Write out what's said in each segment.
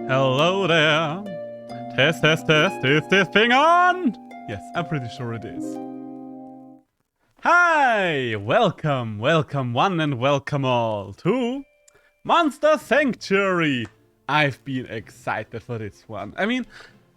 Hello there. Test, test, test. Is this thing on? Yes, I'm pretty sure it is. Hi! Welcome one and welcome all to Monster Sanctuary. I've been excited for this one. I mean,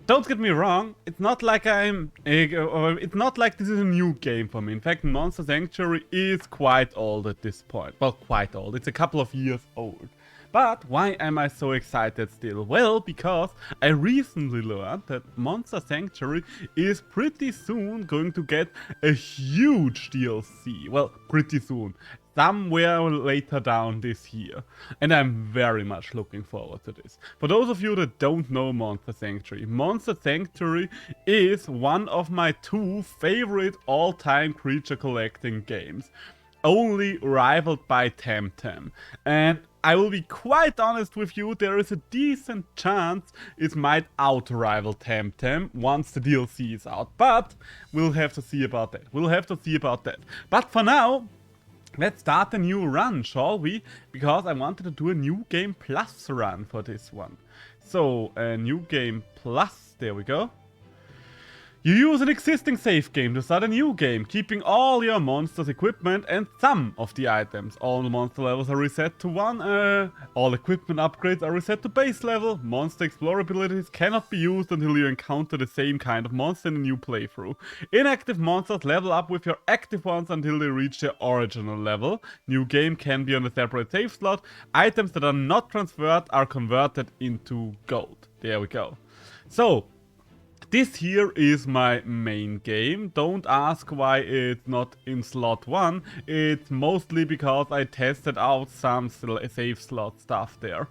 don't get me wrong, it's not like it's not like this is a new game for me. In fact, Monster Sanctuary is quite old at this point. Well, quite old. It's a couple of years old. But why am I so excited still? Well, because I recently learned that Monster Sanctuary is pretty soon going to get a huge DLC. Well, pretty soon. Somewhere later down this year. And I'm very much looking forward to this. For those of you that don't know Monster Sanctuary is one of my two favorite all-time creature collecting games. Only rivaled by Temtem. And I will be quite honest with you, there is a decent chance it might out-rival Temtem once the DLC is out. But we'll have to see about that. But for now, let's start a new run, shall we? Because I wanted to do a New Game Plus run for this one. So, a New Game Plus, there we go. You use an existing save game to start a new game, keeping all your monsters' equipment and some of the items. All the monster levels are reset to 1, all equipment upgrades are reset to base level. Monster Explorer abilities cannot be used until you encounter the same kind of monster in a new playthrough. Inactive monsters level up with your active ones until they reach their original level. New game can be on a separate save slot. Items that are not transferred are converted into gold. There we go. So, this here is my main game. Don't ask why it's not in slot 1. It's mostly because I tested out some save slot stuff there.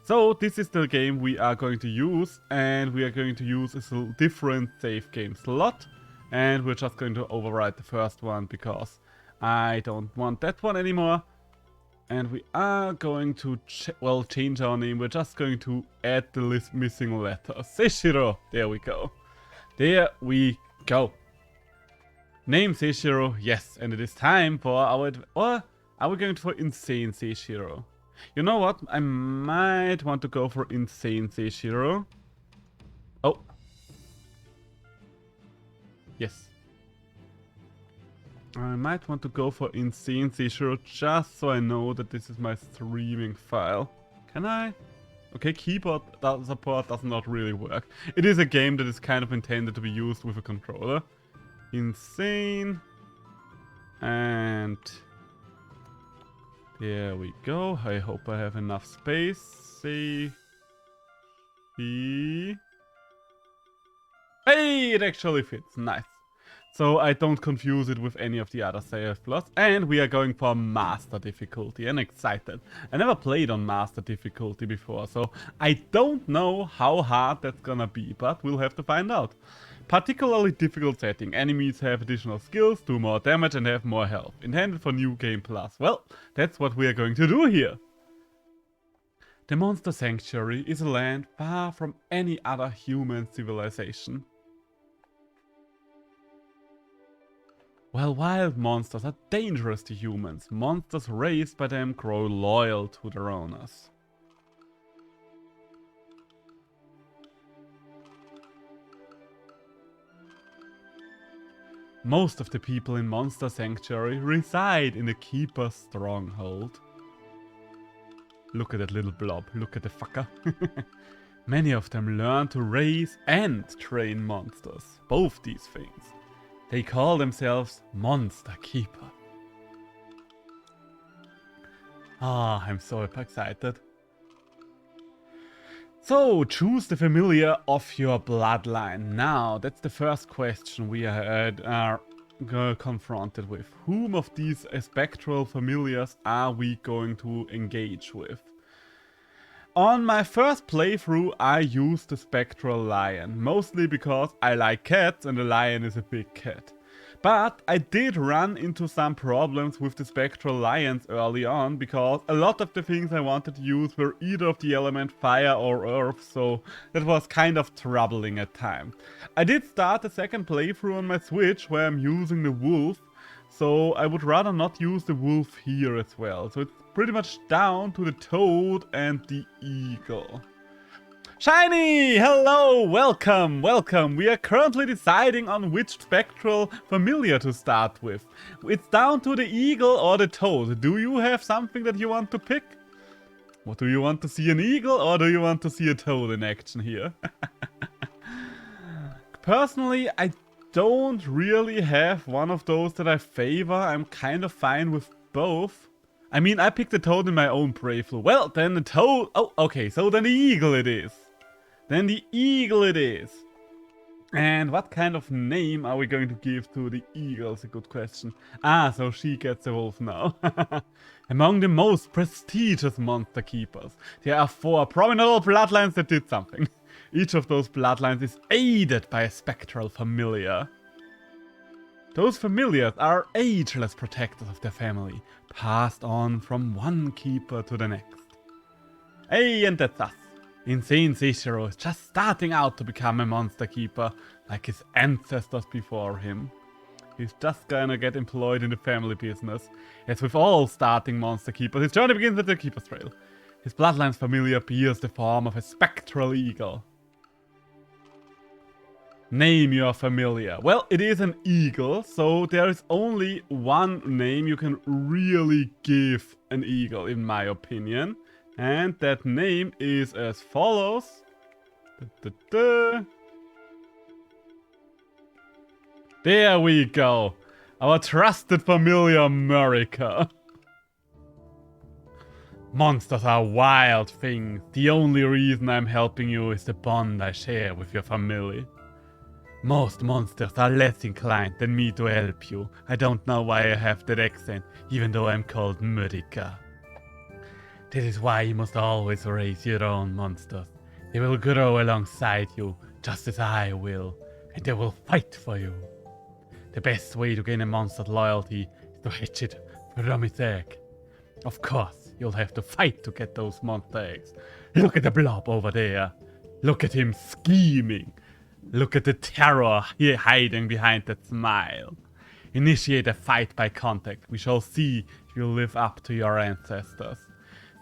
So this is the game we are going to use, and we are going to use a different save game slot. And we're just going to override the first one because I don't want that one anymore. And we are going to change our name. We're just going to add the missing letter. Seishiro. There we go. There we go. Name Seishiro, yes, and it is time for our... Or are we going for Insane Seishiro? You know what? I might want to go for Insane Seishiro. Oh. Yes. I might want to go for Insane Seishiro just so I know that this is my streaming file. Can I? Okay, keyboard support does not really work. It is a game that is kind of intended to be used with a controller. Insane. And there we go. I hope I have enough space. Hey, it actually fits. Nice. So I don't confuse it with any of the other save slots. And we are going for Master difficulty. I'm excited. I never played on Master difficulty before, so I don't know how hard that's gonna be, but we'll have to find out. Particularly difficult setting. Enemies have additional skills, do more damage and have more health. Intended for New Game Plus. Well, that's what we are going to do here. The Monster Sanctuary is a land far from any other human civilization. While wild monsters are dangerous to humans, monsters raised by them grow loyal to their owners. Most of the people in Monster Sanctuary reside in the Keeper's stronghold. Look at that little blob, look at the fucker. Many of them learn to raise and train monsters, both these things. They call themselves Monster Keeper. Ah, I'm so excited. So, choose the familiar of your bloodline. Now, that's the first question we are confronted with. Whom of these spectral familiars are we going to engage with? On my first playthrough, I used the Spectral Lion, mostly because I like cats and the lion is a big cat. But I did run into some problems with the Spectral Lions early on, because a lot of the things I wanted to use were either of the element fire or earth, so that was kind of troubling at times. I did start a second playthrough on my Switch where I'm using the wolf, so I would rather not use the wolf here as well. So it's pretty much down to the toad and the eagle. Shiny! Hello! Welcome! Welcome! We are currently deciding on which spectral familiar to start with. It's down to the eagle or the toad. Do you have something that you want to pick? What do you want to see, an eagle or do you want to see a toad in action here? Personally, I don't really have one of those that I favor. I'm kind of fine with both. I mean, I picked the toad in my own Bravely. Well, then the toad... Oh, okay, so then the eagle it is. Then the eagle it is. And what kind of name are we going to give to the eagle is a good question. Ah, so she gets a wolf now. Among the most prestigious monster keepers, there are 4 prominent bloodlines that did something. Each of those bloodlines is aided by a spectral familiar. Those familiars are ageless protectors of their family, passed on from one keeper to the next. Hey, and that's us. Insane Seishiro is just starting out to become a monster keeper, like his ancestors before him. He's just gonna get employed in the family business. As with all starting monster keepers, his journey begins at the Keeper's Trail. His bloodline's familiar bears the form of a spectral eagle. Name your familiar. Well, it is an eagle, so there is only one name you can really give an eagle, in my opinion. And that name is as follows. There we go. Our trusted familiar, Murica. Monsters are wild things. The only reason I'm helping you is the bond I share with your family. Most monsters are less inclined than me to help you. I don't know why I have that accent, even though I'm called Murica. That is why you must always raise your own monsters. They will grow alongside you, just as I will, and they will fight for you. The best way to gain a monster's loyalty is to hatch it from its egg. Of course, you'll have to fight to get those monster eggs. Look at the blob over there. Look at him scheming. Look at the terror here hiding behind that smile. Initiate a fight by contact. We shall see if you live up to your ancestors.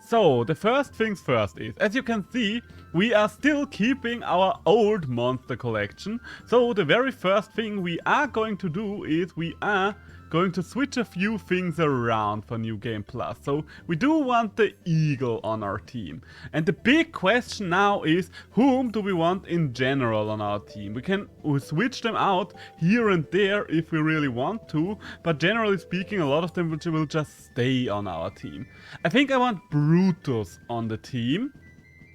So, the first things first is, as you can see, we are still keeping our old monster collection. So, the very first thing we are going to do is we are going to switch a few things around for New Game Plus. So, we do want the eagle on our team. And the big question now is, whom do we want in general on our team? We can switch them out here and there if we really want to, but generally speaking, a lot of them will just stay on our team. I think I want Brutus on the team,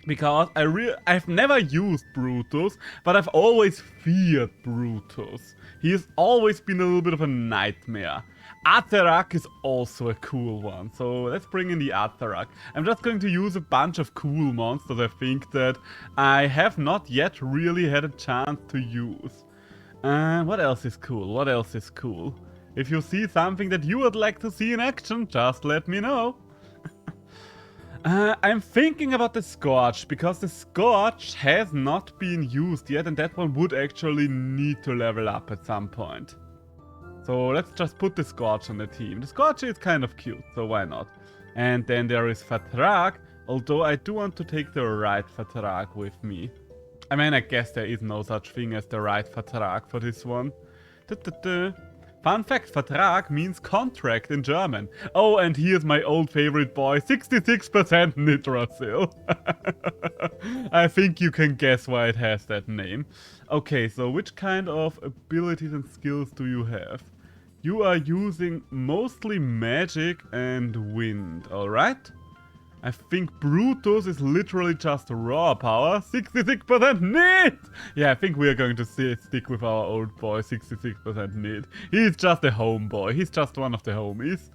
because I've never used Brutus, but I've always feared Brutus. He has always been a little bit of a nightmare. Atarak is also a cool one, so let's bring in the Atarak. I'm just going to use a bunch of cool monsters I think that I have not yet really had a chance to use. What else is cool? What else is cool? If you see something that you would like to see in action, just let me know. I'm thinking about the Scorch, because the Scorch has not been used yet and that one would actually need to level up at some point. So let's just put the Scorch on the team. The Scorch is kind of cute, so why not? And then there is Fatrak, although I do want to take the right Fatrak with me. I mean, I guess there is no such thing as the right Fatrak for this one. Fun fact, Vertrag means contract in German. Oh, and here's my old favorite boy, 66% Nidrasil. I think you can guess why it has that name. Okay, so which kind of abilities and skills do you have? You are using mostly magic and wind, alright? I think Brutus is literally just raw power. 66% need! Yeah, I think we are going to stick with our old boy, 66% need. He's just a homeboy. He's just one of the homies.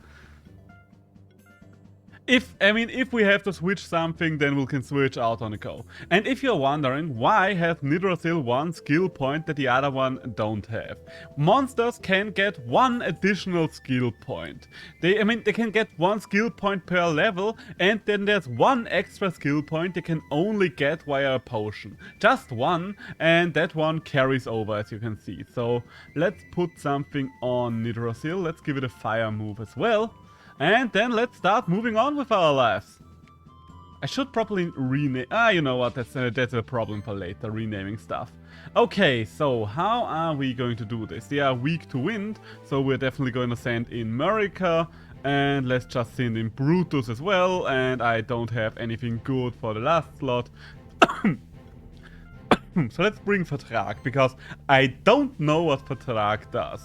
If we have to switch something, then we can switch out on a go. And if you're wondering, why has Nidrasil one skill point that the other one don't have? Monsters can get one additional skill point. They can get one skill point per level, and then there's one extra skill point they can only get via a potion. Just one, and that one carries over, as you can see. So let's put something on Nidrasil. Let's give it a fire move as well. And then let's start moving on with our lives. I should probably rename... you know what, that's a problem for later, renaming stuff. Okay, so how are we going to do this? They are weak to wind, so we're definitely going to send in Murica, and let's just send in Brutus as well, and I don't have anything good for the last slot. So let's bring Vertrag, because I don't know what Vertrag does.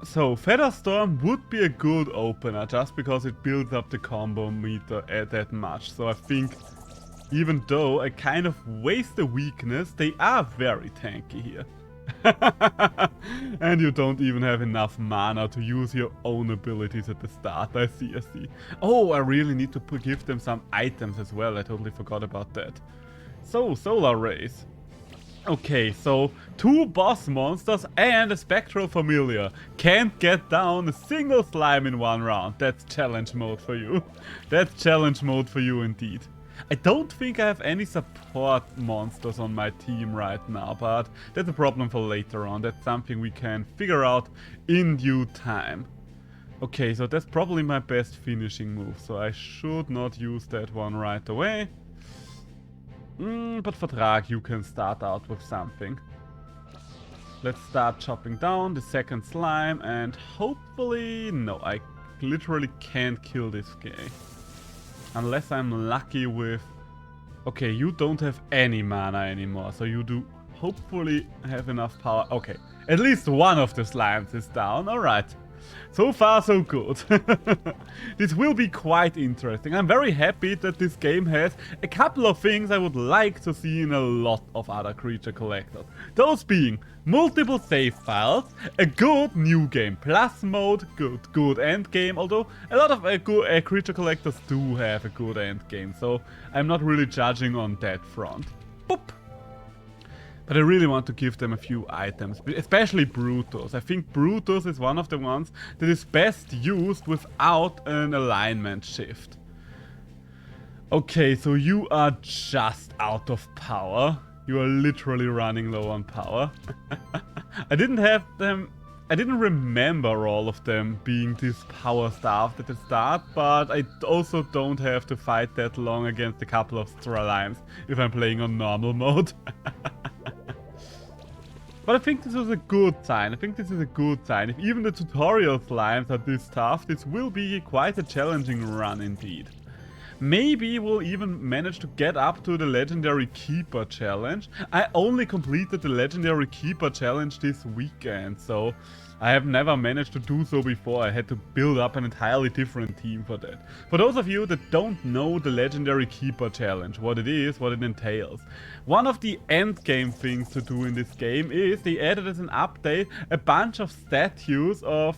So Featherstorm would be a good opener, just because it builds up the combo meter that much. So I think, even though I kind of waste the weakness, they are very tanky here. And you don't even have enough mana to use your own abilities at the start. I see, I see. Oh, I really need to give them some items as well. I totally forgot about that. So, Solar Rays. Okay, so 2 boss monsters and a Spectral Familiar can't get down a single slime in 1 round. That's challenge mode for you. That's challenge mode for you indeed. I don't think I have any support monsters on my team right now, but that's a problem for later on. That's something we can figure out in due time. Okay, so that's probably my best finishing move, so I should not use that one right away. But Vertrag, you can start out with something. Let's start chopping down the second slime, and hopefully... No, I literally can't kill this guy. Unless I'm lucky with... Okay, you don't have any mana anymore, so you do hopefully have enough power. Okay, at least one of the slimes is down, alright. So far, so good. This will be quite interesting. I'm very happy that this game has a couple of things I would like to see in a lot of other creature collectors. Those being multiple save files, a good new game plus mode, good end game, although a lot of good creature collectors do have a good end game, so I'm not really judging on that front. Boop. But I really want to give them a few items, especially Brutus. I think Brutus is one of the ones that is best used without an alignment shift. Okay, so you are just out of power. You are literally running low on power. I didn't remember all of them being this power starved at the start, but I also don't have to fight that long against a couple of Stralimes if I'm playing on normal mode. But I think this is a good sign. If even the tutorial slimes are this tough, this will be quite a challenging run indeed. Maybe we'll even manage to get up to the Legendary Keeper challenge. I only completed the Legendary Keeper challenge this weekend, so I have never managed to do so before. I had to build up an entirely different team for that. For those of you that don't know the Legendary Keeper challenge, what it is, what it entails. One of the endgame things to do in this game is they added as an update a bunch of statues of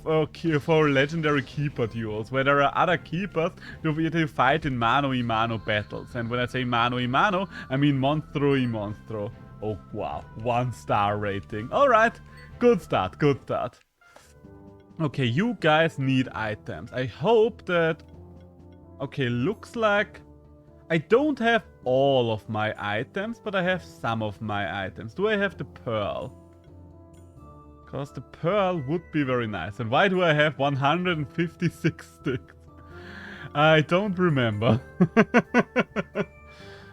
for Legendary Keeper duels, where there are other keepers to fight in mano a mano battles. And when I say mano a mano, I mean monstro y monstro. Oh wow, 1-star rating. Alright, good start, good start. Okay, you guys need items. I hope that... Okay, looks like... I don't have all of my items, but I have some of my items. Do I have the pearl? Because the pearl would be very nice. And why do I have 156 sticks? I don't remember.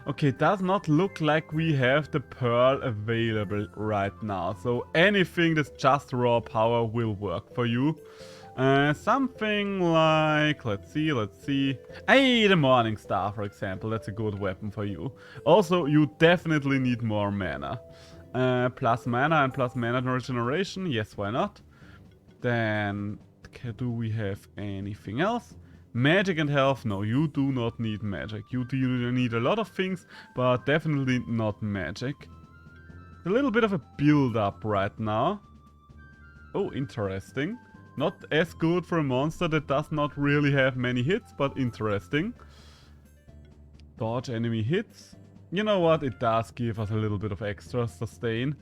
Okay, does not look like we have the pearl available right now. So anything that's just raw power will work for you. Something like, let's see. Hey, the Morning Star, for example. That's a good weapon for you. Also, you definitely need more mana. Plus mana and plus mana regeneration. Yes, why not? Then, do we have anything else? Magic and health, no, you do not need magic. You do need a lot of things, but definitely not magic. A little bit of a build-up right now. Oh, interesting. Not as good for a monster that does not really have many hits, but interesting. Dodge enemy hits. You know what, it does give us a little bit of extra sustain.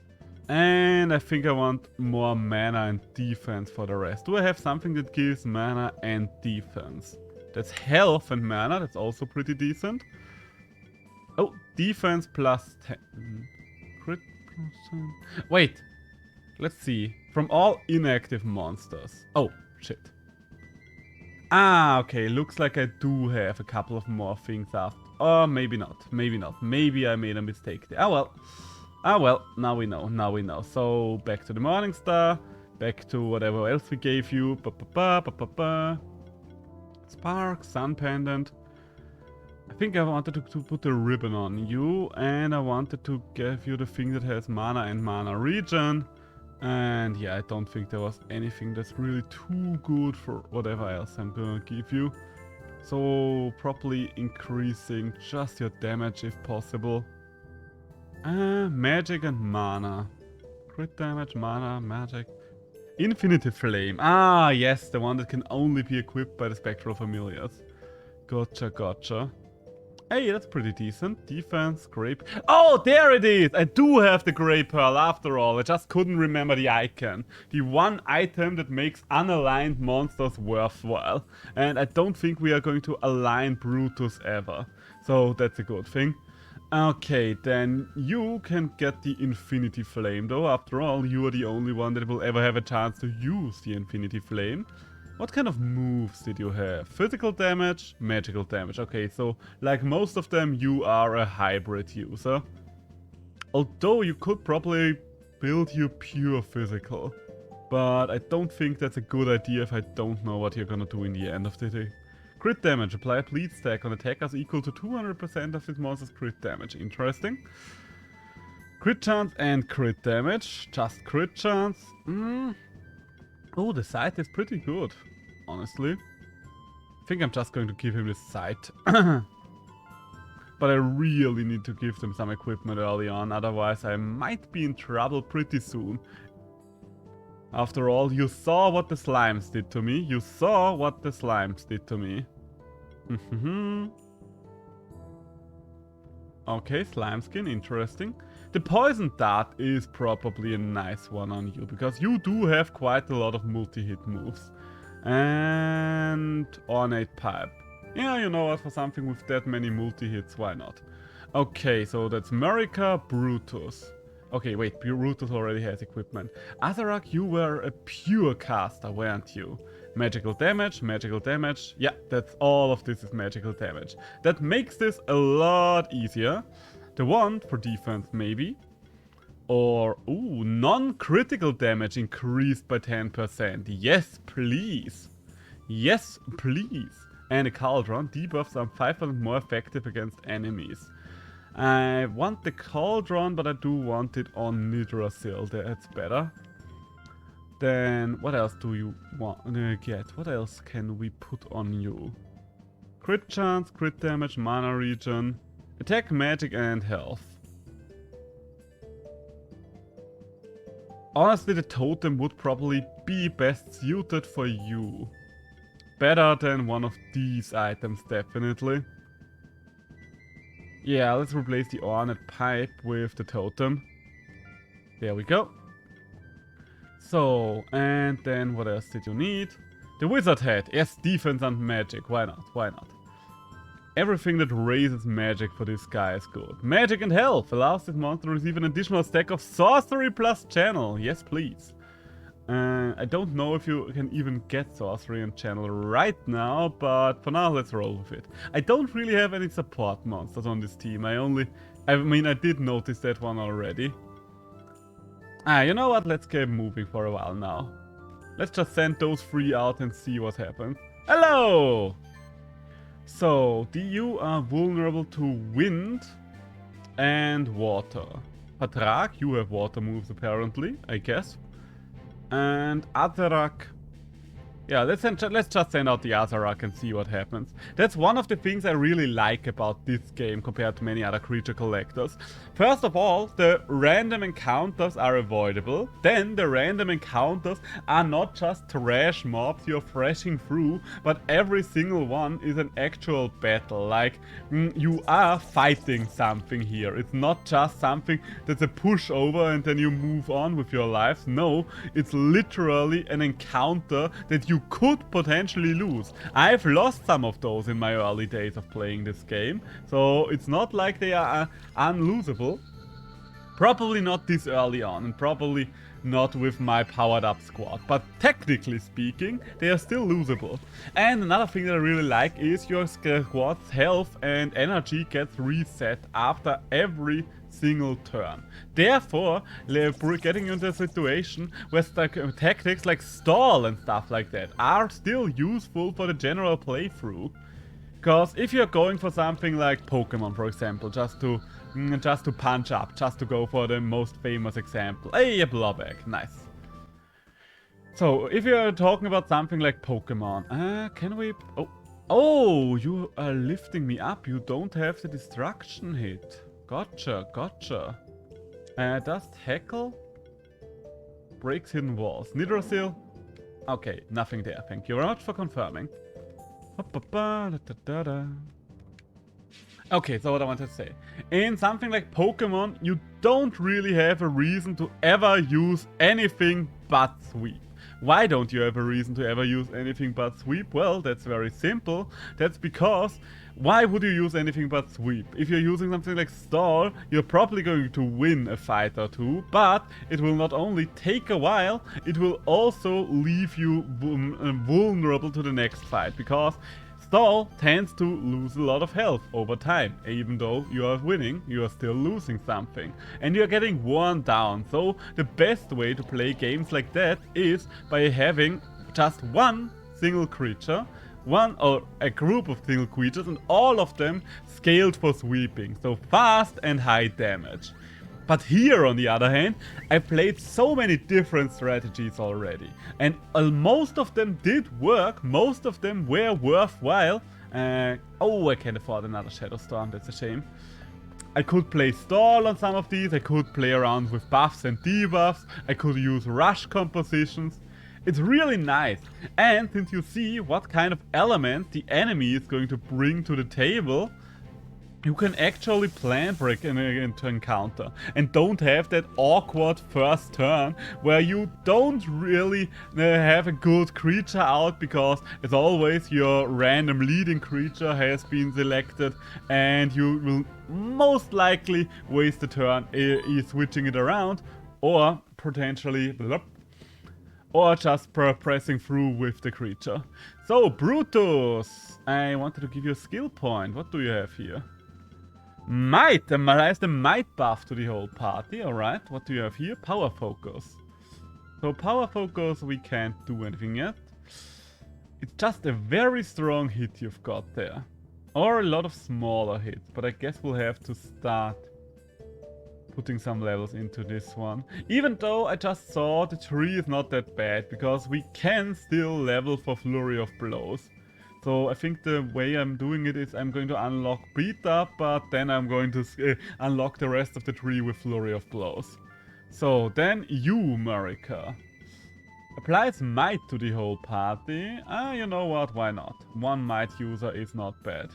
And I think I want more mana and defense for the rest. Do I have something that gives mana and defense? That's health and mana, that's also pretty decent. Oh, defense plus 10. Crit percent. Wait, let's see. From all inactive monsters. Oh, shit. Ah, okay, looks like I do have a couple of more things after Or maybe not. Maybe not. Maybe I made a mistake there. Ah well. Ah well. Now we know. Now we know. So back to the Morning Star. Back to whatever else we gave you. Spark, Sun Pendant. I think I wanted to put a ribbon on you. And I wanted to give you the thing that has mana and mana regen. And yeah, I don't think there was anything that's really too good for whatever else I'm gonna give you. So probably increasing just your damage if possible. Magic and mana. Crit damage, mana, magic. Infinity Flame. Ah, yes, the one that can only be equipped by the Spectral Familiars. Gotcha, gotcha. Hey, that's pretty decent. Defense, Grey... Oh, there it is! I do have the Grey Pearl after all. I just couldn't remember the icon. The one item that makes unaligned monsters worthwhile. And I don't think we are going to align Brutus ever. So that's a good thing. Okay, then you can get the Infinity Flame though. After all, you are the only one that will ever have a chance to use the Infinity Flame. What kind of moves did you have? Physical damage, magical damage. Okay, so like most of them, you are a hybrid user. Although you could probably build your pure physical. But I don't think that's a good idea if I don't know what you're gonna do in the end of the day. Crit damage. Apply a bleed stack on attackers equal to 200% of this monster's crit damage. Interesting. Crit chance and crit damage. Just crit chance. Oh, the sight is pretty good, honestly. I think I'm just going to give him the sight. But I really need to give them some equipment early on, otherwise I might be in trouble pretty soon. After all, you saw what the slimes did to me. You saw what the slimes did to me. Okay, slime skin, interesting. The poison dart is probably a nice one on you, because you do have quite a lot of multi-hit moves. And ornate pipe. Yeah, you know what, for something with that many multi-hits, why not? Okay, so that's Marika, Brutus. Okay, wait, Brutus already has equipment. Azarak, you were a pure caster, weren't you? Magical damage, magical damage. Yeah, that's all of this is magical damage. That makes this a lot easier. The wand for defense, maybe. Or, ooh, non-critical damage increased by 10%. Yes, please. Yes, please. And a cauldron. Debuffs are 5% more effective against enemies. I want the cauldron, but I do want it on Nidrasil. That's better. Then, what else do you want get? What else can we put on you? Crit chance, crit damage, mana regen, attack, magic, and health. Honestly, the totem would probably be best suited for you. Better than one of these items, definitely. Yeah, let's replace the ornate pipe with the totem. There we go. So, and then what else did you need? The wizard hat. Yes, defense and magic. Why not? Why not? Everything that raises magic for this guy is good. Magic and health allows this monster to receive an additional stack of sorcery plus channel. Yes, please. I don't know if you can even get sorcery and channel right now, but for now let's roll with it. I don't really have any support monsters on this team. I mean, I did notice that one already. You know what? Let's get moving for a while now. Let's just send those three out and see what happens. Hello! So, you are vulnerable to wind and water. Patrak, you have water moves apparently, I guess. And Azarak. Yeah, let's just send out the Azarak and see what happens. That's one of the things I really like about this game compared to many other creature collectors. First of all, the random encounters are avoidable. Then the random encounters are not just trash mobs you're thrashing through, but every single one is an actual battle. Like, you are fighting something here. It's not just something that's a pushover and then you move on with your lives. No, it's literally an encounter that you could potentially lose. I've lost some of those in my early days of playing this game, so it's not like they are unlosable. Probably not this early on, and probably not with my powered up squad, but technically speaking, they are still losable. And another thing that I really like is your squad's health and energy gets reset after every single turn. Therefore, getting into a situation where tactics like stall and stuff like that are still useful for the general playthrough. Because if you're going for something like Pokemon, for example, just to punch up, just to go for the most famous example. Hey, a Blobag, nice. So, if you're talking about something like Pokemon, can we... Oh, you are lifting me up. You don't have the destruction hit. Gotcha, gotcha. Does Heckle? Breaks hidden walls. Nidorazil? Okay, nothing there. Thank you very much for confirming. Okay, so what I wanted to say. In something like Pokemon, you don't really have a reason to ever use anything but Sweep. Why don't you have a reason to ever use anything but Sweep? Well, that's very simple. That's because, why would you use anything but Sweep? If you're using something like Stall, you're probably going to win a fight or two, but it will not only take a while, it will also leave you vulnerable to the next fight, because Stall tends to lose a lot of health over time. Even though you are winning, you are still losing something. And you're getting worn down. So the best way to play games like that is by having just one single creature, one or a group of single creatures, and all of them scaled for sweeping. So fast and high damage. But here, on the other hand, I played so many different strategies already. And most of them did work, most of them were worthwhile. Oh, I can't afford another Shadow Storm, that's a shame. I could play Stall on some of these, I could play around with buffs and debuffs, I could use rush compositions. It's really nice. And since you see what kind of element the enemy is going to bring to the table, you can actually plan for an encounter and don't have that awkward first turn where you don't really have a good creature out because, as always, your random leading creature has been selected and you will most likely waste a turn switching it around or potentially or just pressing through with the creature. So, Brutus, I wanted to give you a skill point. What do you have here? Might! Applies the might buff to the whole party, alright. What do you have here? Power focus. So power focus, we can't do anything yet. It's just a very strong hit you've got there. Or a lot of smaller hits, but I guess we'll have to start putting some levels into this one. Even though I just saw the tree is not that bad, because we can still level for Flurry of Blows. So I think the way I'm doing it is I'm going to unlock Beat Up, but then I'm going to unlock the rest of the tree with Flurry of Blows. So then you, Marika. Applies Might to the whole party. You know what, why not? One Might user is not bad.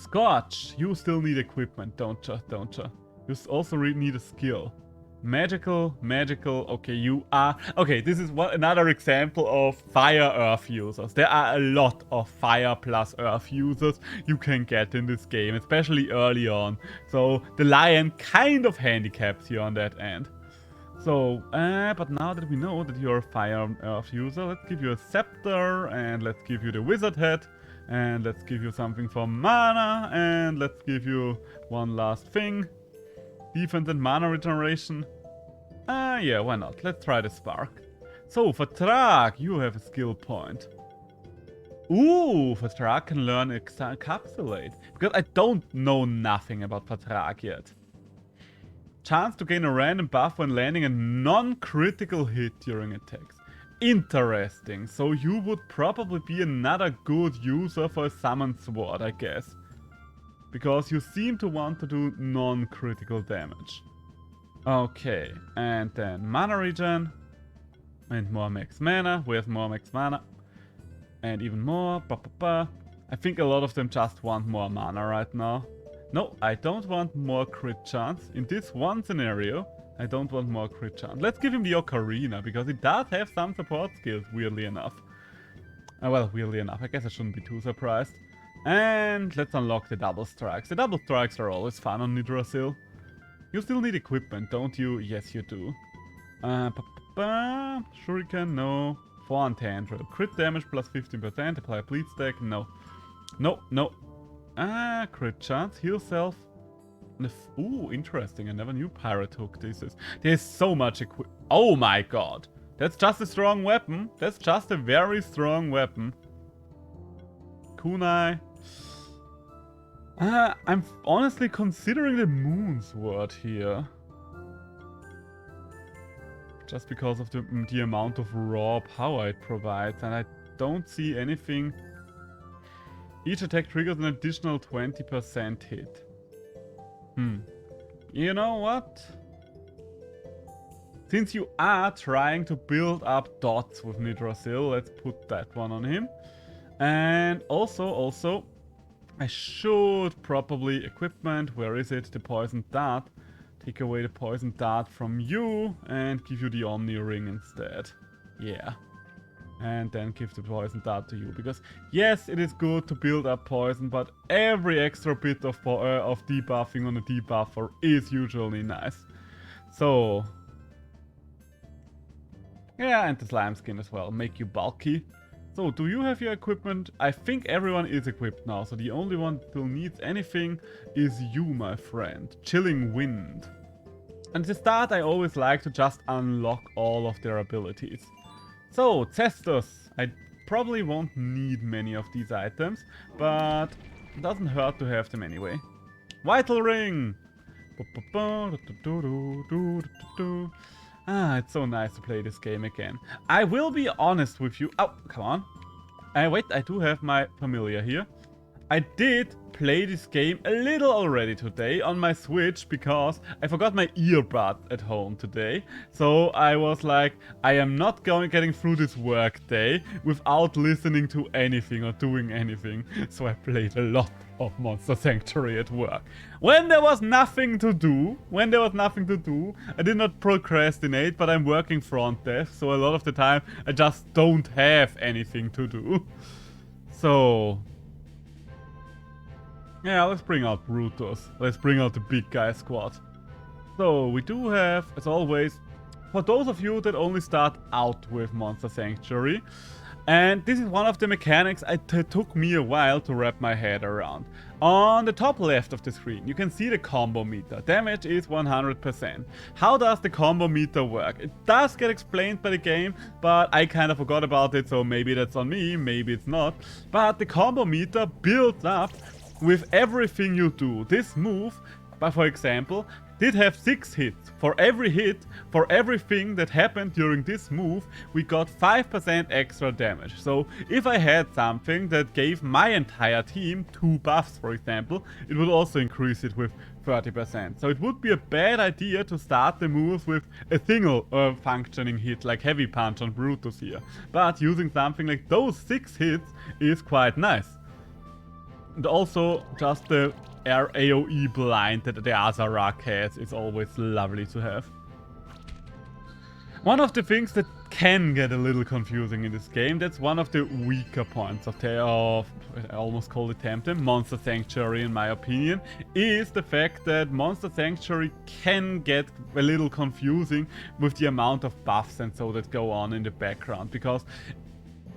Scorch, you still need equipment, don't you? You also need a skill. Magical, okay, you are... Okay, this is another example of Fire Earth users. There are a lot of Fire plus Earth users you can get in this game, especially early on. So the Lion kind of handicaps you on that end. So, but now that we know that you're a Fire Earth user, let's give you a Scepter, and let's give you the Wizard Head, and let's give you something for mana, and let's give you one last thing. Defense and mana regeneration. Yeah, why not? Let's try the Spark. So, Vertrag, you have a skill point. Ooh, Vertrag can learn Encapsulate. Because I don't know nothing about Vertrag yet. Chance to gain a random buff when landing a non-critical hit during attacks. Interesting. So you would probably be another good user for a Summon Sword, I guess. Because you seem to want to do non-critical damage. Okay, and then mana regen. And more max mana. Where's more max mana? And even more. I think a lot of them just want more mana right now. No, I don't want more crit chance. In this one scenario, I don't want more crit chance. Let's give him the Ocarina, because it does have some support skills, weirdly enough. Well, weirdly enough. I guess I shouldn't be too surprised. And let's unlock the double strikes. The double strikes are always fun on Nidorazil. You still need equipment, don't you? Yes, you do. Shuriken, no. 4 on Tendril. Crit damage plus 15%. Apply bleed stack, no. No, no. Crit chance. Heal self. Ooh, interesting. I never knew Pirate Hook this is. There's so much Oh my god. That's just a strong weapon. That's just a very strong weapon. Kunai. I'm honestly considering the Moon Sword here. Just because of the amount of raw power it provides. And I don't see anything. Each attack triggers an additional 20% hit. You know what? Since you are trying to build up dots with Nidrasil, let's put that one on him. And also, I should probably equipment. Where is it? The poison dart. Take away the poison dart from you and give you the Omni Ring instead. Yeah. And then give the poison dart to you. Because yes, it is good to build up poison, but every extra bit of debuffing on a debuffer is usually nice. So yeah, and the slime skin as well. Make you bulky. So, do you have your equipment? I think everyone is equipped now, so the only one who needs anything is you, my friend. Chilling Wind. And to start, I always like to just unlock all of their abilities. So, Cestus. I probably won't need many of these items, but it doesn't hurt to have them anyway. Vital Ring! It's so nice to play this game again. I will be honest with you. Oh, come on. Wait, I do have my familiar here. I did play this game a little already today on my Switch because I forgot my earbud at home today. So I was like, I am not getting through this work day without listening to anything or doing anything. So I played a lot of Monster Sanctuary at work. When there was nothing to do, I did not procrastinate, but I'm working front desk, so a lot of the time I just don't have anything to do. So yeah, let's bring out Brutus. Let's bring out the big guy squad. So we do have, as always, for those of you that only start out with Monster Sanctuary, and this is one of the mechanics it took me a while to wrap my head around. On the top left of the screen, you can see the combo meter. Damage is 100%. How does the combo meter work? It does get explained by the game, but I kind of forgot about it, so maybe that's on me, maybe it's not. But the combo meter builds up with everything you do. This move, for example, did have 6 hits. For every hit, for everything that happened during this move, we got 5% extra damage. So if I had something that gave my entire team 2 buffs, for example, it would also increase it with 30%. So it would be a bad idea to start the moves with a single functioning hit, like Heavy Punch on Brutus here. But using something like those 6 hits is quite nice. And also, just the AoE blind that the Azarak has is always lovely to have. One of the things that can get a little confusing in this game, that's one of the weaker points of I almost call it Temtem, Monster Sanctuary in my opinion, is the fact that Monster Sanctuary can get a little confusing with the amount of buffs and so that go on in the background, because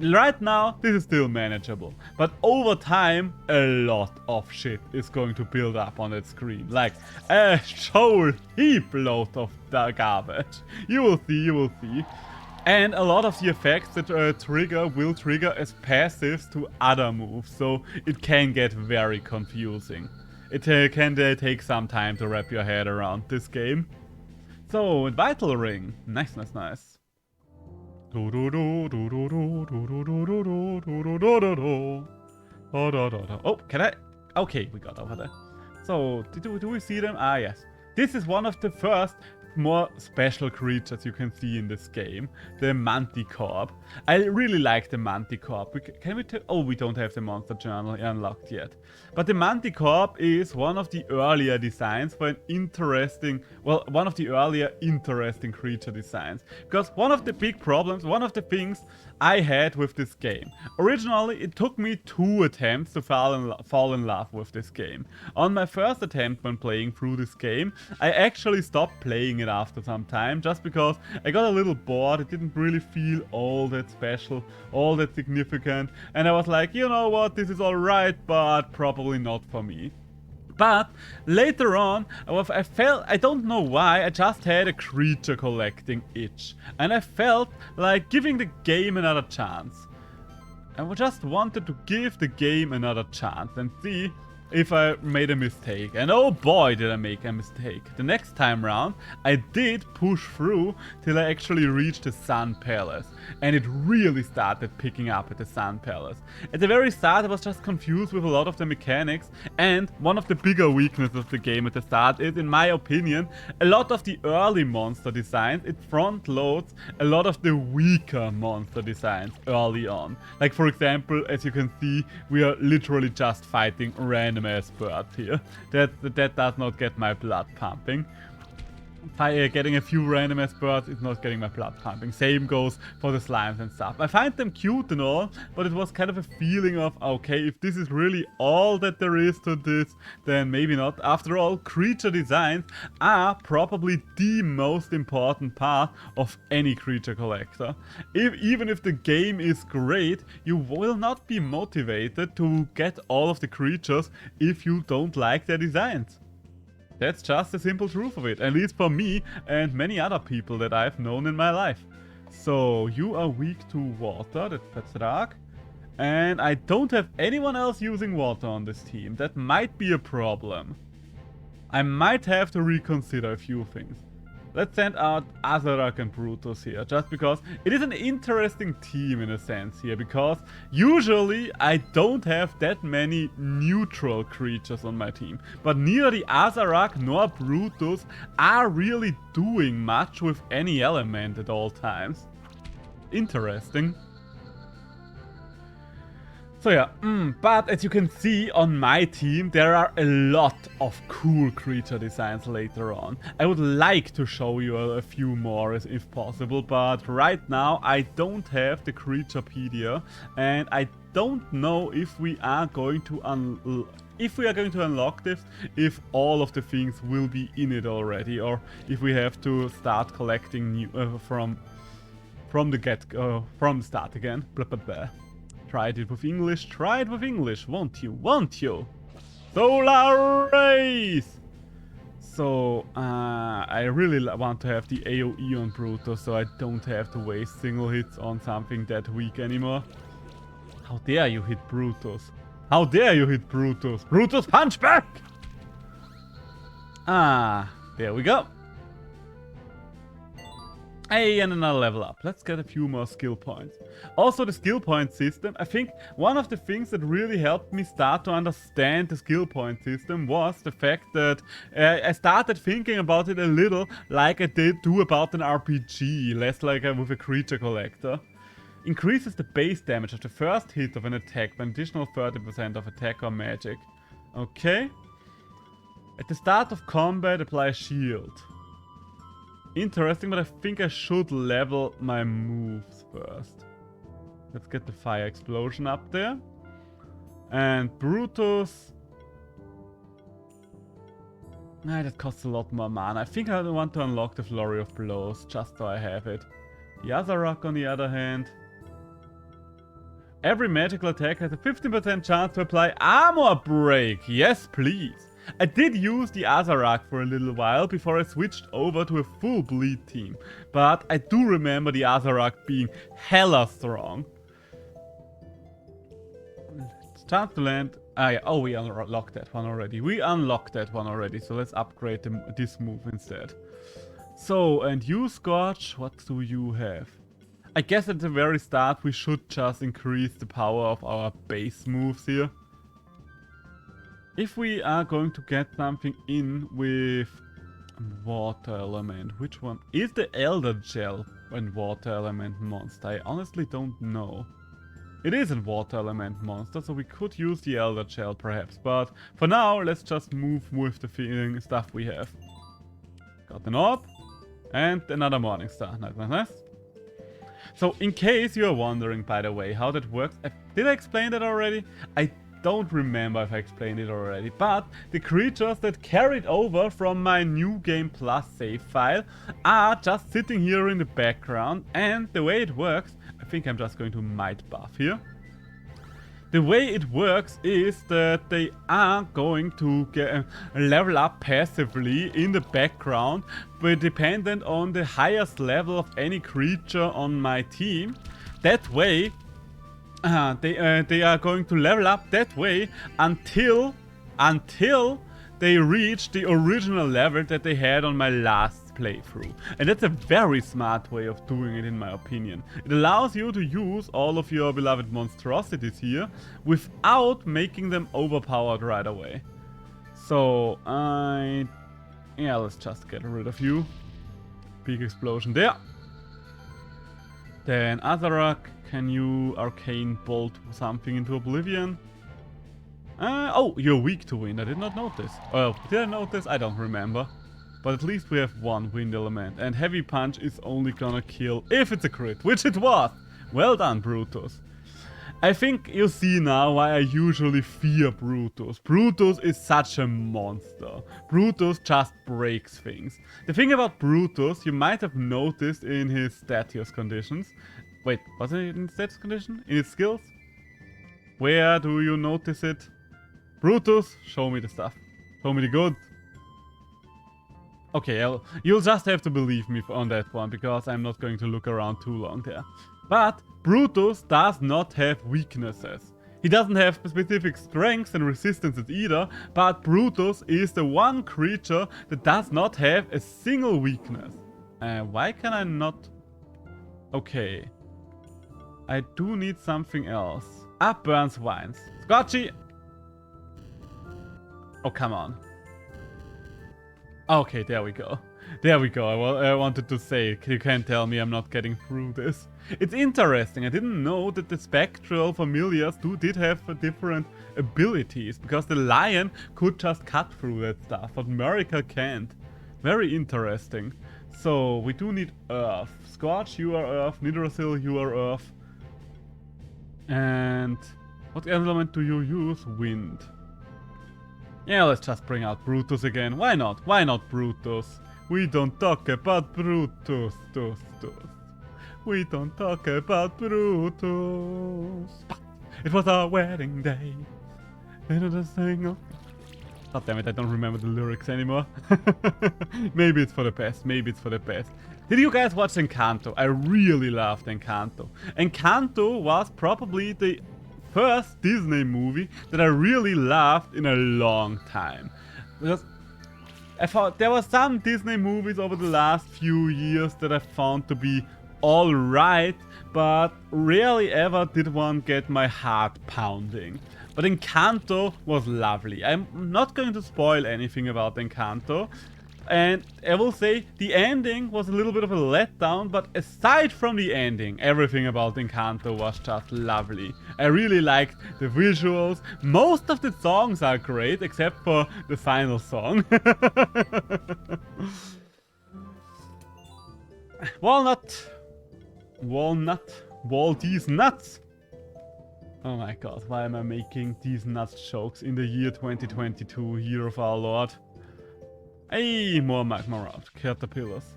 right now, this is still manageable, but over time, a lot of shit is going to build up on that screen. Like, a whole heap load of garbage. You will see. And a lot of the effects that will trigger as passives to other moves, so it can get very confusing. It can take some time to wrap your head around this game. So, Vital Ring. Nice. Oh, can I? Okay, we got over there. So, do we see them? Ah, yes. This is one of the first more special creatures you can see in this game. The Manticorp. I really like the Manticorp. We don't have the monster journal unlocked yet. But the Manticorp is one of the earlier designs for an interesting creature designs. Because one of the big problems, one of the things I had with this game. Originally, it took me 2 attempts to fall in love with this game. On my first attempt when playing through this game, I actually stopped playing it after some time, just because I got a little bored. It didn't really feel all that special, all that significant, and I was like, you know what, this is alright, but probably not for me. But later on, I don't know why, I just had a creature collecting itch. And I felt like giving the game another chance. I just wanted to give the game another chance and see if I made a mistake. And oh boy, did I make a mistake. The next time round, I did push through till I actually reached the Sun Palace. And it really started picking up at the Sun Palace. At the very start, I was just confused with a lot of the mechanics. And one of the bigger weaknesses of the game at the start is, in my opinion, a lot of the early monster designs, it front loads a lot of the weaker monster designs early on. Like, for example, as you can see, we are literally just fighting random ass birds here. That does not get my blood pumping. Getting a few random ass birds is not getting my blood pumping. Same goes for the slimes and stuff. I find them cute and all, but it was kind of a feeling of, okay, if this is really all that there is to this, then maybe not. After all, creature designs are probably the most important part of any creature collector. Even if the game is great, you will not be motivated to get all of the creatures if you don't like their designs. That's just the simple truth of it, at least for me and many other people that I've known in my life. So, you are weak to water, that's Petrak. And I don't have anyone else using water on this team. That might be a problem. I might have to reconsider a few things. Let's send out Azarak and Brutus here, just because it is an interesting team in a sense here, because usually I don't have that many neutral creatures on my team. But neither the Azarak nor Brutus are really doing much with any element at all times. Interesting. So yeah, but as you can see on my team, there are a lot of cool creature designs later on. I would like to show you a few more if possible, but right now I don't have the Creaturepedia, and I don't know if we are going to unlock this, if all of the things will be in it already, or if we have to start collecting new from the start again. Blah blah blah. Try it with English, won't you? Solar Race! So, I really want to have the AoE on Brutus, so I don't have to waste single hits on something that weak anymore. How dare you hit Brutus? How dare you hit Brutus? Brutus, punch back! There we go. Hey, and another level up. Let's get a few more skill points. Also, the skill point system, I think one of the things that really helped me start to understand the skill point system was the fact that I started thinking about it a little like I did do about an RPG, less like with a creature collector. Increases the base damage of the first hit of an attack by an additional 30% of attack or magic. Okay. At the start of combat, apply a shield. Interesting, but I think I should level my moves first. Let's get the fire explosion up there. And Brutus. That costs a lot more mana. I think I want to unlock the Flurry of Blows, just so I have it. The Azarak, on the other hand. Every magical attack has a 15% chance to apply Armor Break. Yes, please. I did use the Azarak for a little while before I switched over to a full bleed team, but I do remember the Azarak being hella strong. It's time to land. Yeah. Oh, we unlocked that one already. So let's upgrade this move instead. So, and you, Scorch, what do you have? I guess at the very start we should just increase the power of our base moves here. If we are going to get something in with water element, which one? Is the Elder Gel a water element monster? I honestly don't know. It is a water element monster, so we could use the Elder Gel perhaps. But for now, let's just move with the stuff we have. Got an orb and another Morning Star. Nice. So in case you are wondering, by the way, how that works, did I explain that already? I don't remember if I explained it already, but the creatures that carried over from my New Game Plus save file are just sitting here in the background, and the way it works, I think I'm just going to might buff here. The way it works is that they are going to get, level up passively in the background, but dependent on the highest level of any creature on my team. That way, they are going to level up that way until they reach the original level that they had on my last playthrough. And that's a very smart way of doing it, in my opinion. It allows you to use all of your beloved monstrosities here without making them overpowered right away. So yeah, let's just get rid of you. Big explosion there. Then Azarak, can you arcane bolt something into oblivion? Oh, you're weak to wind. I did not notice. Well, did I notice? I don't remember. But at least we have one wind element. And heavy punch is only gonna kill if it's a crit, which it was. Well done, Brutus. I think you see now why I usually fear Brutus. Brutus is such a monster. Brutus just breaks things. The thing about Brutus, you might have noticed in his status conditions. Wait, was it in status condition? In his skills? Where do you notice it? Brutus, show me the stuff. Show me the good. Okay, you'll just have to believe me on that one, because I'm not going to look around too long there. But Brutus does not have weaknesses. He doesn't have specific strengths and resistances either, but Brutus is the one creature that does not have a single weakness. Why can I not... Okay. I do need something else. Burns Vines. Scotchy! Oh, come on. Okay, there we go. There we go. I wanted to say, you can't tell me I'm not getting through this. It's interesting. I didn't know that the spectral familiars did have different abilities, because the lion could just cut through that stuff, but Murica can't. Very interesting. So we do need Earth. Scorch, you are Earth. Nidrasil, you are Earth. And what element do you use? Wind. Yeah, let's just bring out Brutus again. Why not? Why not Brutus? We don't talk about Brutus. We don't talk about Brutus. It was our wedding day. God damn it, I don't remember the lyrics anymore. Maybe it's for the best. Maybe it's for the best. Did you guys watch Encanto? I really loved Encanto. Encanto was probably the first Disney movie that I really loved in a long time. Because I thought there were some Disney movies over the last few years that I found to be alright, but rarely ever did one get my heart pounding. But Encanto was lovely. I'm not going to spoil anything about Encanto. And I will say the ending was a little bit of a letdown, but aside from the ending, everything about Encanto was just lovely. I really liked the visuals. Most of the songs are great, except for the final song. Walnut. Wall these nuts. Oh my god, why am I making these nuts jokes in the year 2022, year of our Lord? Hey, more magma route, caterpillars.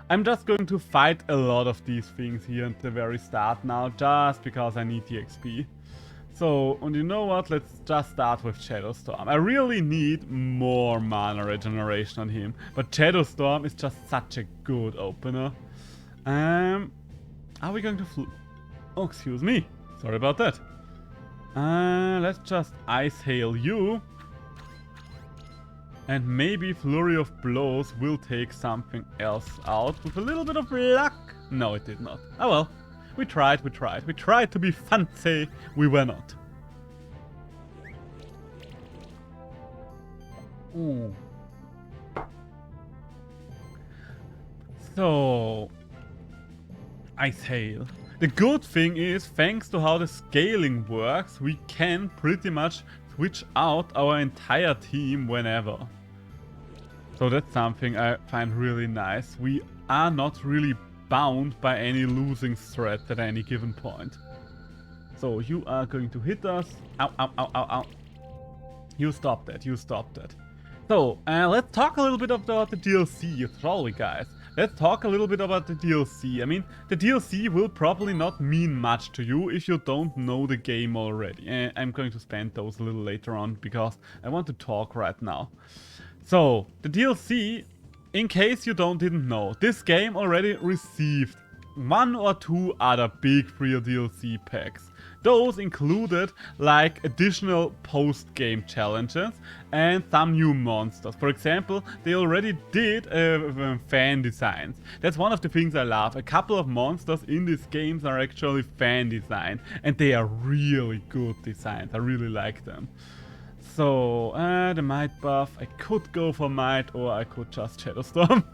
I'm just going to fight a lot of these things here at the very start now, just because I need the XP. So, and you know what, let's just start with Shadowstorm. I really need more mana regeneration on him, but Shadowstorm is just such a good opener. Are we going to oh, excuse me. Sorry about that. Let's just Ice Hail you. And maybe Flurry of Blows will take something else out with a little bit of luck. No, it did not. Oh well. We tried. We tried to be fancy. We were not. Ooh. So... Ice Hail. The good thing is, thanks to how the scaling works, we can pretty much switch out our entire team whenever. So that's something I find really nice. We are not really bound by any losing threat at any given point. So you are going to hit us. Ow, ow, ow, ow, ow. You stop that, you stop that. So, let's talk a little bit about the DLC, shall we, guys? Let's talk a little bit about the DLC. I mean, the DLC will probably not mean much to you if you don't know the game already. I'm going to spend those a little later on because I want to talk right now. So, the DLC, in case you didn't know, this game already received 1 or 2 other big free DLC packs. Those included like additional post-game challenges and some new monsters. For example, they already did fan designs. That's one of the things I love. A couple of monsters in these games are actually fan design, and they are really good designs. I really like them. So, the Might buff, I could go for Might or I could just Shadowstorm.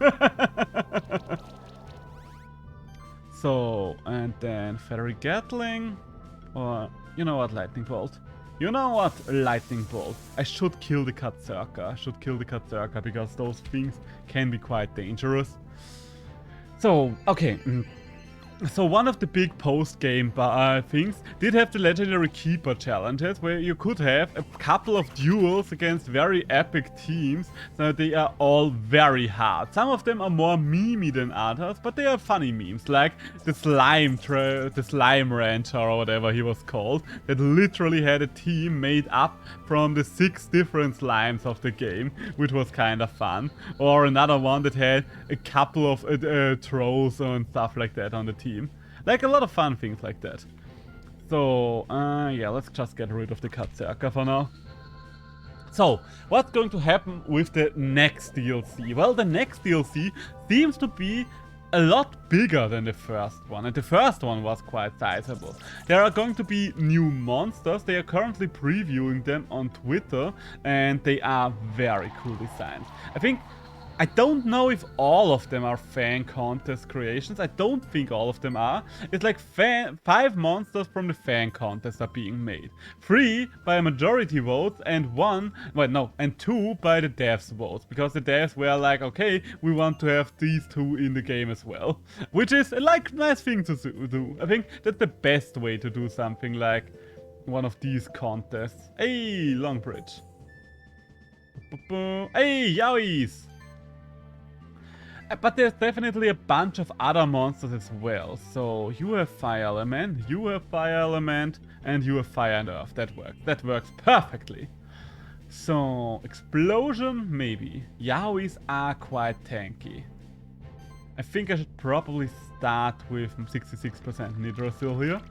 So, and then Feathery Gatling. Or, you know what, Lightning Bolt. You know what, Lightning Bolt. I should kill the Katzerka. I should kill the Katzerka because those things can be quite dangerous. So, okay. So one of the big post-game things did have the Legendary Keeper challenges, where you could have a couple of duels against very epic teams. So they are all very hard. Some of them are more memey than others, but they are funny memes, like the Slime Rancher or whatever he was called, that literally had a team made up from the 6 different slimes of the game, which was kind of fun. Or another one that had a couple of trolls and stuff like that on the team. Like a lot of fun things like that. So, yeah, let's just get rid of the Katzerka for now. So, what's going to happen with the next DLC? Well, the next DLC seems to be a lot bigger than the first one, and the first one was quite sizable. There are going to be new monsters. They are currently previewing them on Twitter, and they are very cool designs. I don't know if all of them are fan contest creations. I don't think all of them are. It's like 5 monsters from the fan contest are being made. 3 by a majority vote and 2 by the devs votes. Because the devs were like, okay, we want to have these 2 in the game as well. Which is like a nice thing to do. I think that's the best way to do something like one of these contests. Hey, Longbridge. Hey, Yowies! But there's definitely a bunch of other monsters as well. So you have Fire Element, you have Fire Element, and you have Fire and Earth. That works. That works perfectly. So Explosion, maybe. Yowies are quite tanky. I think I should probably start with 66% Nidrasil here.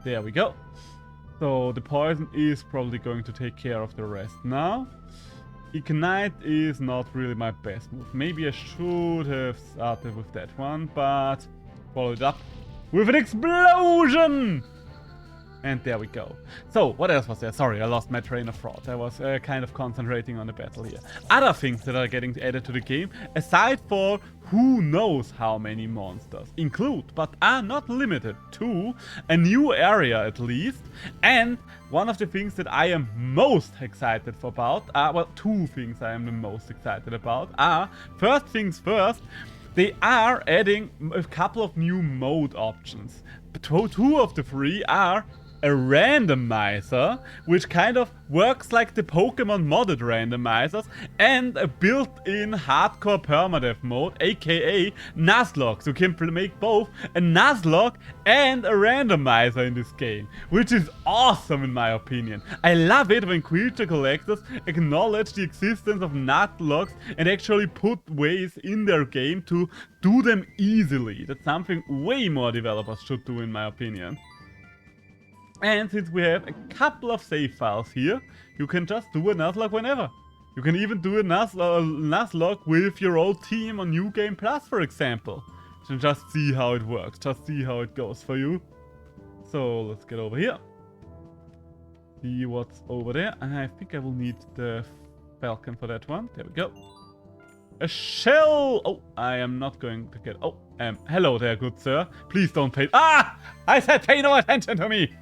There we go. So the Poison is probably going to take care of the rest now. Ignite is not really my best move. Maybe I should have started with that one, but followed up with an Explosion! And there we go. So, what else was there? Sorry, I lost my train of thought. I was kind of concentrating on the battle here. Other things that are getting added to the game, aside for who knows how many monsters, include, but are not limited to, a new area at least. And one of the things that I am most excited about are, well, 2 things I am the most excited about are, first things first, they are adding a couple of new mode options. 2 of the 3 are a randomizer, which kind of works like the Pokemon modded randomizers, and a built-in hardcore permadeath mode, aka Nuzlocke. So you can make both a Nuzlocke and a randomizer in this game, which is awesome in my opinion. I love it when creature collectors acknowledge the existence of Nuzlocks and actually put ways in their game to do them easily. That's something way more developers should do in my opinion. And since we have a couple of save files here, you can just do a Nuzlocke whenever. You can even do a Nuzlocke with your old team on New Game Plus, for example. So just see how it works, just see how it goes for you. So let's get over here. See what's over there. I think I will need the Falcon for that one. There we go. A shell! Oh, I am not going to get... Oh, hello there, good sir. Please don't pay... Ah! I said pay no attention to me!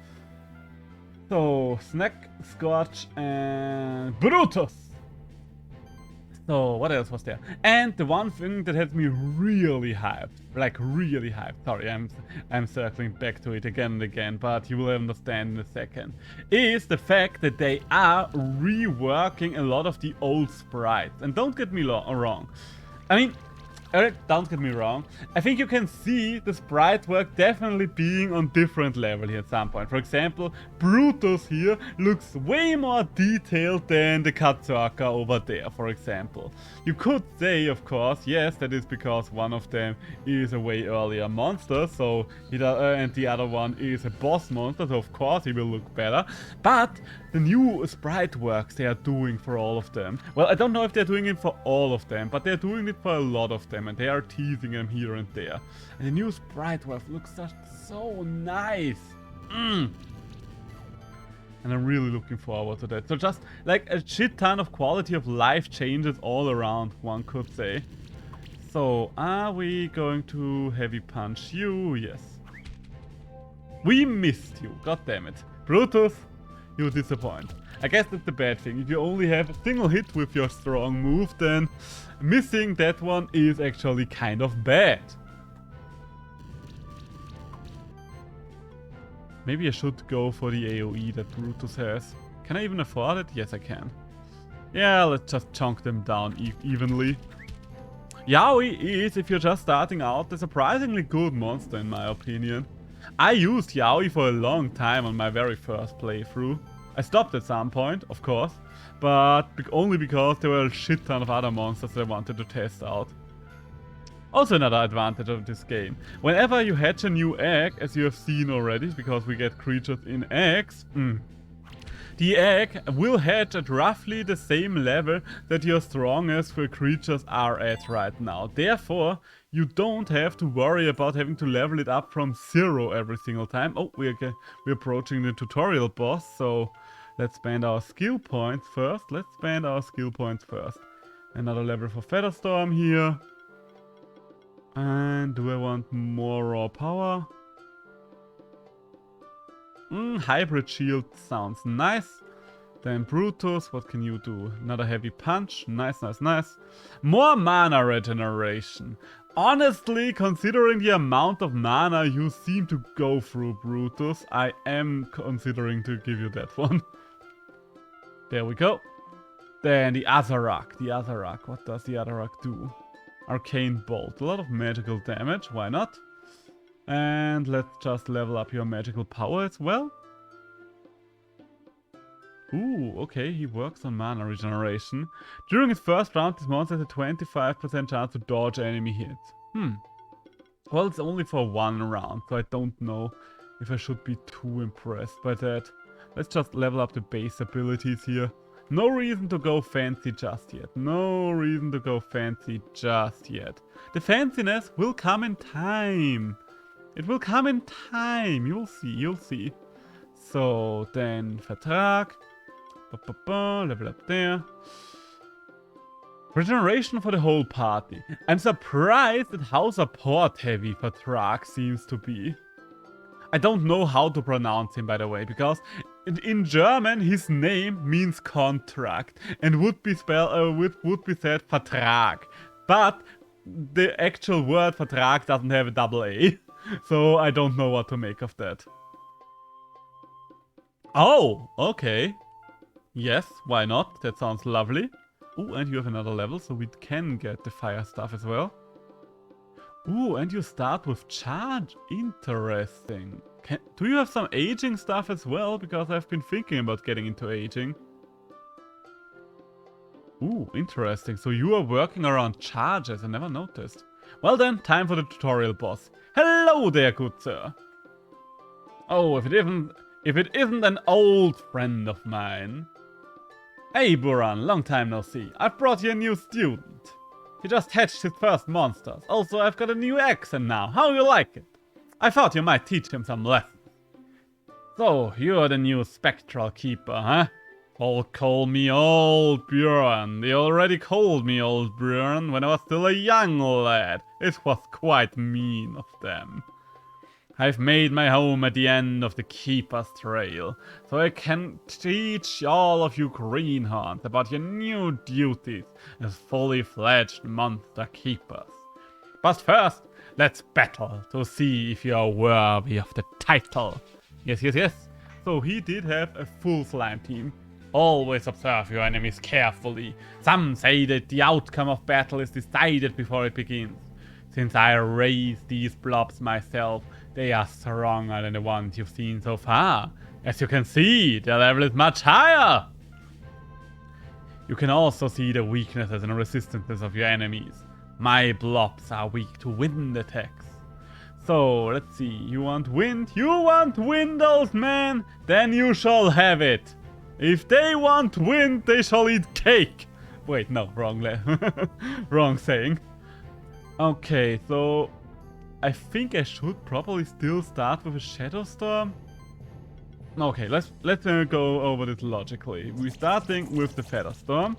So, Snack, Scorch, and Brutus. So what else was there? And the one thing that has me really hyped, like really hyped, sorry, I'm circling back to it again and again, but you will understand in a second, is the fact that they are reworking a lot of the old sprites. And don't get me wrong. I mean, don't get me wrong. I think you can see the sprite work definitely being on different level here at some point. For example, Brutus here looks way more detailed than the Katsuraka over there, for example. You could say, of course, yes, that is because one of them is a way earlier monster, so and the other one is a boss monster, so of course he will look better. But the new sprite works they are doing for all of them. Well, I don't know if they're doing it for all of them, but they're doing it for a lot of them, and they are teasing them here and there. And the new sprite work looks just so nice. And I'm really looking forward to that. So just like a shit ton of quality of life changes all around, one could say. So are we going to heavy punch you? Yes. We missed you. God damn it. Brutus, you disappoint. I guess that's the bad thing. If you only have a single hit with your strong move, then missing that one is actually kind of bad. Maybe I should go for the AoE that Brutus has. Can I even afford it? Yes, I can. Yeah, let's just chunk them down evenly. Yaoi is, if you're just starting out, a surprisingly good monster in my opinion. I used Yaoi for a long time on my very first playthrough. I stopped at some point, of course, but only because there were a shit ton of other monsters that I wanted to test out. Also another advantage of this game. Whenever you hatch a new egg, as you have seen already, because we get creatures in eggs, the egg will hatch at roughly the same level that your strongest creatures are at right now. Therefore, you don't have to worry about having to level it up from 0 every single time. Oh, we're approaching the tutorial boss, so let's spend our skill points first. Another level for Featherstorm here. And do I want more raw power? Hybrid shield sounds nice. Then Brutus, what can you do? Another heavy punch. Nice, nice, nice. More mana regeneration. Honestly, considering the amount of mana you seem to go through, Brutus, I am considering to give you that one. There we go. Then the Azarak. What does the Azarak do? Arcane Bolt. A lot of magical damage. Why not? And let's just level up your magical power as well. Ooh, okay, he works on mana regeneration. During his first round, this monster has a 25% chance to dodge enemy hits. Well, it's only for one round, so I don't know if I should be too impressed by that. Let's just level up the base abilities here. No reason to go fancy just yet. The fanciness will come in time. It will come in time. You'll see. So then Vertrag. Level up there. Regeneration for the whole party. I'm surprised at how support heavy Vertrag seems to be. I don't know how to pronounce him, by the way, because in German his name means contract and would be said Vertrag. But the actual word Vertrag doesn't have a double A. So I don't know what to make of that. Oh, okay. Yes, why not? That sounds lovely. Ooh, and you have another level, so we can get the fire stuff as well. Ooh, and you start with charge. Interesting. Do you have some aging stuff as well? Because I've been thinking about getting into aging. Ooh, interesting. So you are working around charges. I never noticed. Well then, time for the tutorial boss. Hello there, good sir. Oh, if it isn't an old friend of mine. Hey Buran, long time no see. I've brought you a new student. He just hatched his first monsters. Also, I've got a new accent now. How you like it? I thought you might teach him some lessons. So, you're the new spectral keeper, huh? All call me Old Björn. They already called me Old Björn when I was still a young lad. It was quite mean of them. I've made my home at the end of the Keeper's Trail, so I can teach all of you greenhorns about your new duties as fully fledged monster keepers. But first, let's battle to see if you are worthy of the title. Yes, yes, yes. So he did have a full slime team. Always observe your enemies carefully. Some say that the outcome of battle is decided before it begins. Since I raised these blobs myself, they are stronger than the ones you've seen so far. As you can see, their level is much higher. You can also see the weaknesses and resistances of your enemies. My blobs are weak to wind attacks. So, let's see, you want wind? You want wind, old man? Then you shall have it. If they want wind, they shall eat cake. Wait, no, wrong wrong saying. Okay, so I think I should probably still start with a Shadow Storm. Okay, let's go over this logically. We're starting with the Feather Storm,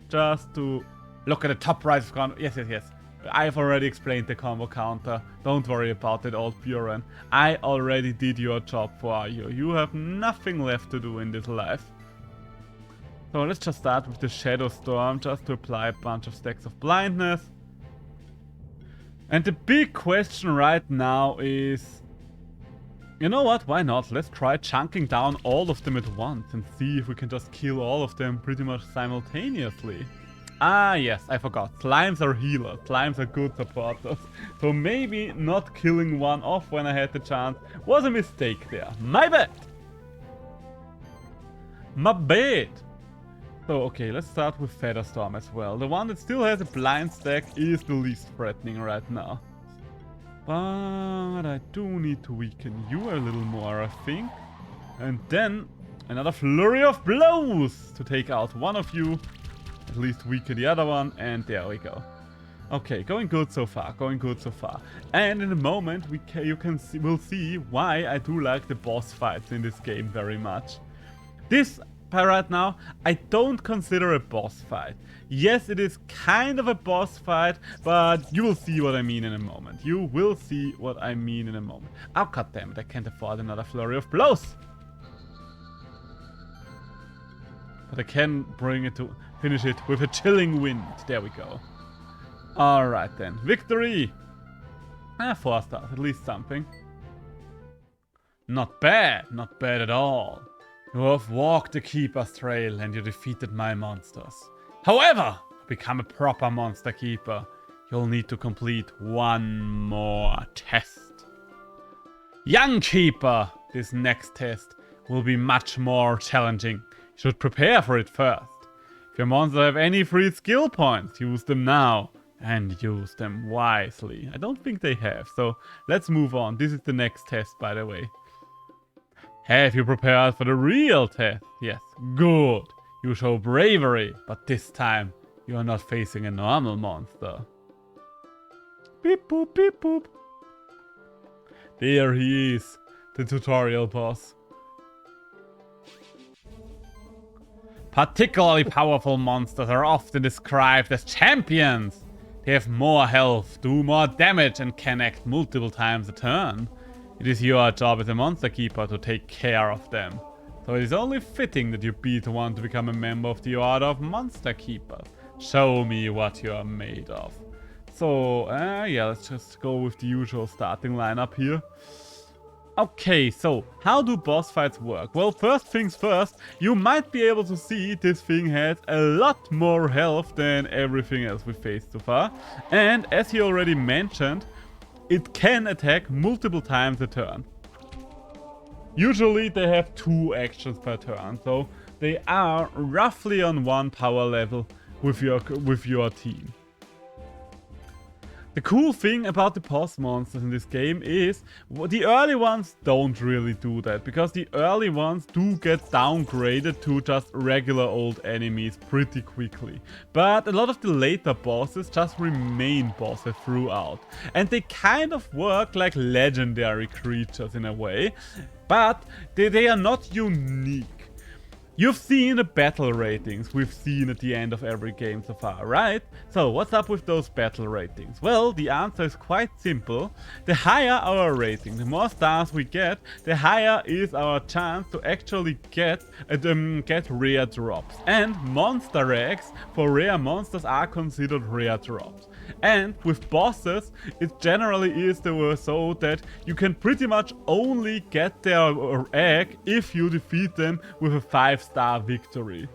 just to look at the top right of combo. Yes, yes, yes. I've already explained the combo counter. Don't worry about it, old Buren. I already did your job for you. You have nothing left to do in this life. So let's just start with the Shadow Storm, just to apply a bunch of stacks of blindness. And the big question right now is, you know what, why not? Let's try chunking down all of them at once and see if we can just kill all of them pretty much simultaneously. Ah yes, I forgot. Slimes are healers. Slimes are good supporters. So maybe not killing one off when I had the chance was a mistake there. My bad! My bad! So okay, let's start with Feather Storm as well. The one that still has a blind stack is the least threatening right now. But I do need to weaken you a little more, I think. And then another flurry of blows to take out one of you. At least weaken the other one, and there we go. Okay, going good so far, going good so far. And in a moment we'll see why I do like the boss fights in this game very much. This right now I don't consider a boss fight. Yes, it is kind of a boss fight, but you will see what I mean in a moment. You will see what I mean in a moment. Oh goddammit, I can't afford another flurry of blows. But I can bring it to finish it with a chilling wind. There we go. Alright then. Victory! 4 stars, at least something. Not bad, not bad at all. You have walked the Keeper's Trail and you defeated my monsters. However, to become a proper monster keeper, you'll need to complete one more test. Young Keeper, this next test will be much more challenging. You should prepare for it first. If your monsters have any free skill points, use them now. And use them wisely. I don't think they have, so let's move on. This is the next test, by the way. Have you prepared for the real test? Yes, good. You show bravery, but this time you are not facing a normal monster. Beep boop, beep boop. There he is, the tutorial boss. Particularly powerful monsters are often described as champions. They have more health, do more damage, and can act multiple times a turn. It is your job as a monster keeper to take care of them. So it is only fitting that you beat one to become a member of the Order of Monster Keepers. Show me what you are made of. So, yeah, let's just go with the usual starting lineup here. Okay, so how do boss fights work? Well, first things first, you might be able to see this thing has a lot more health than everything else we faced so far. And as he already mentioned, it can attack multiple times a turn. Usually they have 2 actions per turn, so they are roughly on 1 power level with your team. The cool thing about the boss monsters in this game is the early ones don't really do that, because the early ones do get downgraded to just regular old enemies pretty quickly. But a lot of the later bosses just remain bosses throughout, and they kind of work like legendary creatures in a way, but they are not unique. You've seen the battle ratings we've seen at the end of every game so far, right? So what's up with those battle ratings? Well, the answer is quite simple. The higher our rating, the more stars we get, the higher is our chance to actually get rare drops. And monster eggs for rare monsters are considered rare drops. And with bosses, it generally is so that you can pretty much only get their egg if you defeat them with a 5-star victory.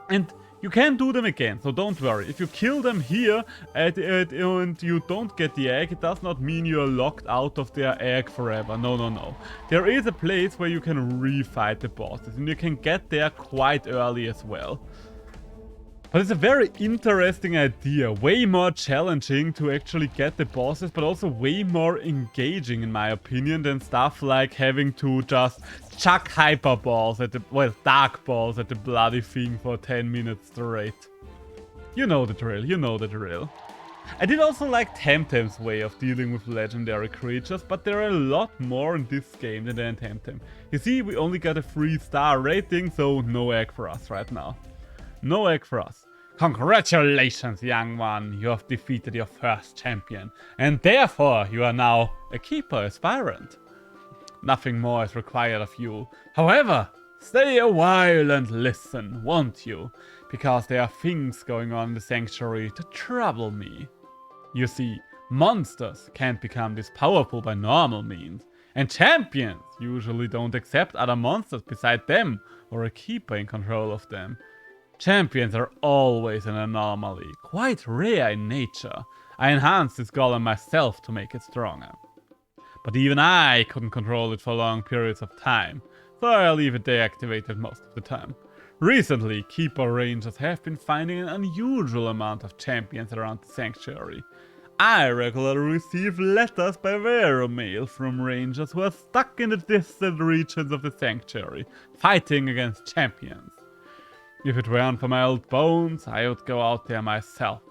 And you can do them again, so don't worry. If you kill them here and you don't get the egg, it does not mean you're locked out of their egg forever. No, no, no. There is a place where you can refight the bosses, and you can get there quite early as well. But it's a very interesting idea, way more challenging to actually get the bosses, but also way more engaging in my opinion than stuff like having to just chuck hyper balls at the, well, dark balls at the bloody thing for 10 minutes straight. You know the drill, you know the drill. I did also like Temtem's way of dealing with legendary creatures, but there are a lot more in this game than in Temtem. You see, we only got a 3-star rating, so no egg for us right now. No egg for us. Congratulations, young one, you have defeated your first champion, and therefore you are now a keeper aspirant. Nothing more is required of you. However, stay a while and listen, won't you? Because there are things going on in the sanctuary that trouble me. You see, monsters can't become this powerful by normal means, and champions usually don't accept other monsters beside them or a keeper in control of them. Champions are always an anomaly, quite rare in nature. I enhanced this golem myself to make it stronger. But even I couldn't control it for long periods of time, so I leave it deactivated most of the time. Recently, Keeper Rangers have been finding an unusual amount of champions around the sanctuary. I regularly receive letters by Veromail from Rangers who are stuck in the distant regions of the sanctuary, fighting against champions. If it weren't for my old bones, I would go out there myself.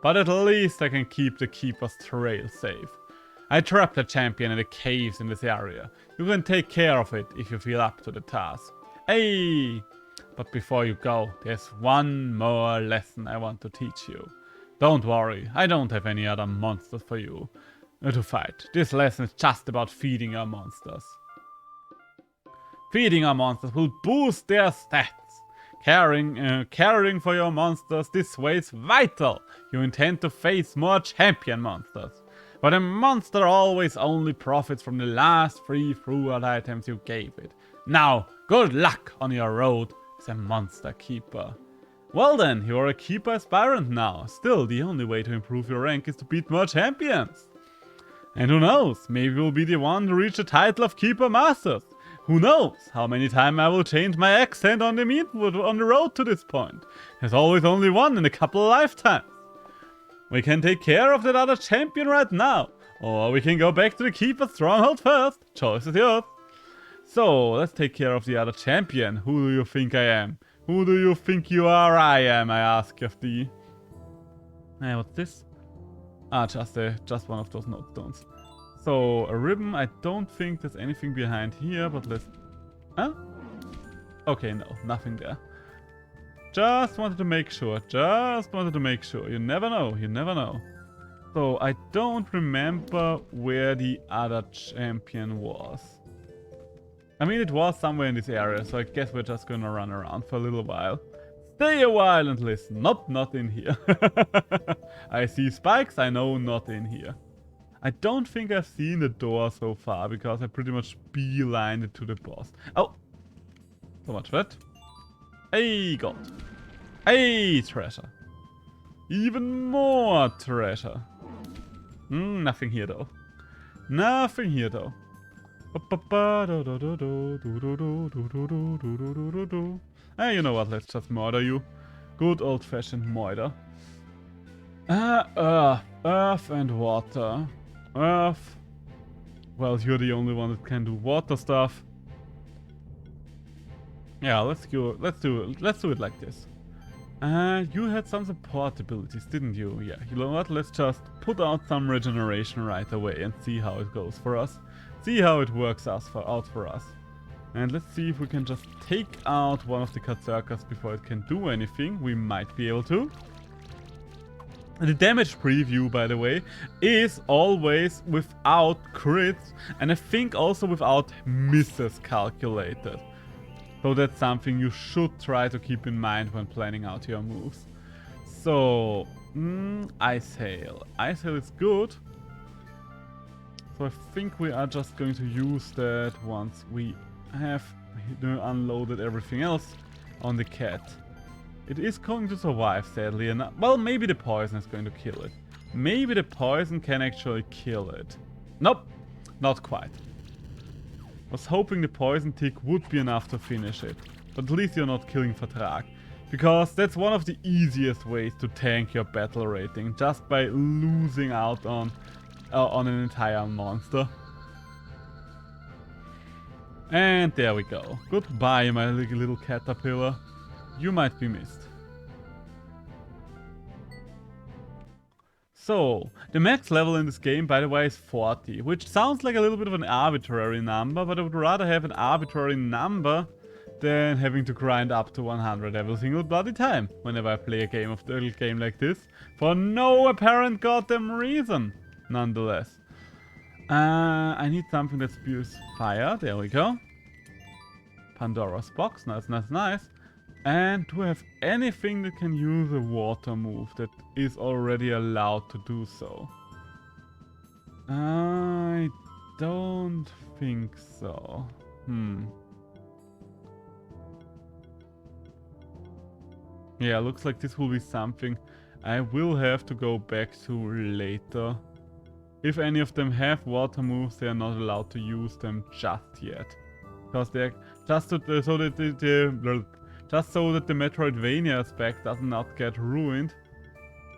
But at least I can keep the Keeper's trail safe. I trapped a champion in the caves in this area. You can take care of it if you feel up to the task. Hey! But before you go, there's one more lesson I want to teach you. Don't worry, I don't have any other monsters for you to fight. This lesson is just about feeding your monsters. Feeding your monsters will boost their stats. Caring for your monsters this way is vital. You intend to face more champion monsters. But a monster always only profits from the last 3 fruit items you gave it. Now, good luck on your road as a monster keeper. Well then, you are a keeper aspirant now. Still, the only way to improve your rank is to beat more champions. And who knows, maybe you'll be the one to reach the title of Keeper Masters. Who knows how many times I will change my accent on the road to this point. There's always only one in a couple of lifetimes. We can take care of that other champion right now. Or we can go back to the Keeper Stronghold first. Choice is yours. So, let's take care of the other champion. Who do you think I am? Who do you think you are? I am, I ask of thee. Hey, what's this? Ah, just one of those note stones. So, a ribbon, I don't think there's anything behind here, but let's... Huh? Okay, no, nothing there. Just wanted to make sure, You never know, you never know. So, I don't remember where the other champion was. I mean, it was somewhere in this area, so I guess we're just gonna run around for a little while. Stay a while and listen. Nope, not in here. I see spikes, I know not in here. I don't think I've seen the door so far, because I pretty much beelined it to the boss. Oh! So much for that. Hey, gold. Hey, treasure. Even more treasure. Nothing here though. Nothing here though. Hey, you know what, let's just murder you. Good old-fashioned murder. Earth and water. Earth. Well, you're the only one that can do water stuff. Yeah, let's do it like this. You had some support abilities, didn't you? Yeah, you know what? Let's just put out some regeneration right away and see how it goes for us. See how it works out for us. And let's see if we can just take out one of the Berserkers before it can do anything. We might be able to. The damage preview, by the way, is always without crits, and I think also without misses calculated. So that's something you should try to keep in mind when planning out your moves. So, Ice Hail. Ice Hail is good. So I think we are just going to use that once we have unloaded everything else on the cat. It is going to survive, sadly enough. Well, maybe the poison is going to kill it. Maybe the poison can actually kill it. Nope, not quite. Was hoping the poison tick would be enough to finish it. But at least you're not killing Vertrag. Because that's one of the easiest ways to tank your battle rating. Just by losing out on an entire monster. And there we go. Goodbye, my little caterpillar. You might be missed. So, the max level in this game, by the way, is 40, which sounds like a little bit of an arbitrary number, but I would rather have an arbitrary number than having to grind up to 100 every single bloody time whenever I play a game like this, for no apparent goddamn reason, nonetheless. I need something that spews fire, there we go. Pandora's box, nice, nice, nice. And do I have anything that can use a water move that is already allowed to do so? I don't think so. Yeah, looks like this will be something I will have to go back to later. If any of them have water moves, they are not allowed to use them just yet. Because they're just so that the Metroidvania aspect does not get ruined,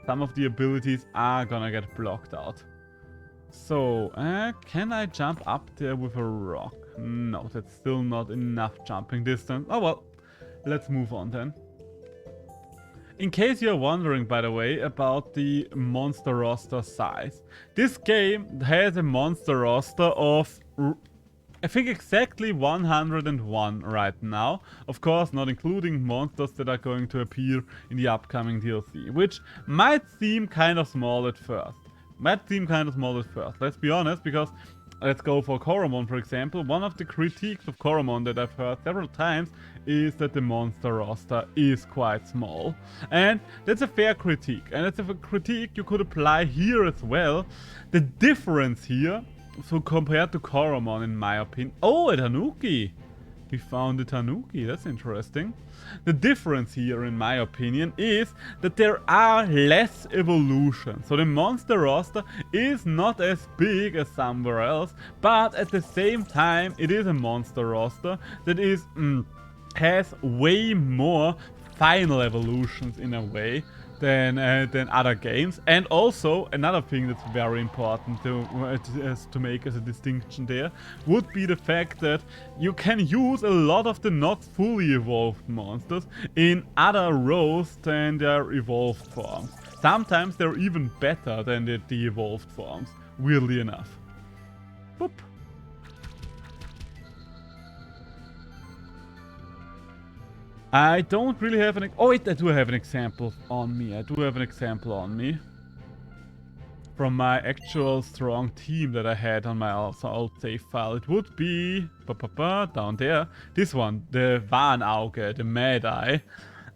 some of the abilities are gonna get blocked out. So, can I jump up there with a rock? No, that's still not enough jumping distance. Oh well, let's move on then. In case you're wondering, by the way, about the monster roster size, this game has a monster roster of, I think, exactly 101 right now. Of course, not including monsters that are going to appear in the upcoming DLC, which might seem kind of small at first. Let's be honest, because let's go for Coromon, for example. One of the critiques of Coromon that I've heard several times is that the monster roster is quite small. And that's a fair critique. And it's a critique you could apply here as well. The difference here, so compared to Coromon, in my opinion... Oh, a Tanuki! We found a Tanuki, that's interesting. The difference here, in my opinion, is that there are less evolutions. So the monster roster is not as big as somewhere else, but at the same time, it is a monster roster that is has way more final evolutions in a way than other games. And also, another thing that's very important to make as a distinction there would be the fact that you can use a lot of the not fully evolved monsters in other rows than their evolved forms. Sometimes they're even better than the evolved forms, weirdly enough. Boop. I don't really have an... Oh wait, I do have an example on me. From my actual strong team that I had on my old save file. It would be... down there. This one, the Warnauge, the Mad Eye.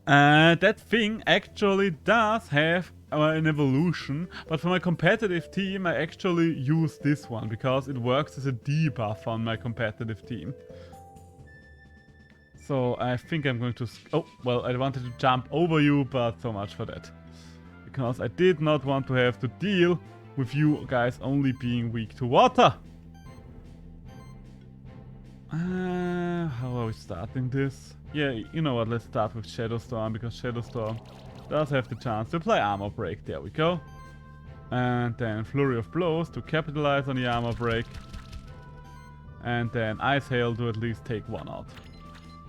That thing actually does have an evolution, but for my competitive team I actually use this one because it works as a debuff on my competitive team. So I think I'm going to... Oh, well, I wanted to jump over you, but so much for that. Because I did not want to have to deal with you guys only being weak to water. How are we starting this? Yeah, you know what, let's start with Shadowstorm, because Shadowstorm does have the chance to apply Armor Break. There we go. And then Flurry of Blows to capitalize on the Armor Break. And then Ice Hail to at least take one out.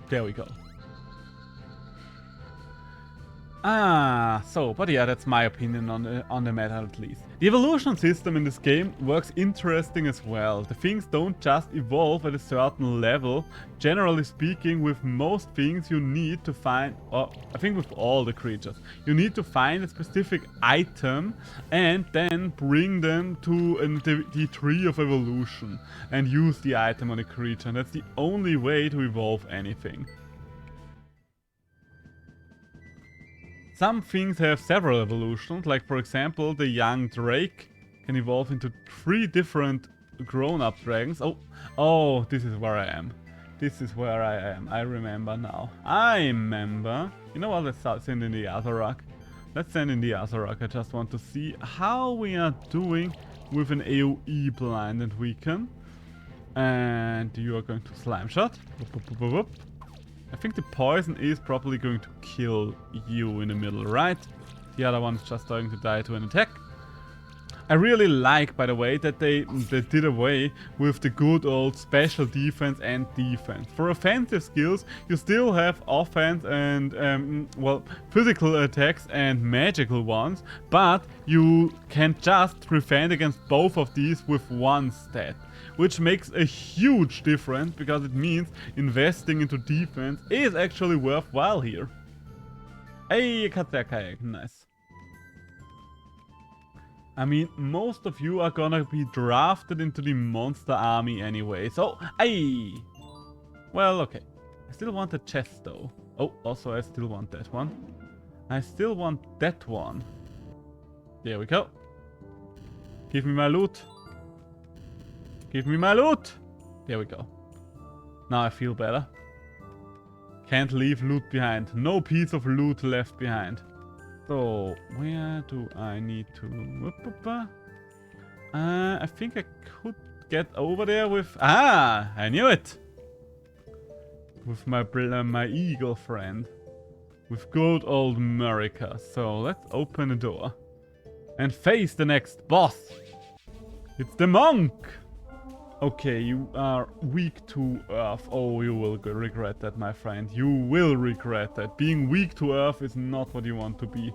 There we go. But yeah, that's my opinion on the matter at least. The evolution system in this game works interesting as well. The things don't just evolve at a certain level. Generally speaking, with most things you need to find, or I think with all the creatures, you need to find a specific item and then bring them to the tree of evolution and use the item on a creature. And that's the only way to evolve anything. Some things have several evolutions, like for example the young drake can evolve into 3 different grown-up dragons. Oh, this is where I am. This is where I am. I remember now. I remember. You know what, let's send in the Azarac. Let's send in the Azarac. I just want to see how we are doing with an AoE blind and weaken. And you are going to slime shot. I think the poison is probably going to kill you in the middle, right? The other one's just going to die to an attack. I really like, by the way, that they did away with the good old special defense and defense. For offensive skills, you still have offense and, well, physical attacks and magical ones, but you can just defend against both of these with one stat. Which makes a huge difference, because it means investing into defense is actually worthwhile here. Hey, Katja Kayak, nice. I mean, most of you are gonna be drafted into the monster army anyway, so, hey! Well, okay. I still want the chest though. Oh, also I still want that one. I still want that one. There we go. Give me my loot. Give me my loot! There we go. Now I feel better. Can't leave loot behind. No piece of loot left behind. So, where do I need to... I think I could get over there with... I knew it! With my eagle friend. With good old Murica. So, let's open the door. And face the next boss. It's the monk! Okay, you are weak to Earth. Oh, you will regret that, my friend. You will regret that. Being weak to Earth is not what you want to be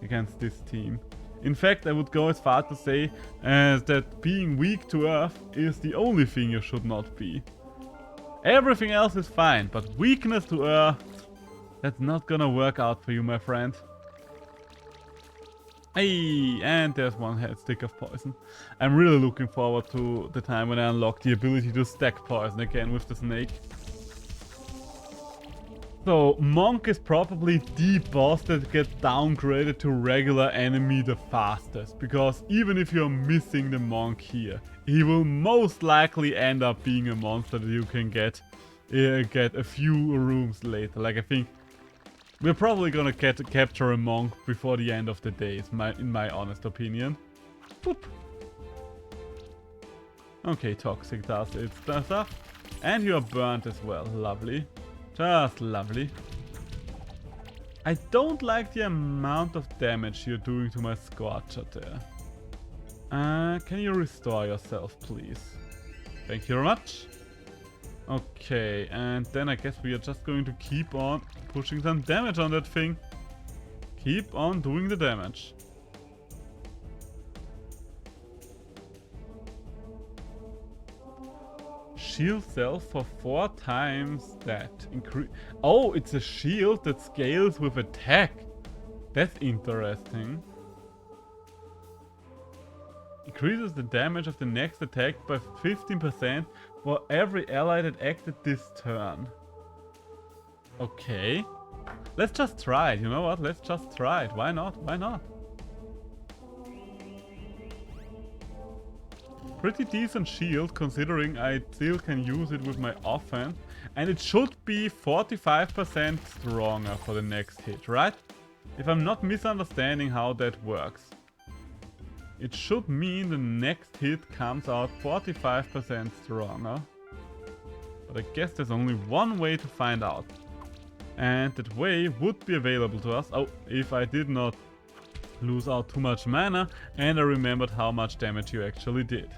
against this team. In fact, I would go as far to say that being weak to Earth is the only thing you should not be. Everything else is fine, but weakness to Earth, that's not gonna work out for you, my friend. Hey, and there's one head stick of poison. I'm really looking forward to the time when I unlock the ability to stack poison again with the snake. So, Monk is probably the boss that gets downgraded to regular enemy the fastest. Because even if you're missing the Monk here, he will most likely end up being a monster that you can get a few rooms later. Like, I think we're probably gonna capture a monk before the end of the day, in my honest opinion. Boop. Okay, toxic does its stuff. And you are burnt as well. Lovely. Just lovely. I don't like the amount of damage you're doing to my Scorcher there. Can you restore yourself, please? Thank you very much. Okay, and then I guess we are just going to keep on pushing some damage on that thing. Keep on doing the damage. Shield self for 4 times that. Oh, it's a shield that scales with attack. That's interesting. Increases the damage of the next attack by 15% for every ally that acted this turn. Okay. Let's just try it, you know what? Let's just try it. Why not? Why not? Pretty decent shield, considering I still can use it with my offense. And it should be 45% stronger for the next hit, right? If I'm not misunderstanding how that works. It should mean the next hit comes out 45% stronger. But I guess there's only one way to find out. And that way would be available to us. Oh, if I did not lose out too much mana and I remembered how much damage you actually did.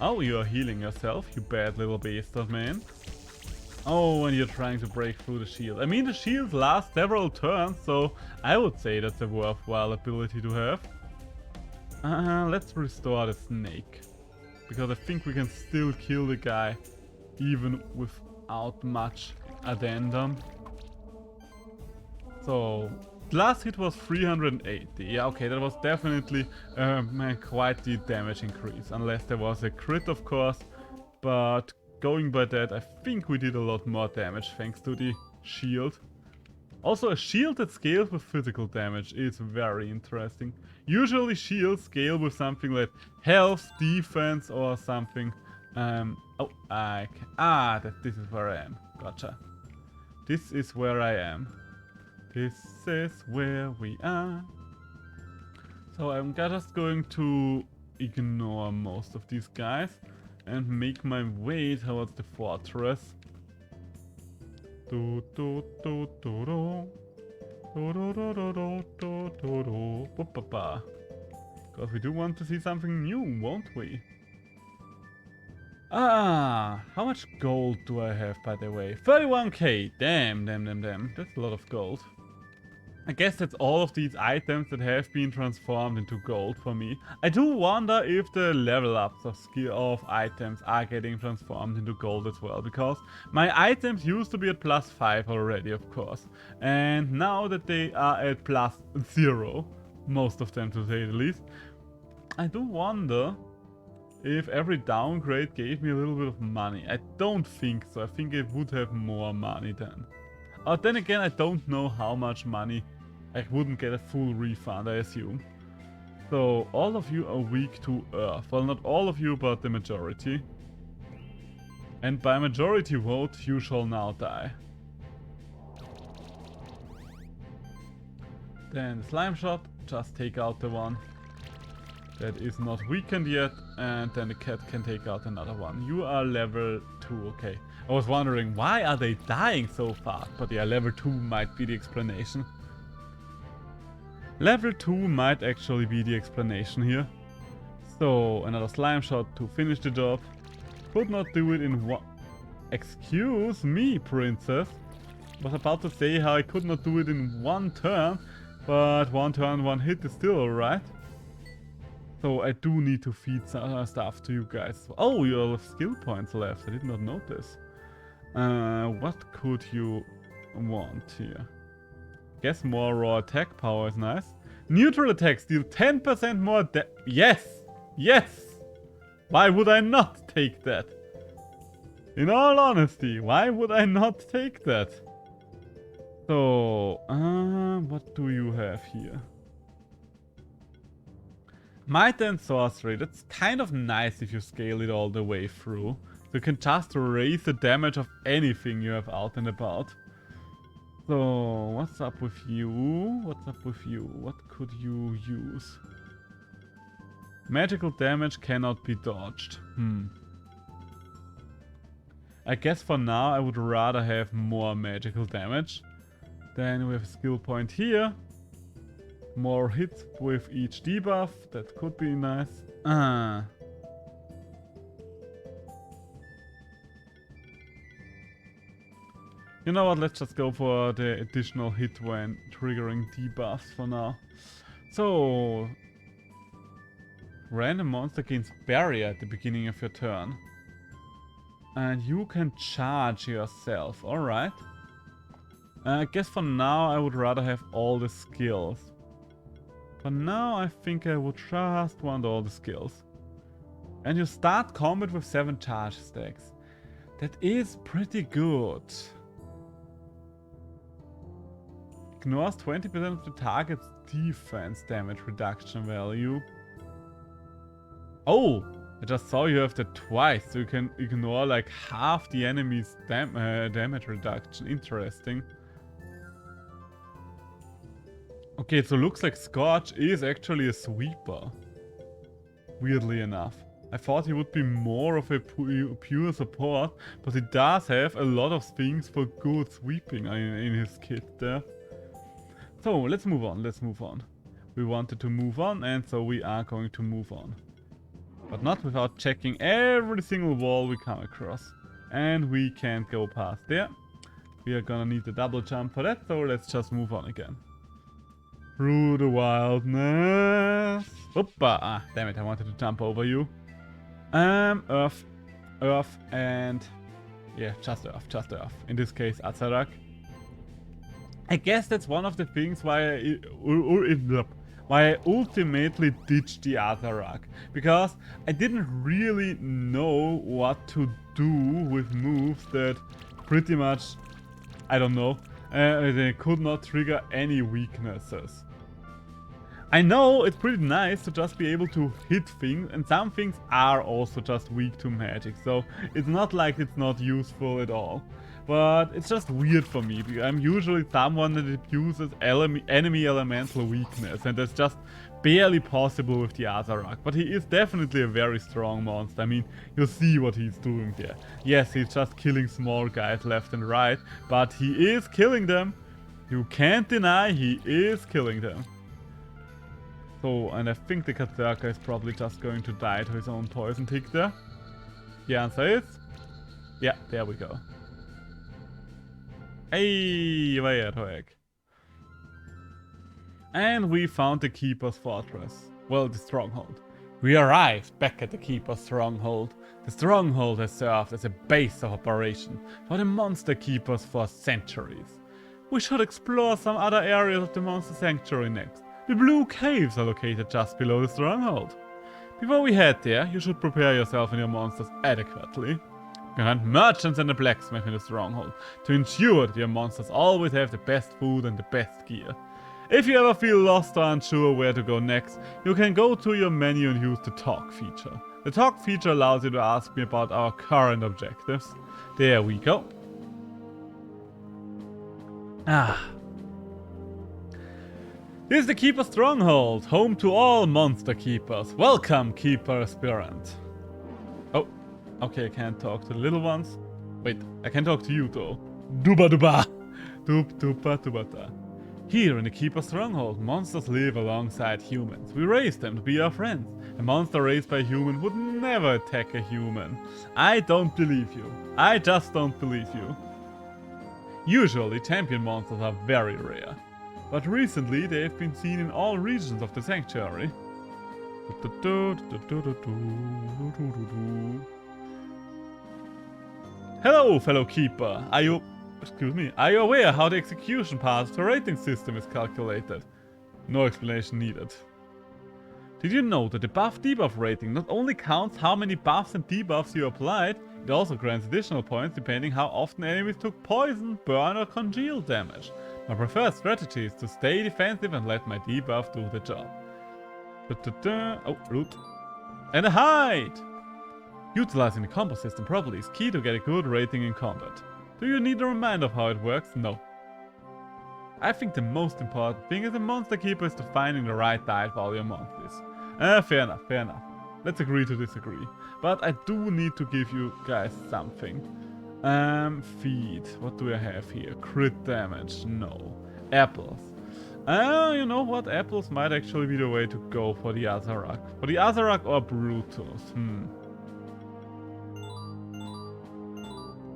Oh, you are healing yourself, you bad little bastard man. Oh, and you're trying to break through the shield. I mean, the shield lasts several turns, so I would say that's a worthwhile ability to have. Let's restore the snake. Because I think we can still kill the guy even without much addendum. So, last hit was 380. Yeah, okay, that was definitely quite the damage increase. Unless there was a crit, of course. But going by that, I think we did a lot more damage thanks to the shield. Also, a shield that scales with physical damage is very interesting. Usually shields scale with something like health, defense, or something. This is where I am. Gotcha. This is where I am. This is where we are. So I'm just going to ignore most of these guys and make my way towards the fortress. Because we do want to see something new, won't we? How much gold do I have, by the way? 31k. Damn. That's a lot of gold. I guess that's all of these items that have been transformed into gold for me. I do wonder if the level ups of items are getting transformed into gold as well, because my items used to be at +5 already, of course. And now that they are at +0, most of them to say the least, I do wonder if every downgrade gave me a little bit of money. I don't think so. I think it would have more money then. Then again, I don't know how much money. I wouldn't get a full refund, I assume. So, all of you are weak to earth. Well, not all of you, but the majority. And by majority vote, you shall now die. Then slime shot, just take out the one that is not weakened yet, and then the cat can take out another one. You are level 2, okay. I was wondering, why are they dying so fast? But yeah, level 2 might be the explanation. Level 2 might actually be the explanation here. So, another slime shot to finish the job. Could not do it in one... Excuse me, princess. Was about to say how I could not do it in one turn, but one turn, one hit is still alright. So I do need to feed stuff to you guys. Oh, you all have skill points left. I did not notice. What could you want here? Guess more raw attack power is nice. Neutral attacks deal 10% more Yes! Yes! Why would I not take that? In all honesty, why would I not take that? So, what do you have here? Might and Sorcery. That's kind of nice if you scale it all the way through. So you can just raise the damage of anything you have out and about. So, what's up with you? What's up with you? What could you use? Magical damage cannot be dodged. I guess for now I would rather have more magical damage. Then we have a skill point here. More hits with each debuff. That could be nice. You know what, let's just go for the additional hit when triggering debuffs for now. So, random monster gains barrier at the beginning of your turn. And you can charge yourself, alright. I guess for now I would rather have all the skills. For now I think I would just want all the skills. And you start combat with 7 charge stacks. That is pretty good. Ignores 20% of the target's defense damage reduction value. Oh! I just saw you have that twice, so you can ignore like half the enemy's damage reduction. Interesting. Okay, so looks like Scorch is actually a sweeper. Weirdly enough. I thought he would be more of a pure support, but he does have a lot of things for good sweeping in his kit there. So, let's move on, let's move on. We wanted to move on, and so we are going to move on. But not without checking every single wall we come across. And we can't go past there. We are gonna need the double jump for that, so let's just move on again. Through the wildness. Hoppa! Ah, damn it, I wanted to jump over you. Earth, and... yeah, just Earth. In this case, Azarak. I guess that's one of the things why I ultimately ditched the Azarak. Because I didn't really know what to do with moves that pretty much, I don't know, they could not trigger any weaknesses. I know it's pretty nice to just be able to hit things, and some things are also just weak to magic, so it's not like it's not useful at all. But it's just weird for me, because I'm usually someone that abuses enemy elemental weakness, and that's just barely possible with the Azarak. But he is definitely a very strong monster. I mean, you'll see what he's doing there. Yes, he's just killing small guys left and right, but he is killing them. You can't deny he is killing them. So, and I think the Katzerka is probably just going to die to his own poison tick there. The answer is... yeah, there we go. Hey, Vajertoek. And we found the Keeper's Fortress. Well, the Stronghold. We arrived back at the Keeper's Stronghold. The Stronghold has served as a base of operation for the Monster Keepers for centuries. We should explore some other areas of the Monster Sanctuary next. The Blue Caves are located just below the Stronghold. Before we head there, you should prepare yourself and your monsters adequately. You can hunt merchants and a blacksmith in the Stronghold to ensure that your monsters always have the best food and the best gear. If you ever feel lost or unsure where to go next, you can go to your menu and use the Talk feature. The Talk feature allows you to ask me about our current objectives. There we go. This is the Keeper Stronghold, home to all Monster Keepers. Welcome, Keeper Aspirant. Oh, okay, I can't talk to the little ones. Wait, I can talk to you though. Duba duba! Dub duba dubata. Here in the Keeper Stronghold, monsters live alongside humans. We raise them to be our friends. A monster raised by a human would never attack a human. I don't believe you. I just don't believe you. Usually, champion monsters are very rare. But recently they have been seen in all regions of the sanctuary. Hello, fellow keeper. Are you aware how the execution path of the rating system is calculated? No explanation needed. Did you know that the buff-debuff rating not only counts how many buffs and debuffs you applied, it also grants additional points depending how often enemies took poison, burn or congeal damage. My preferred strategy is to stay defensive and let my debuff do the job. Oh, root. And a hide! Utilizing the combo system properly is key to get a good rating in combat. Do you need a reminder of how it works? No. I think the most important thing as a monster keeper is to finding the right diet for all your monsters. Fair enough, fair enough. Let's agree to disagree. But I do need to give you guys something. Feed. What do I have here? Crit damage. No. Apples. You know what? Apples might actually be the way to go for the Azarak. For the Azarak or Brutus.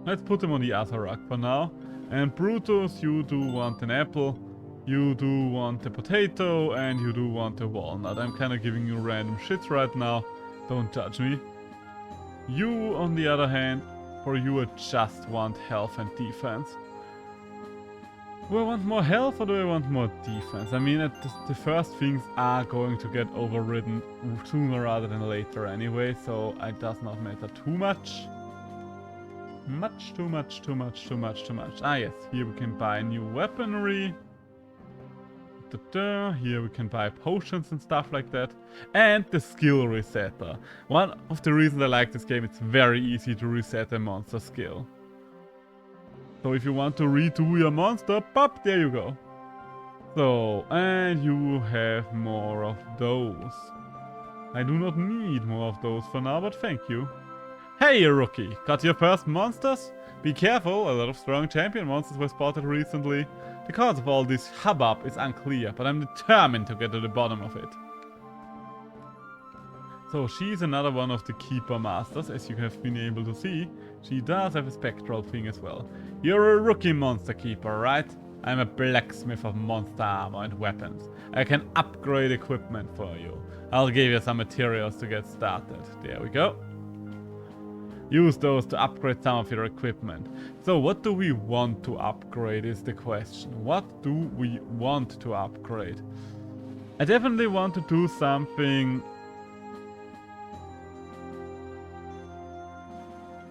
Let's put him on the Azarak for now. And Brutus, you do want an apple. You do want a potato. And you do want a walnut. I'm kind of giving you random shit right now. Don't judge me. You, on the other hand, for you I just want health and defense. Do I want more health or do I want more defense? I mean, the first things are going to get overridden sooner rather than later anyway, so it does not matter too much. Too much. Ah yes, here we can buy new weaponry. Here we can buy potions and stuff like that. And the skill resetter. One of the reasons I like this game, it's very easy to reset a monster skill. So if you want to redo your monster, pop, there you go. So, and you have more of those. I do not need more of those for now, but thank you. Hey, rookie! Got your first monsters? Be careful, a lot of strong champion monsters were spotted recently. The cause of all this hubbub is unclear, but I'm determined to get to the bottom of it. So she's another one of the Keeper Masters, as you have been able to see. She does have a spectral thing as well. You're a rookie Monster Keeper, right? I'm a blacksmith of monster armor and weapons. I can upgrade equipment for you. I'll give you some materials to get started. There we go. Use those to upgrade some of your equipment. So what do we want to upgrade is the question. What do we want to upgrade? I definitely want to do something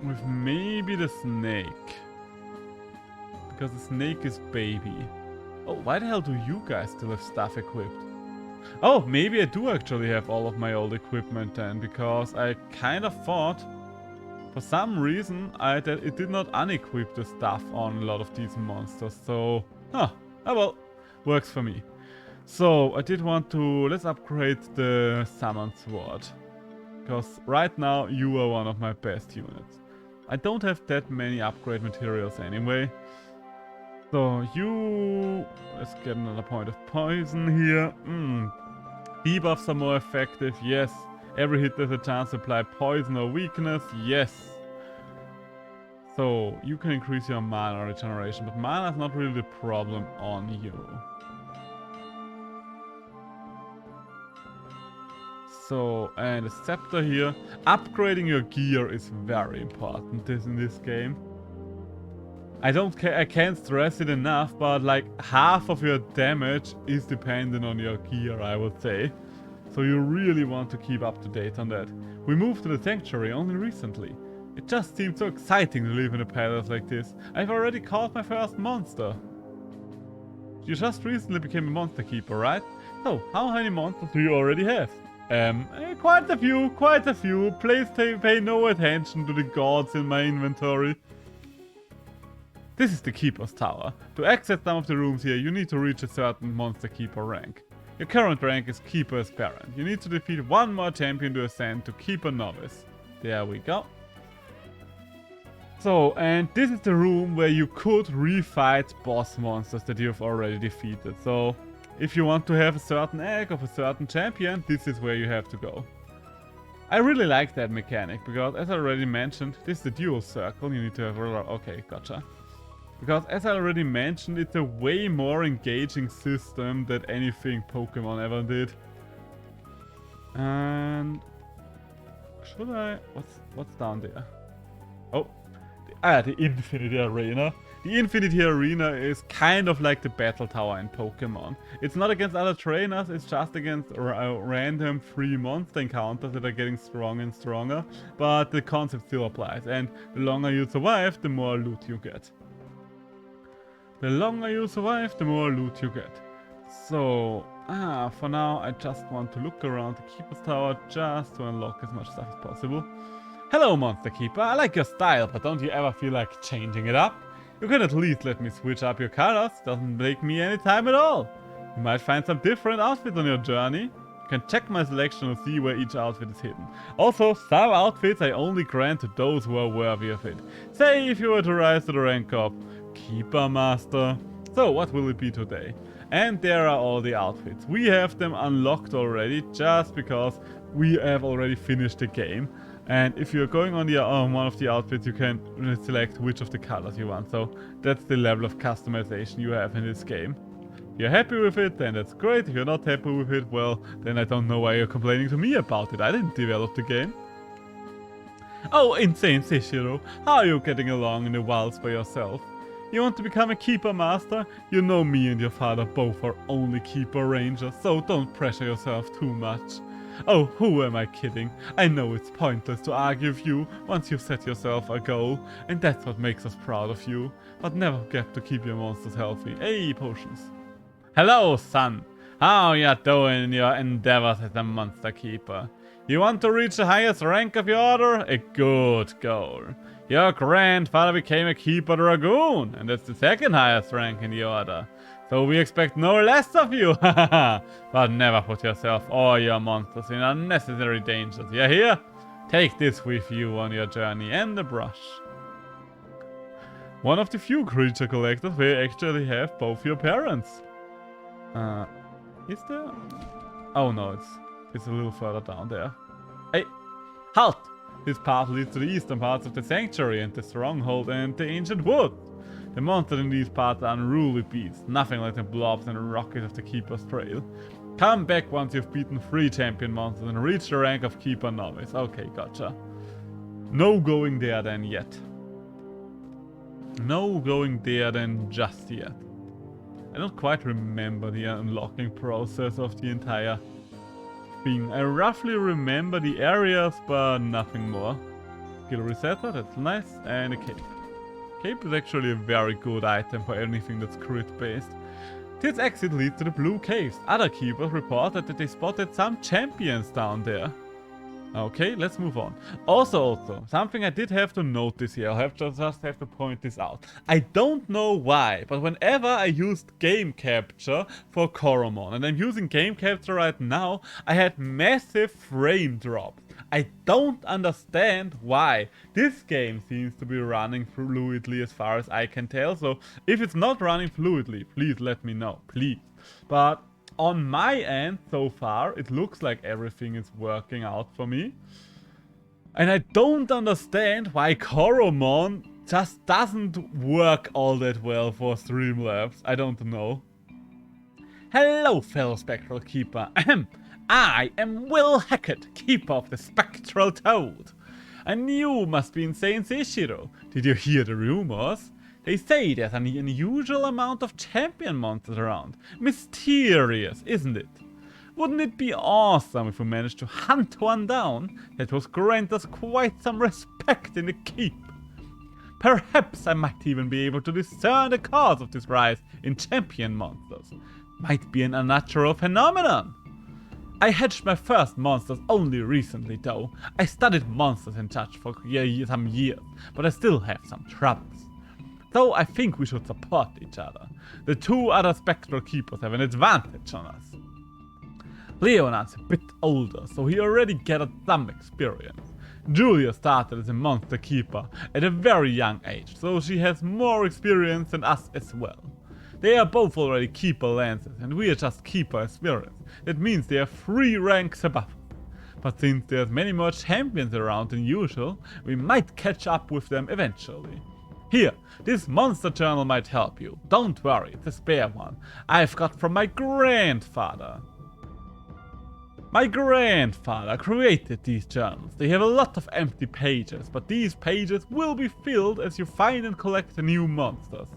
with maybe the snake. Because the snake is baby. Oh, why the hell do you guys still have stuff equipped? Oh, maybe I do actually have all of my old equipment then. Because I kind of thought, for some reason, that it did not unequip the stuff on a lot of these monsters. So, oh well, works for me. So, I did want to, let's upgrade the Summon Sword. Because right now, you are one of my best units. I don't have that many upgrade materials anyway. So you... let's get another point of poison here. Debuffs are more effective, yes. Every hit has a chance to apply poison or weakness, yes. So you can increase your mana regeneration, but mana is not really the problem on you. So, and a scepter here. Upgrading your gear is very important in this game. I can't stress it enough, but like half of your damage is dependent on your gear, I would say. So you really want to keep up to date on that. We moved to the sanctuary only recently. It just seemed so exciting to live in a palace like this. I've already caught my first monster. You just recently became a monster keeper, right? So, how many monsters do you already have? Quite a few. Please pay no attention to the gods in my inventory. This is the Keeper's Tower. To access some of the rooms here, you need to reach a certain Monster Keeper rank. Your current rank is Keeper Aspirant. You need to defeat one more champion to ascend to Keeper Novice. There we go. So, and this is the room where you could refight boss monsters that you've already defeated. So, if you want to have a certain egg of a certain champion, this is where you have to go. I really like that mechanic, because as I already mentioned, this is the dual circle. You need to have... okay, gotcha. Because as I already mentioned, it's a way more engaging system than anything Pokemon ever did. And... should I... what's down there? Oh. The Infinity Arena. The Infinity Arena is kind of like the Battle Tower in Pokemon. It's not against other trainers, it's just against random free monster encounters that are getting stronger and stronger. But the concept still applies, and the longer you survive, the more loot you get. The longer you survive, the more loot you get. So, for now, I just want to look around the Keeper's Tower just to unlock as much stuff as possible. Hello, Monster Keeper. I like your style, but don't you ever feel like changing it up? You can at least let me switch up your colors. Doesn't take me any time at all. You might find some different outfits on your journey. You can check my selection to see where each outfit is hidden. Also, some outfits I only grant to those who are worthy of it. Say if you were to rise to the rank of Keeper Master. So, what will it be today? And there are all the outfits. We have them unlocked already, just because we have already finished the game. And if you're going on the one of the outfits, you can select which of the colors you want. So that's the level of customization you have in this game. If you're happy with it, then that's great. If you're not happy with it, well, then I don't know why you're complaining to me about it. I didn't develop the game. Oh, insane Seshiro, how are you getting along in the wilds by yourself? You want to become a Keeper Master? You know me and your father both are only Keeper Rangers, so don't pressure yourself too much. Oh, who am I kidding? I know it's pointless to argue with you once you've set yourself a goal, and that's what makes us proud of you. But never forget to keep your monsters healthy. Hey, potions. Hello, son. How ya doing in your endeavors as a monster keeper? You want to reach the highest rank of your order? A good goal. Your grandfather became a Keeper Dragoon, and that's the second highest rank in the order. So we expect no less of you, but never put yourself or your monsters in unnecessary dangers. You hear? Take this with you on your journey and the brush. One of the few creature collectors where you actually have both your parents. Is there? Oh no, it's a little further down there. Hey, halt! This path leads to the eastern parts of the sanctuary and the stronghold and the ancient woods. The monsters in these parts are unruly beasts, nothing like the blobs and rockets of the Keeper's Trail. Come back once you've beaten 3 champion monsters and reached the rank of Keeper Novice. Okay, gotcha. No going there then yet. No going there then just yet. I don't quite remember the unlocking process of the entire thing. I roughly remember the areas, but nothing more. Skill resetter, that's nice, and a cape. Cape is actually a very good item for anything that's crit based. This exit leads to the Blue Caves. Other keepers reported that they spotted some champions down there. Okay, let's move on. Also, something I did have to notice here. I just have to point this out. I don't know why, but whenever I used game capture for Coromon, and I'm using game capture right now, I had massive frame drops. I don't understand why. This game seems to be running fluidly as far as I can tell, so if it's not running fluidly, please let me know, please. But on my end, so far, it looks like everything is working out for me. And I don't understand why Coromon just doesn't work all that well for Streamlabs. I don't know. Hello, fellow Spectral Keeper. I am Will Hackett, Keeper of the Spectral Toad. And you must be insane Seishiro. Did you hear the rumors? They say there's an unusual amount of champion monsters around. Mysterious, isn't it? Wouldn't it be awesome if we managed to hunt one down? That would grant us quite some respect in the keep. Perhaps I might even be able to discern the cause of this rise in champion monsters. Might be an unnatural phenomenon. I hatched my first monsters only recently though. I studied monsters and such for some years, but I still have some troubles. So I think we should support each other. The 2 other Spectral Keepers have an advantage on us. Leonard's a bit older, so he already gathered some experience. Julia started as a monster keeper at a very young age, so she has more experience than us as well. They are both already Keeper Lancers, and we are just Keeper Experience. That means they are 3 ranks above. But since there's many more champions around than usual, we might catch up with them eventually. Here, this monster journal might help you. Don't worry, it's a spare one. I've got from my grandfather. My grandfather created these journals. They have a lot of empty pages, but these pages will be filled as you find and collect new monsters.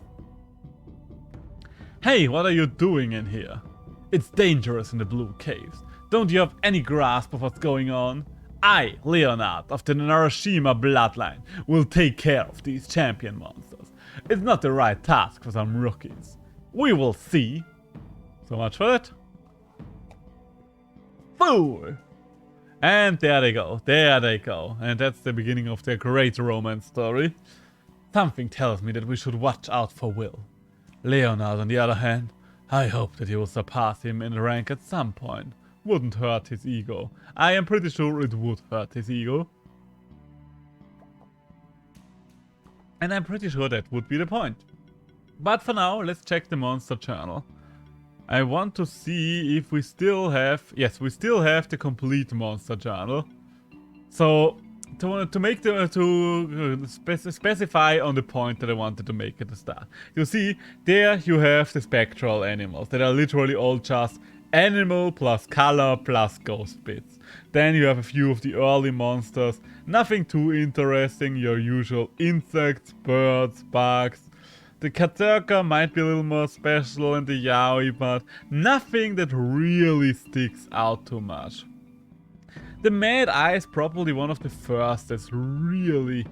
Hey, what are you doing in here? It's dangerous in the Blue Caves. Don't you have any grasp of what's going on? I, Leonard, of the Narashima bloodline, will take care of these champion monsters. It's not the right task for some rookies. We will see. So much for that. Fool! And there they go, and that's the beginning of their great romance story. Something tells me that we should watch out for Will. Leonard, on the other hand, I hope that he will surpass him in rank at some point. Wouldn't hurt his ego. I am pretty sure it would hurt his ego. And I'm pretty sure that would be the point. But for now, let's check the monster journal. I want to see if we still have... Yes, we still have the complete monster journal. So, to make the... specify on the point that I wanted to make at the start. You see, there you have the spectral animals that are literally all just animal plus color plus ghost bits. Then you have a few of the early monsters. Nothing too interesting, your usual insects, birds, bugs. The Katerka might be a little more special and the Yaoi, but nothing that really sticks out too much. The Mad Eye is probably one of the first that's really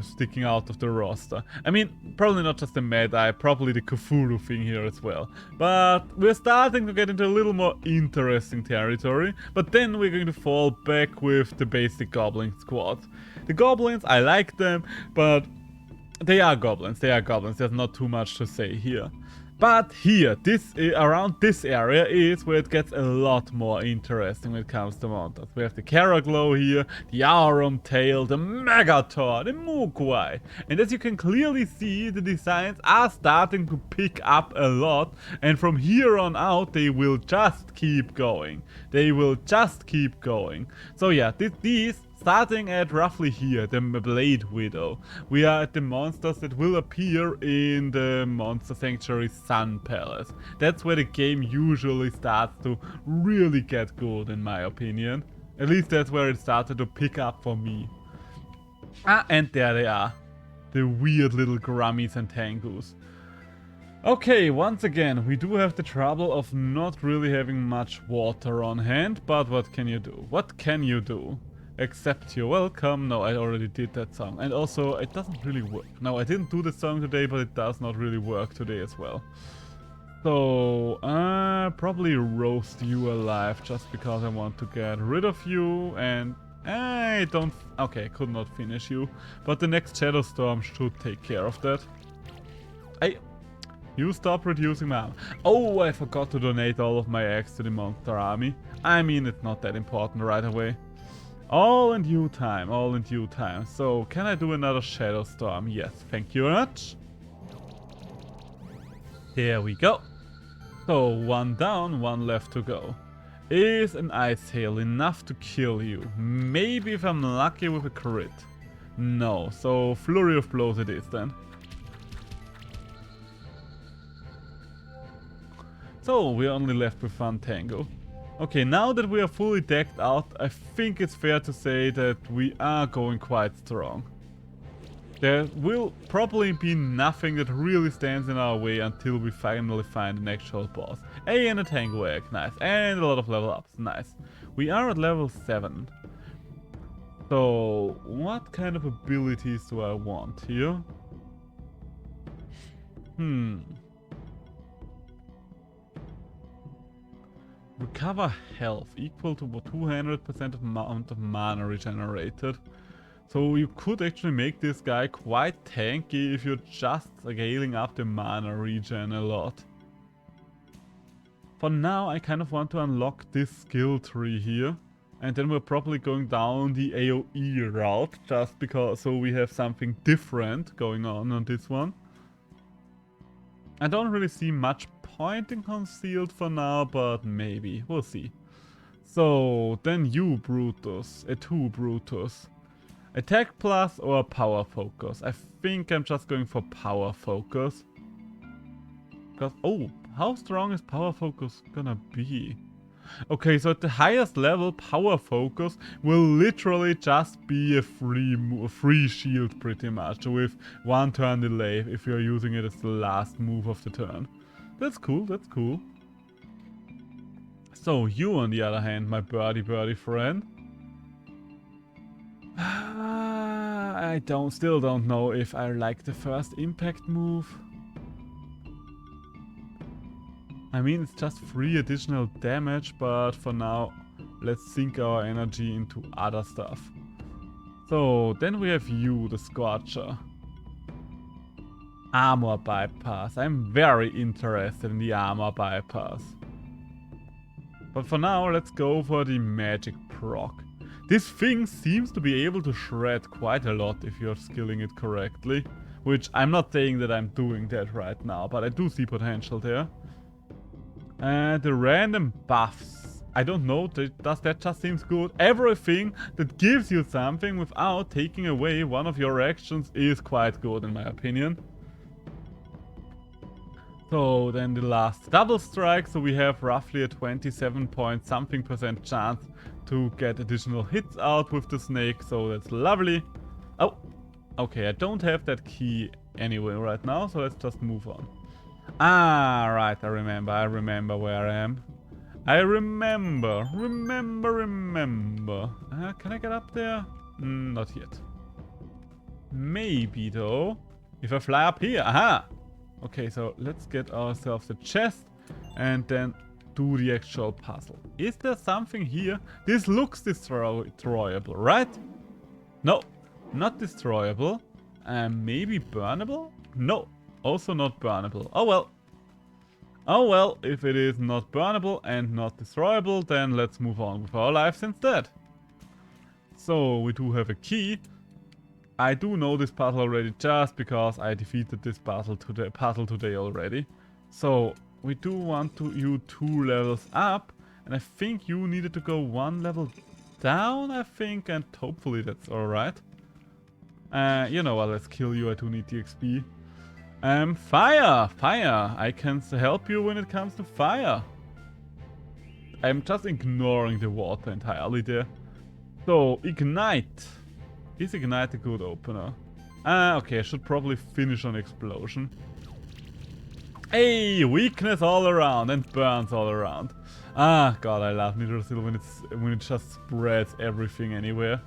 sticking out of the roster. I mean, probably not just the Mad Eye, probably the Cthulhu thing here as well. But we're starting to get into a little more interesting territory, but then we're going to fall back with the basic Goblin squad. The Goblins, I like them, but they are goblins, there's not too much to say here. But here, around this area is where it gets a lot more interesting when it comes to monsters. We have the Karaglow here, the Aurum Tail, the Megator, the Mogwai. And as you can clearly see, the designs are starting to pick up a lot. And from here on out, they will just keep going. They will just keep going. So yeah, these starting at roughly here, the Blade Widow, we are at the monsters that will appear in the Monster Sanctuary Sun Palace. That's where the game usually starts to really get good, in my opinion. At least that's where it started to pick up for me. Ah, and there they are. The weird little Grummies and Tengus. Okay, once again, we do have the trouble of not really having much water on hand, but what can you do? What can you do? Accept you're welcome. No, I already did that song. And also, it doesn't really work. No, I didn't do the song today, but it does not really work today as well. So, probably roast you alive just because I want to get rid of you. And I don't... Okay, I could not finish you. But the next Shadow Storm should take care of that. You stop reducing my armor. Oh, I forgot to donate all of my eggs to the monster army. I mean, it's not that important right away. All in due time, all in due time. So, can I do another Shadow Storm? Yes, thank you very much. There we go. So, one down, one left to go. Is an Ice Hail enough to kill you? Maybe if I'm lucky with a crit. No, so Flurry of Blows it is then. So, we're only left with one Tango. Okay, now that we are fully decked out, I think it's fair to say that we are going quite strong. There will probably be nothing that really stands in our way until we finally find an actual boss. And a Tango Egg, nice. And a lot of level ups, nice. We are at level 7. So, what kind of abilities do I want here? Recover health equal to 200% of amount of mana regenerated. So you could actually make this guy quite tanky if you're just scaling up the mana regen a lot. For now, I kind of want to unlock this skill tree here. And then we're probably going down the AoE route, just because so we have something different going on this one. I don't really see much point in Concealed for now, but maybe. We'll see. So, then you, Brutus. A 2 Brutus. Attack plus or power focus? I think I'm just going for power focus. Because, oh, how strong is power focus gonna be? Okay, so at the highest level, power focus will literally just be a free shield pretty much, with 1 turn delay if you're using it as the last move of the turn. That's cool, that's cool. So, you on the other hand, my birdie friend. I still don't know if I like the first impact move. I mean, it's just 3 additional damage, but for now, let's sink our energy into other stuff. So, then we have you, the Scorcher. Armor bypass. I'm very interested in the armor bypass. But for now, let's go for the magic proc. This thing seems to be able to shred quite a lot if you're skilling it correctly. Which I'm not saying that I'm doing that right now, but I do see potential there. And the random buffs. I don't know, that just seems good. Everything that gives you something without taking away one of your actions is quite good in my opinion. So then the last double strike, so we have roughly a 27-point-something% chance to get additional hits out with the snake, so that's lovely. Oh, okay, I don't have that key anyway right now, so let's just move on. Ah, right, I remember where I am. I remember. Can I get up there? Not yet. Maybe though, if I fly up here, aha! Okay, so let's get ourselves a chest and then do the actual puzzle. Is there something here? This looks destroyable, right? No, not destroyable. Maybe burnable? No, also not burnable. Oh well. Oh well, if it is not burnable and not destroyable, then let's move on with our lives instead. So, we do have a key. I do know this puzzle already just because I defeated this puzzle today already. So, we do want you 2 levels up. And I think you needed to go 1 level down, I think. And hopefully that's alright. You know what, let's kill you. I do need the XP. Fire! Fire! I can help you when it comes to fire. I'm just ignoring the water entirely there. So, Ignite. Is Ignite a good opener? Okay, I should probably finish on Explosion. Hey, weakness all around and burns all around. Ah, god, I love Nitrosil when it just spreads everything anywhere.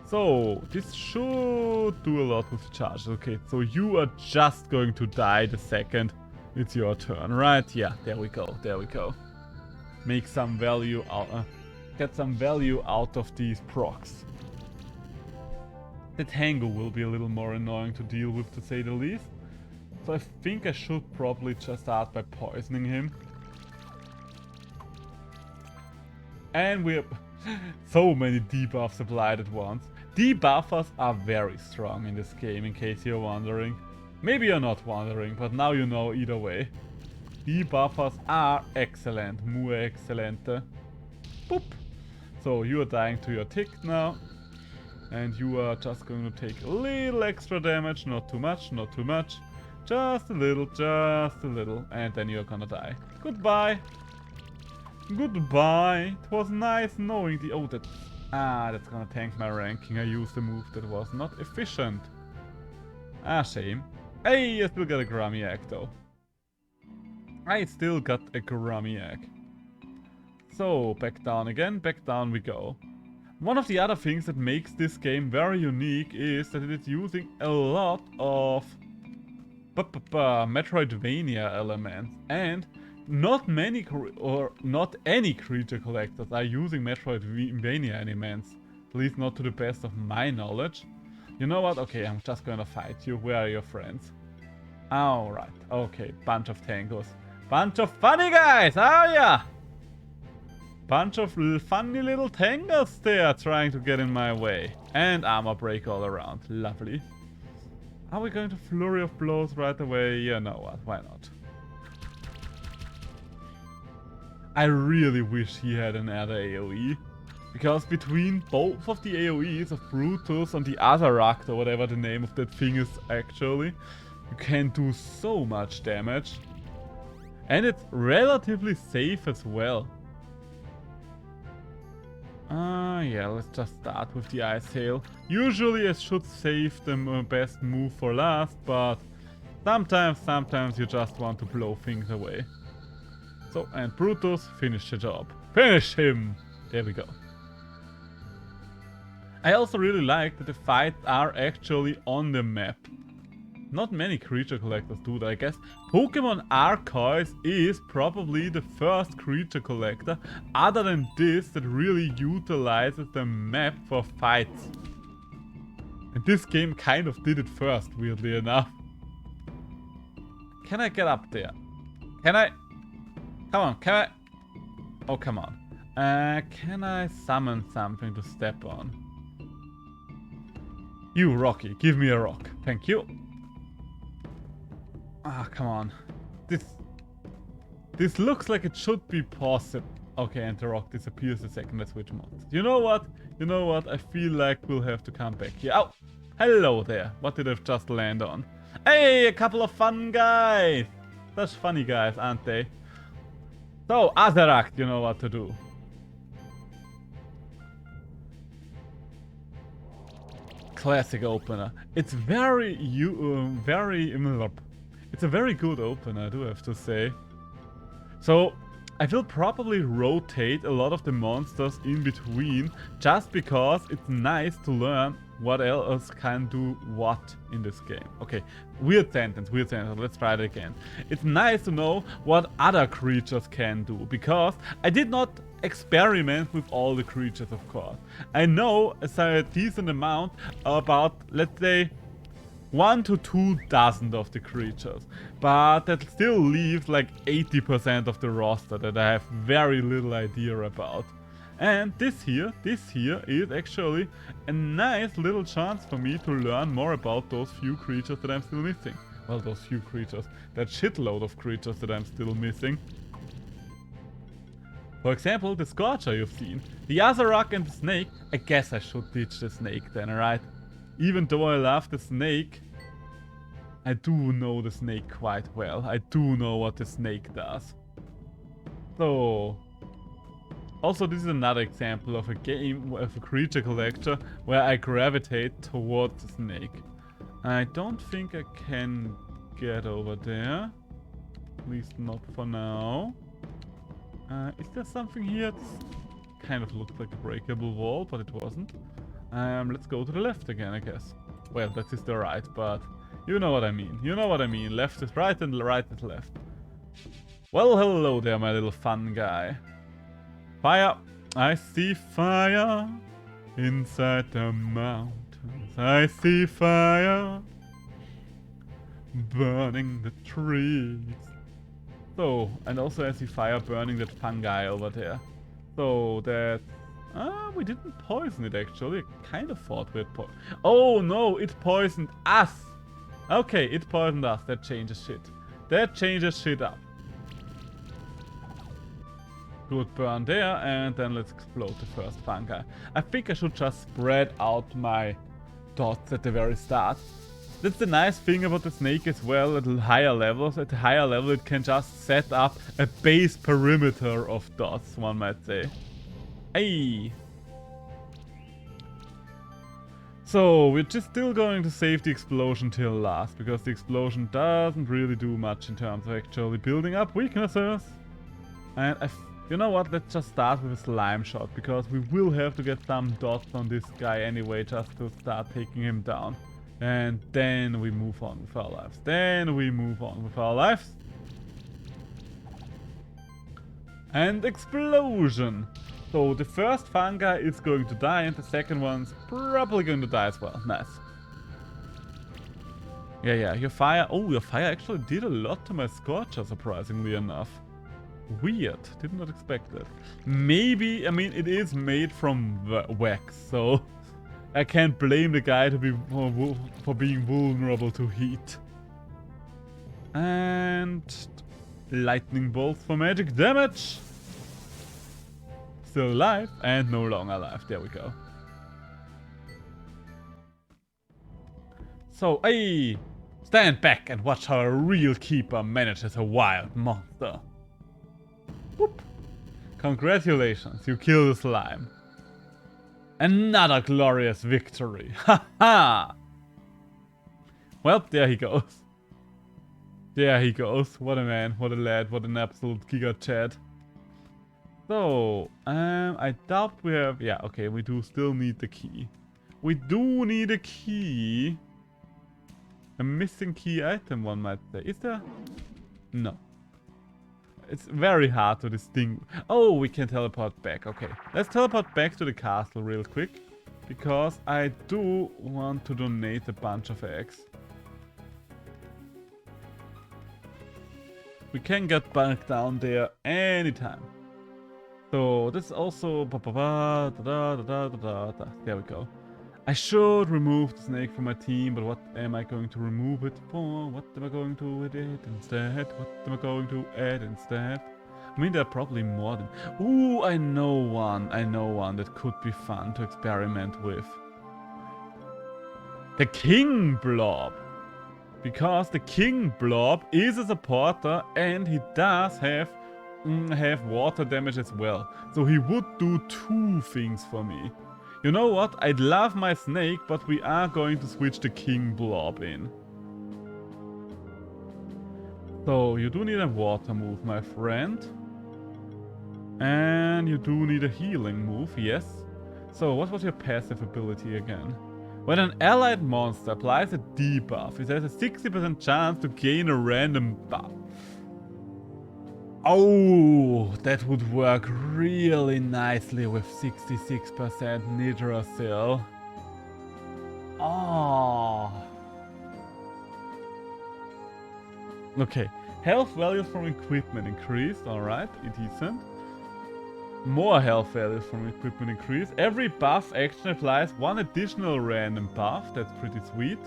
So, this should do a lot with the charges. Okay, so you are just going to die the second it's your turn, right? Yeah, there we go, there we go. Make some value out, get some value out of these procs. The Tango will be a little more annoying to deal with, to say the least. So I think I should probably just start by poisoning him. And we have so many debuffs applied at once. Debuffers are very strong in this game, in case you're wondering. Maybe you're not wondering, but now you know either way. Debuffers are excellent, muy excelente. Boop. So you are dying to your tick now. And you are just going to take a little extra damage, not too much, not too much. Just a little, and then you're gonna die. Goodbye. Goodbye. It was nice knowing the... Oh, that's gonna tank my ranking. I used a move that was not efficient. Ah, shame. Hey, I still got a Grummy Egg, though. I still got a Grummy Egg. So, back down again. Back down we go. One of the other things that makes this game very unique is that it is using a lot of Metroidvania elements, and not any creature collectors are using Metroidvania elements, at least not to the best of my knowledge. You know what? Okay, I'm just gonna fight you. Where are your friends? Alright, okay, bunch of tangos. Bunch of funny guys, oh yeah! Bunch of funny little tangos there trying to get in my way. And armor break all around, lovely. Are we going to Flurry of Blows right away? You know what, why not? I really wish he had another AoE. Because between both of the AoEs of Brutus and the Azaract, or whatever the name of that thing is actually, you can do so much damage. And it's relatively safe as well. Yeah, let's just start with the Ice Hail. Usually I should save the best move for last, but sometimes you just want to blow things away. So, and Brutus, finish the job. Finish him! There we go. I also really like that the fights are actually on the map. Not many creature collectors do that, I guess. Pokemon Arceus is probably the first creature collector, other than this, that really utilizes the map for fights. And this game kind of did it first, weirdly enough. Can I get up there? Can I? Come on, can I? Oh, come on. Can I summon something to step on? You, Rocky, give me a rock. Thank you. Ah, come on. This looks like it should be possible. Okay, and the rock disappears the second I switch modes. You know what? You know what? I feel like we'll have to come back here. Oh! Hello there. What did I just land on? Hey, a couple of fun guys! Such funny guys, aren't they? So, Azaract, you know what to do. Classic opener. It's it's a very good opener, I do have to say. So, I will probably rotate a lot of the monsters in between, just because it's nice to learn what else can do what in this game. Okay, weird sentence, let's try it again. It's nice to know what other creatures can do, because I did not experiment with all the creatures, of course. I know a decent amount about, let's say, 1 to 2 dozen of the creatures. But that still leaves like 80% of the roster that I have very little idea about. And this here is actually a nice little chance for me to learn more about those few creatures that I'm still missing. Well, those few creatures. That shitload of creatures that I'm still missing. For example, the Scorcher you've seen. The Azarac and the Snake. I guess I should ditch the Snake then, right? Even though I love the Snake, I do know the Snake quite well. I do know what the Snake does. So... Also, this is another example of a game, of a creature collector, where I gravitate towards the Snake. I don't think I can get over there. At least not for now. Is there something here? This kind of looked like a breakable wall, but it wasn't. Let's go to the left again, I guess. Well, that is the right, but you know what I mean. You know what I mean. Left is right and right is left. Well, hello there, my little fun guy. Fire! I see fire inside the mountains. I see fire burning the trees. So, and also I see fire burning that fungi over there. So that... we didn't poison it actually. I kind of thought we had poisoned... Oh no, it poisoned us! Okay, it poisoned us. That changes shit. That changes shit up. Good burn there, and then let's explode the first fungi. I think I should just spread out my dots at the very start. That's the nice thing about the Snake as well. At higher levels, at a higher level, it can just set up a base perimeter of dots, one might say. Hey. So we're just still going to save the explosion till last, because the explosion doesn't really do much in terms of actually building up weaknesses. And you know what, let's just start with a slime shot, because we will have to get some dots on this guy anyway, just to start taking him down. And then we move on with our lives. Then we move on with our lives. And explosion! So the first fungi is going to die, and the second one's probably going to die as well. Nice. Yeah, your fire... Oh, your fire actually did a lot to my Scorcher, surprisingly enough. Weird. Did not expect that. Maybe, I mean, it is made from wax, so I can't blame the guy for being vulnerable to heat. And lightning bolts for magic damage. Still alive and no longer alive. There we go. So, hey, stand back and watch how a real keeper manages a wild monster. Whoop. Congratulations, you killed the slime. Another glorious victory. Ha ha! Well, there he goes. There he goes. What a man, what a lad, what an absolute giga chad. So, I doubt we have... Yeah, okay, we do still need the key. We do need a key. A missing key item, one might say. Is there? No. It's very hard to distinguish. Oh, we can teleport back. Okay, let's teleport back to the castle real quick, because I do want to donate a bunch of eggs. We can get back down there anytime. So this is also... There we go. I should remove the Snake from my team, but what am I going to remove it for? What am I going to add it instead? What am I going to add instead? I mean, there are probably more than... Ooh, I know one that could be fun to experiment with. The King Blob. Because the King Blob is a supporter and he does have water damage as well. So he would do two things for me. You know what? I'd love my Snake, but we are going to switch the King Blob in. So, you do need a water move, my friend. And you do need a healing move, yes. So, what was your passive ability again? When an allied monster applies a debuff, it has a 60% chance to gain a random buff. Oh, that would work really nicely with 66% Nidrasil. Oh. Okay. Health values from equipment increased. Alright, decent. More health values from equipment increase. Every buff action applies one additional random buff. That's pretty sweet.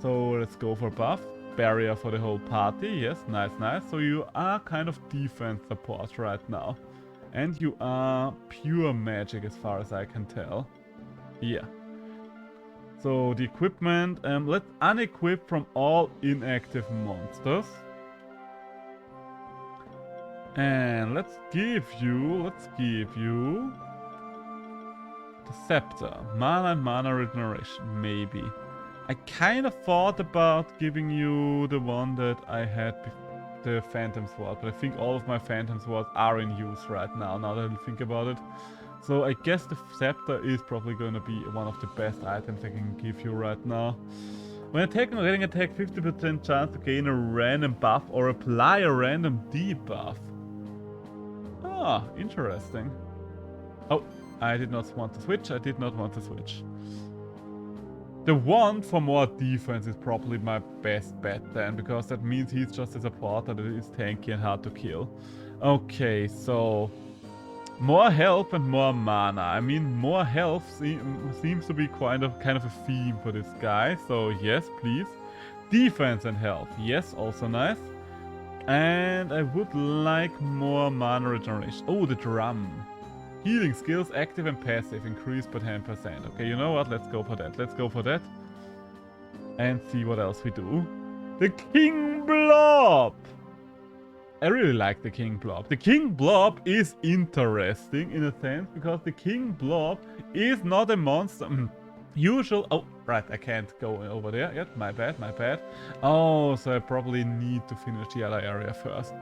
So let's go for buff. Barrier for the whole party. Yes, nice, nice. So you are kind of defense support right now. And you are pure magic as far as I can tell. Yeah. So the equipment, let's unequip from all inactive monsters. And let's give you the Scepter. Mana and mana regeneration, maybe. I kind of thought about giving you the one that I had, the Phantom Sword, but I think all of my Phantom Swords are in use right now that I think about it. So I guess the Scepter is probably going to be one of the best items I can give you right now. When attacking or getting attacked, 50% chance to gain a random buff or apply a random debuff. Ah, interesting. Oh, I did not want to switch. The one for more defense is probably my best bet then, because that means he's just a supporter that is tanky and hard to kill. Okay, so more health and more mana. I mean, more health seems to be kind of a theme for this guy. So yes, please. Defense and health. Yes, also nice. And I would like more mana regeneration. Oh, the drum. Healing skills, active and passive, increased by 10%. Okay, you know what? Let's go for that. And see what else we do. The King Blob! I really like the King Blob. The King Blob is interesting in a sense, because the King Blob is not a monster. Oh, right, I can't go over there yet. My bad. Oh, so I probably need to finish the other area first.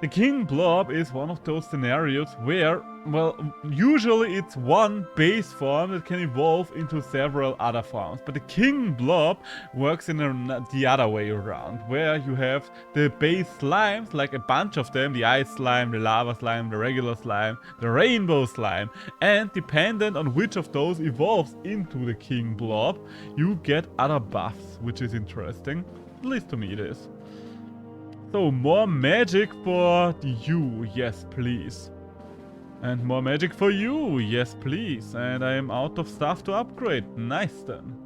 The King Blob is one of those scenarios where, well, usually it's one base form that can evolve into several other forms. But the King Blob works in the other way around, where you have the base slimes, like a bunch of them, the ice slime, the lava slime, the regular slime, the rainbow slime, and dependent on which of those evolves into the King Blob, you get other buffs, which is interesting. At least to me it is. So, more magic for you, yes please. And more magic for you, yes please. And I am out of stuff to upgrade, nice then.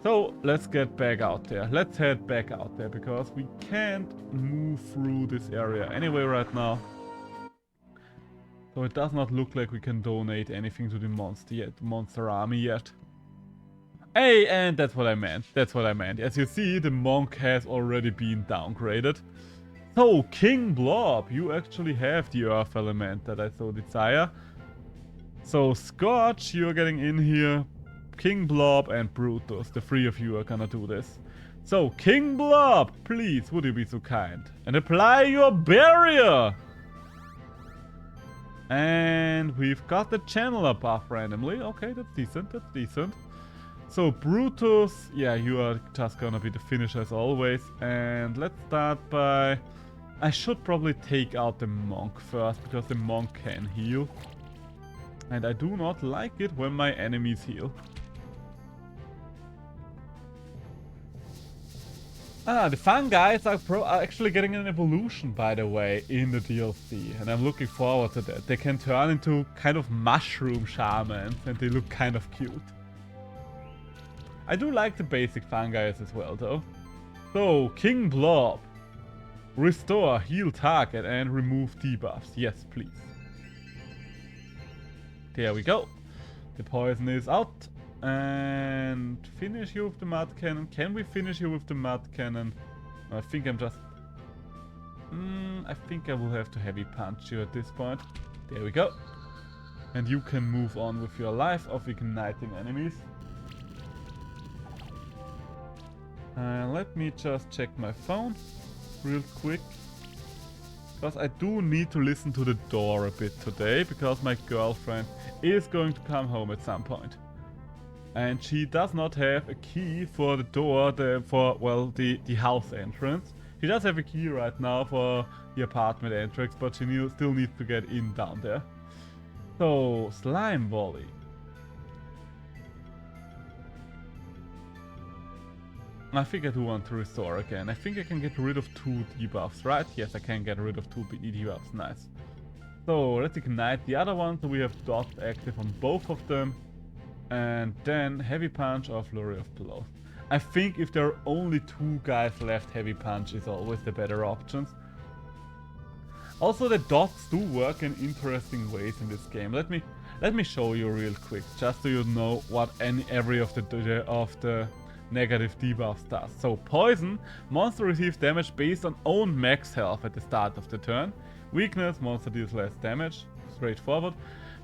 So, let's get back out there. Let's head back out there, because we can't move through this area anyway right now. So it does not look like we can donate anything to the monster army yet. Hey, and that's what I meant. As you see, the monk has already been downgraded. So, King Blob, you actually have the earth element that I so desire. So, Scorch, you're getting in here. King Blob and Brutus, the three of you are gonna do this. So, King Blob, please, would you be so kind? And apply your barrier! And we've got the channeler buff randomly. Okay, that's decent. So Brutus, yeah, you are just gonna be the finisher as always. And let's start by... I should probably take out the monk first, because the monk can heal. And I do not like it when my enemies heal. Ah, the fungi are actually getting an evolution, by the way, in the DLC. And I'm looking forward to that. They can turn into kind of mushroom shamans, and they look kind of cute. I do like the basic fungi as well, though. So, King Blob. Restore, heal target, and remove debuffs. Yes, please. There we go. The poison is out. And finish you with the mud cannon. Can we finish you with the mud cannon? I think I'm just... I think I will have to heavy punch you at this point. There we go. And you can move on with your life of igniting enemies. Let me just check my phone real quick. Because I do need to listen to the door a bit today, because my girlfriend is going to come home at some point. And she does not have a key for the door, the house entrance. She does have a key right now for the apartment entrance, but she still needs to get in down there. So, Slime Volley. I think I do want to restore again. I think I can get rid of 2 debuffs, right? Yes, I can get rid of 2 debuffs. Nice. So let's ignite the other one. So we have dot active on both of them. And then heavy punch or flurry of blows. I think if there are only 2 guys left, heavy punch is always the better options. Also, the dots do work in interesting ways in this game. Let me show you real quick, just so you know what every of the negative debuffs does. So poison, monster receives damage based on own max health at the start of the turn. Weakness, monster deals less damage. Straightforward.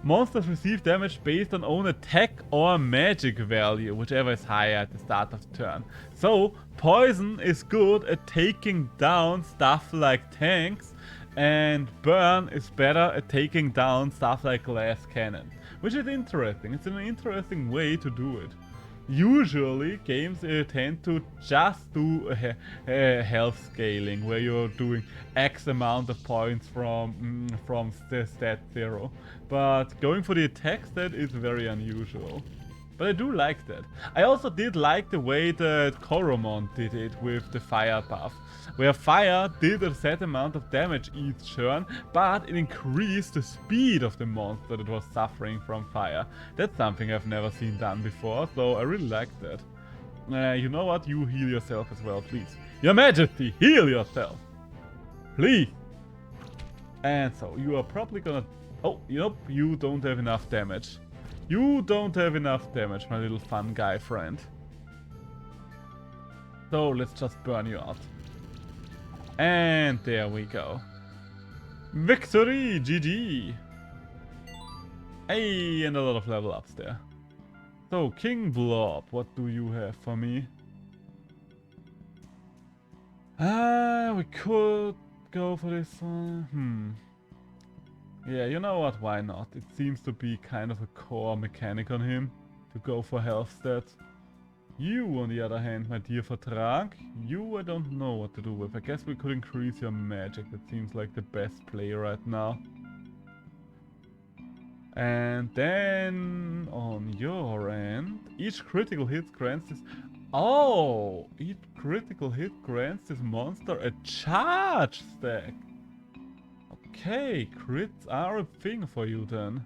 Monsters receive damage based on own attack or magic value, whichever is higher at the start of the turn. So poison is good at taking down stuff like tanks, and burn is better at taking down stuff like glass cannon, which is interesting. It's an interesting way to do it. Usually games tend to just do health scaling, where you're doing X amount of points from the stat 0. But going for the attack stat is very unusual. But I do like that. I also did like the way that Coromon did it with the fire buff, where fire did a set amount of damage each turn, but it increased the speed of the monster that was suffering from fire. That's something I've never seen done before, so I really like that. You know what? You heal yourself as well, please. Your Majesty, heal yourself! Please! And so, you are probably gonna... Oh, yep, you don't have enough damage. You don't have enough damage, my little fun guy friend. So let's just burn you out. And there we go. Victory! GG! Hey, and a lot of level ups there. So, King Blob, what do you have for me? We could go for this one. Yeah, you know what, why not? It seems to be kind of a core mechanic on him to go for health stats. You, on the other hand, my dear Vertrag, you I don't know what to do with. I guess we could increase your magic. That seems like the best play right now. And then, on your end, each critical hit grants this... Oh! Each critical hit grants this monster a charge stack! Okay, crits are a thing for you then.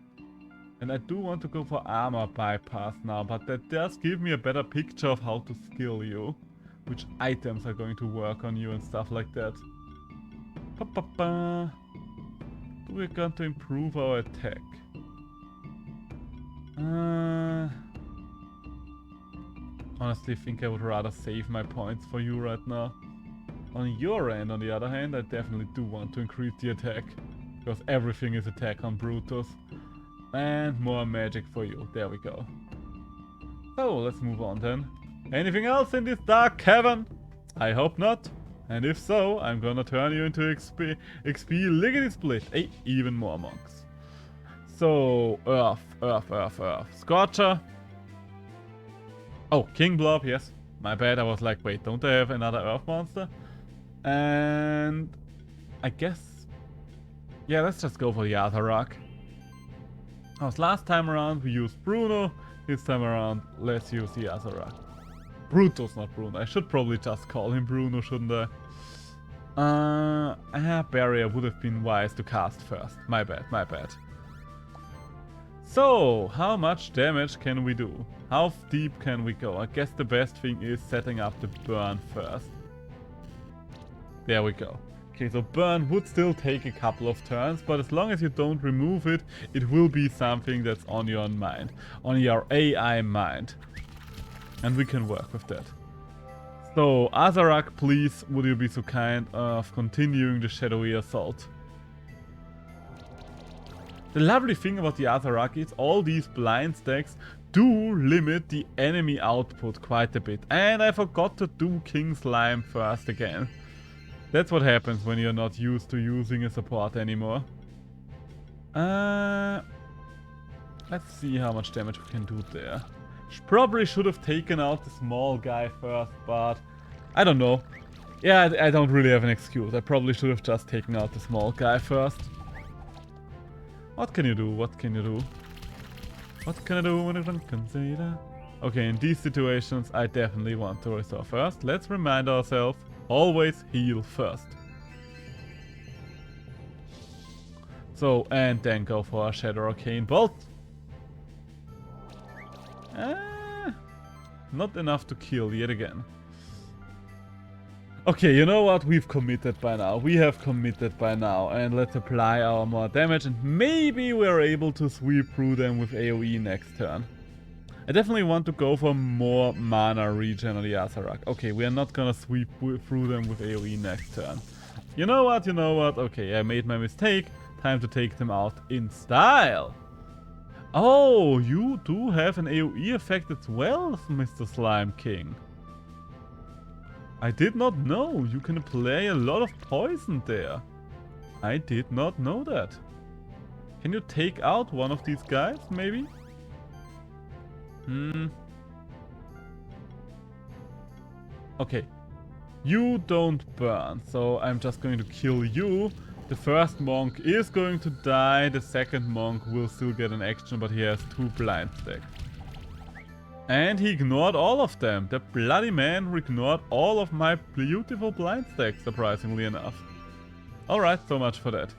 And I do want to go for armor bypass now, but that does give me a better picture of how to skill you. Which items are going to work on you and stuff like that. We're going to improve our attack. Honestly, I think I would rather save my points for you right now. On your end, on the other hand, I definitely do want to increase the attack. Because everything is attack on Brutus. And more magic for you. There we go. So, let's move on then. Anything else in this dark cavern? I hope not. And if so, I'm gonna turn you into XP lickety split. Hey, even more monks. So, Earth. Scorcher. Oh, King Blob, yes. My bad, I was like, wait, don't I have another Earth monster? And I guess, yeah, let's just go for the Azarac. Because last time around we used Bruno, this time around let's use the Azarac. Brutus, not Bruno. I should probably just call him Bruno, shouldn't I? Barrier would have been wise to cast first. My bad. So, how much damage can we do? How deep can we go? I guess the best thing is setting up the burn first. There we go. Okay, so burn would still take a couple of turns, but as long as you don't remove it, it will be something that's on your mind. On your AI mind. And we can work with that. So, Azarac, please, would you be so kind of continuing the Shadowy Assault? The lovely thing about the Azarac is all these blind stacks do limit the enemy output quite a bit. And I forgot to do King Slime first again. That's what happens when you're not used to using a support anymore. Let's see how much damage we can do there. Probably should have taken out the small guy first, but I don't know. Yeah, I don't really have an excuse. I probably should have just taken out the small guy first. What can you do? What can you do? What can I do when I don't consider? Okay, in these situations, I definitely want to restore first. Let's remind ourselves, always heal first. So, and then go for a Shadow Arcane Bolt. Not enough to kill yet again. Okay, you know what? We've committed by now. We have committed by now. And let's apply our more damage. And maybe we're able to sweep through them with AoE next turn. I definitely want to go for more mana regen on the Azarak. Okay, we are not gonna sweep through them with AoE next turn. You know what? You know what? Okay, I made my mistake. Time to take them out in style. Oh, you do have an AoE effect as well, Mr. Slime King. I did not know. You can apply a lot of poison there. I did not know that. Can you take out one of these guys, maybe? Okay. You don't burn, so I'm just going to kill you. The first monk is going to die. The second monk will still get an action, but he has 2 blind stacks. And he ignored all of them. The bloody man ignored all of my beautiful blind stacks, surprisingly enough. Alright, so much for that.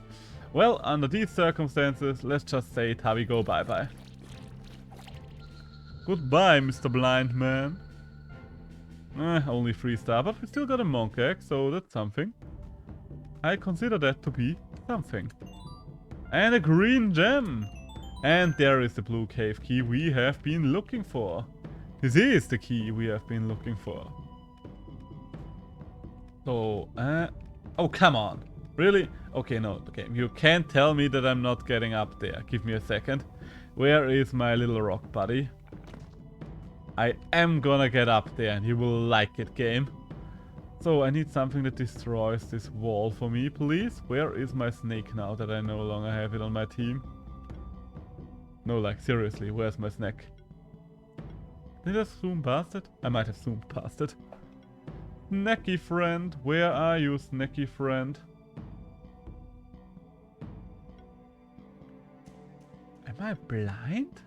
Well, under these circumstances, let's just say Tavigo bye-bye. Goodbye, Mr. Blind Man. Only 3-star, but we still got a monk egg, so that's something. I consider that to be something. And a green gem! And there is the blue cave key we have been looking for. This is the key we have been looking for. So, oh, come on. Really? Okay, no, okay. You can't tell me that I'm not getting up there. Give me a second. Where is my little rock buddy? I am gonna get up there and you will like it, game. So, I need something that destroys this wall for me, please. Where is my snake now that I no longer have it on my team? No, like, seriously, where's my snack? Did I zoom past it? I might have zoomed past it. Snacky friend, where are you, snacky friend? Am I blind?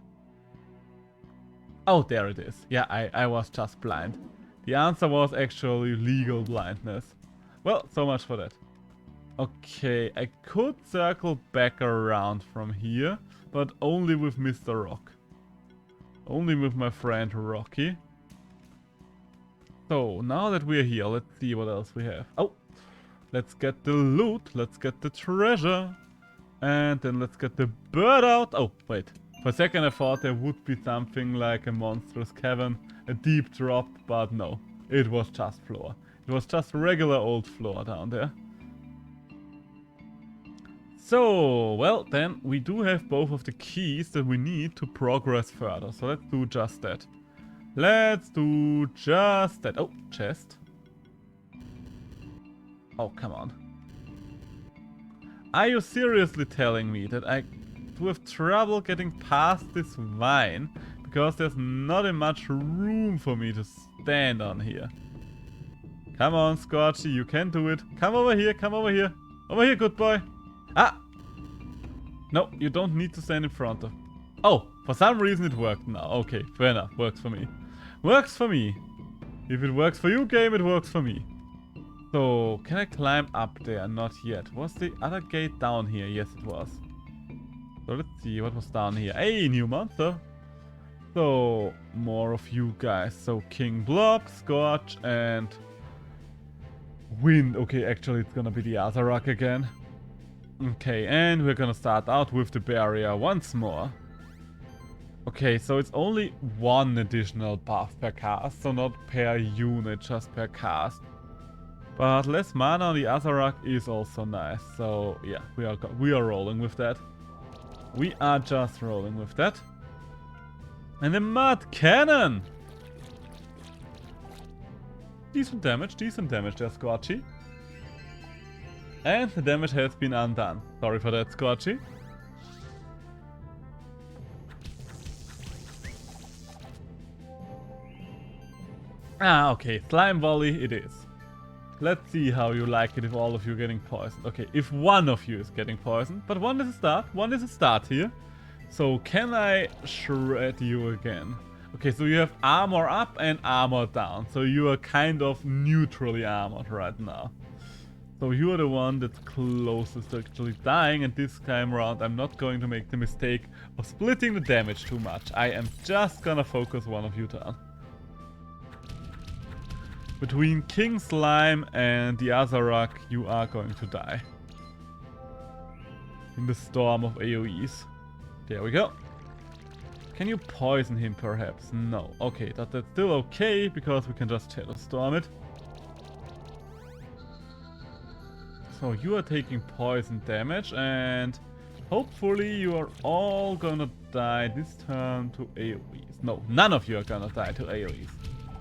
Oh, there it is. Yeah, I was just blind. The answer was actually legal blindness. Well, so much for that. Okay, I could circle back around from here, but only with Mr. Rock. Only with my friend Rocky. So, now that we're here, let's see what else we have. Oh! Let's get the loot, let's get the treasure. And then let's get the bird out. Oh, wait. For a second I thought there would be something like a monstrous cavern, a deep drop, but no. It was just floor. It was just regular old floor down there. So, well, then we do have both of the keys that we need to progress further. So let's do just that. Let's do just that. Oh, chest. Oh, come on. Are you seriously telling me that I do have trouble getting past this vine because there's not much room for me to stand on here? Come on, Scorchy, you can do it. Come over here, come over here. Over here, good boy. Ah! No, you don't need to stand in front of... Oh, for some reason it worked now. Okay, fair enough. Works for me. Works for me. If it works for you, game, it works for me. So, can I climb up there? Not yet. Was the other gate down here? Yes, it was. So, let's see what was down here. Hey, new monster. So, more of you guys. So, King Blob, Scorch, and... Wind. Okay, actually, it's gonna be the Azarak again. Okay, and we're gonna start out with the barrier once more. Okay, so it's only one additional buff per cast, so not per unit, just per cast. But less mana on the Azarak is also nice, so yeah, we are rolling with that. We are just rolling with that. And the Mud Cannon! Decent damage there, Scorchy. And the damage has been undone. Sorry for that, Scorchy. Ah, okay. Slime Volley it is. Let's see how you like it if all of you are getting poisoned. Okay, if one of you is getting poisoned. But one is a start. One is a start here. So can I shred you again? Okay, so you have armor up and armor down. So you are kind of neutrally armored right now. So you are the one that's closest to actually dying, and this time around I'm not going to make the mistake of splitting the damage too much. I am just gonna focus one of you down. Between King Slime and the Azarac, you are going to die. In the storm of AoEs. There we go. Can you poison him perhaps? No. Okay, that's still okay, because we can just Shadow Storm it. So you are taking poison damage, and hopefully you are all gonna die this turn to AoEs. No, none of you are gonna die to AoEs.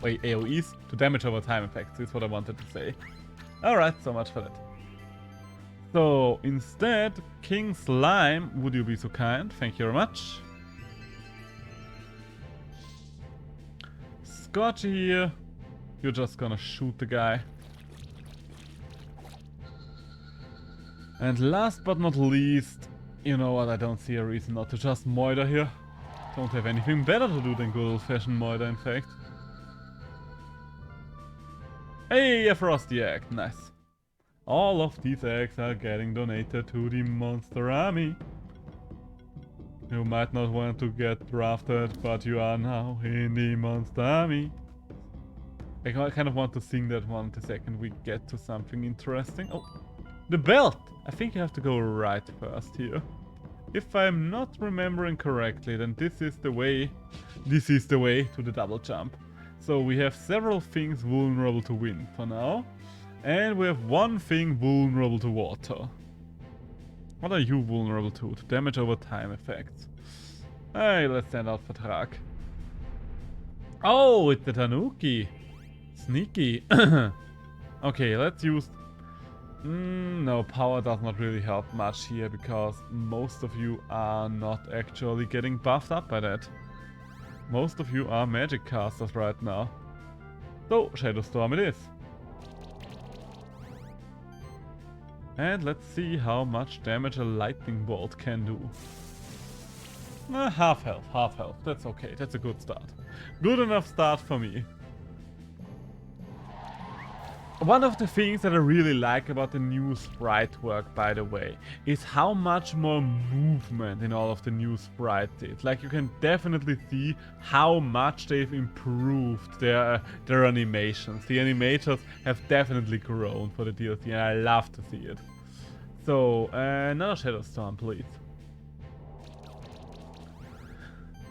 Wait, AoEs? To damage over time effects is what I wanted to say. Alright, so much for that. So instead, King Slime, would you be so kind? Thank you very much. Scorchy here. You're just gonna shoot the guy. And last but not least, you know what, I don't see a reason not to just Moida here. Don't have anything better to do than good old-fashioned Moida, in fact. Hey, a frosty egg, nice. All of these eggs are getting donated to the Monster Army. You might not want to get drafted, but you are now in the Monster Army. I kind of want to sing that one the second we get to something interesting. Oh, the belt! I think you have to go right first here. If I'm not remembering correctly, then this is the way to the double jump. So we have several things vulnerable to wind for now. And we have one thing vulnerable to water. What are you vulnerable to? To damage over time effects. Hey, let's send out for Thrag. Oh, it's the Tanuki. Sneaky. Okay, let's use... no, power does not really help much here, because most of you are not actually getting buffed up by that. Most of you are magic casters right now. So, Shadow Storm it is. And let's see how much damage a lightning bolt can do. Half health, that's okay, that's a good start. Good enough start for me. One of the things that I really like about the new sprite work, by the way, is how much more movement in all of the new sprites is. Like, you can definitely see how much they've improved their animations. The animators have definitely grown for the DLC, and I love to see it. So, another Shadow Storm, please.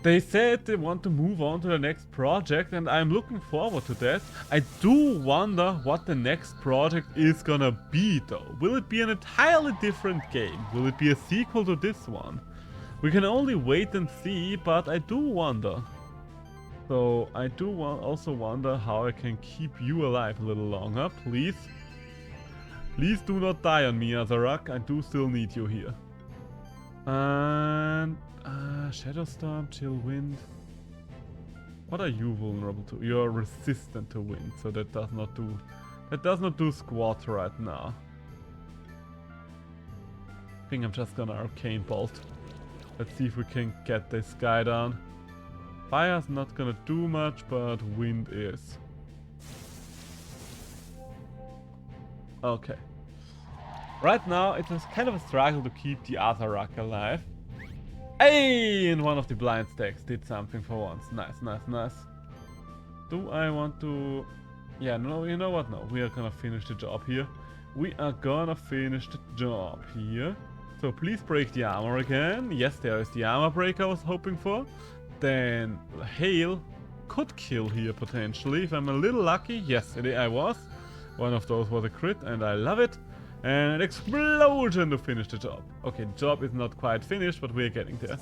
They said they want to move on to the next project, and I'm looking forward to that. I do wonder what the next project is gonna be though. Will it be an entirely different game? Will it be a sequel to this one? We can only wait and see, but I do wonder. So I do also wonder how I can keep you alive a little longer, please. Please do not die on me, Azarac. I do still need you here. And... Shadow Storm, Chill Wind. What are you vulnerable to? You're resistant to wind, so that does not do squat right now. I think I'm just gonna Arcane Bolt. Let's see if we can get this guy down. Fire's not gonna do much, but wind is. Okay. Right now it was kind of a struggle to keep the Azarac alive. Hey! And one of the blind stacks did something for once. Nice, nice, nice. Do I want to... Yeah, no, you know what? No, we are gonna finish the job here. We are gonna finish the job here. So please break the armor again. Yes, there is the armor break I was hoping for. Then Hail could kill here potentially. If I'm a little lucky. Yes, I was. One of those was a crit and I love it. And an explosion to finish the job. Okay, the job is not quite finished, but we're getting there.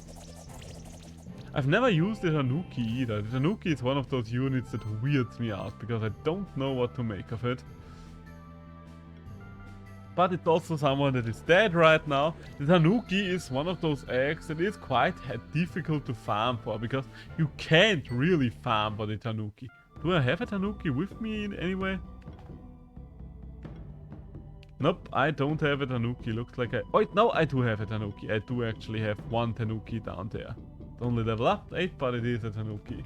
I've never used the Tanuki either. The Tanuki is one of those units that weirds me out, because I don't know what to make of it. But it's also someone that is dead right now. The Tanuki is one of those eggs that is quite difficult to farm for, because you can't really farm for the Tanuki. Do I have a Tanuki with me in any way? Nope, I don't have a Tanuki. Looks like I... Oh, no, I do have a Tanuki. I do actually have one Tanuki down there. It's only level up 8, but it is a Tanuki.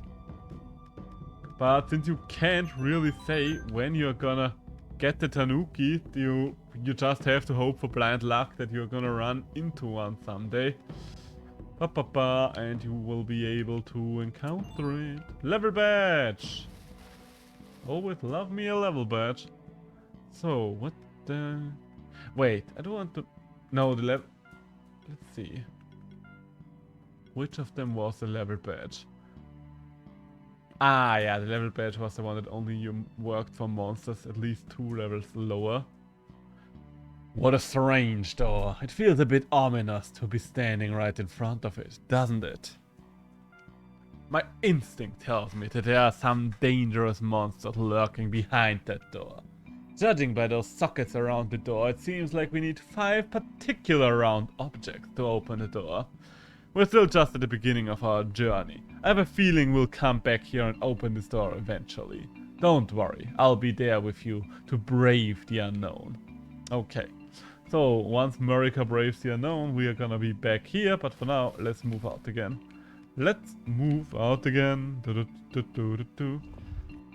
But since you can't really say when you're gonna get the Tanuki, you just have to hope for blind luck that you're gonna run into one someday. And you will be able to encounter it. Level badge! Always love me a level badge. So, what the... Wait, I don't want to... No, the level... Let's see. Which of them was the level badge? Ah, yeah, the level badge was the one that only you worked for monsters at least 2 levels lower. What a strange door. It feels a bit ominous to be standing right in front of it, doesn't it? My instinct tells me that there are some dangerous monsters lurking behind that door. Judging by those sockets around the door, it seems like we need 5 particular round objects to open the door. We're still just at the beginning of our journey. I have a feeling we'll come back here and open this door eventually. Don't worry, I'll be there with you to brave the unknown. Okay, so once Marika braves the unknown, we are gonna be back here, but for now, let's move out again. Let's move out again.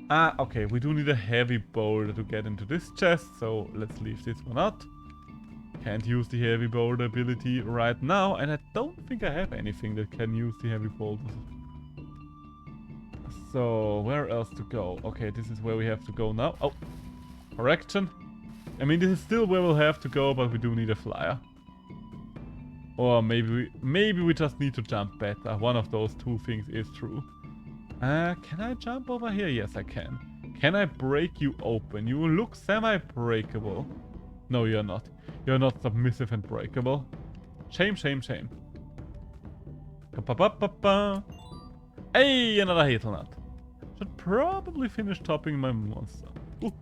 Ah, okay, we do need a heavy boulder to get into this chest, so let's leave this one out. Can't use the heavy boulder ability right now, and I don't think I have anything that can use the heavy boulders. So, where else to go? Okay, this is where we have to go now. Oh, correction. I mean, this is still where we'll have to go, but we do need a flyer. Or maybe we just need to jump better. One of those 2 things is true. Can I jump over here? Yes, I can. Can I break you open? You look semi-breakable. No, you're not. You're not submissive and breakable. Shame, shame, shame. Hey, another hazelnut. Should probably finish topping my monster.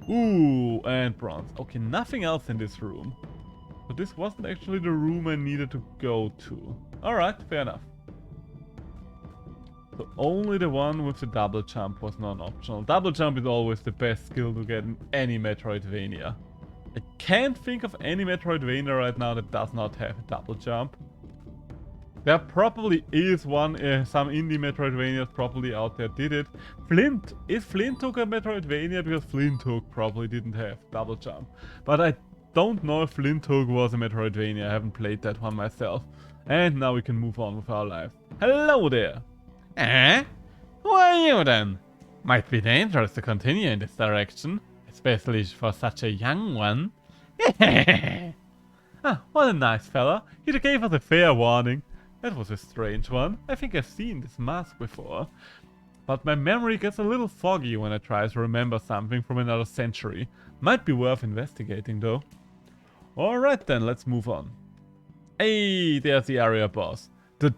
Ooh, and bronze. Okay, nothing else in this room. But this wasn't actually the room I needed to go to. Alright, fair enough. So only the one with the double jump was non-optional. Double jump is always the best skill to get in any Metroidvania. I can't think of any Metroidvania right now that does not have a double jump. There probably is one, some indie Metroidvanias probably out there did it. Flint! Is Flintook a Metroidvania? Because Flintook probably didn't have double jump. But I don't know if Flintook was a Metroidvania. I haven't played that one myself. And now we can move on with our lives. Hello there! Who are you then? Might be dangerous to continue in this direction. Especially for such a young one. Ah, what a nice fella. He gave us a fair warning. That was a strange one. I think I've seen this mask before. But my memory gets a little foggy when I try to remember something from another century. Might be worth investigating though. Alright then, let's move on. Hey, there's the area boss. That's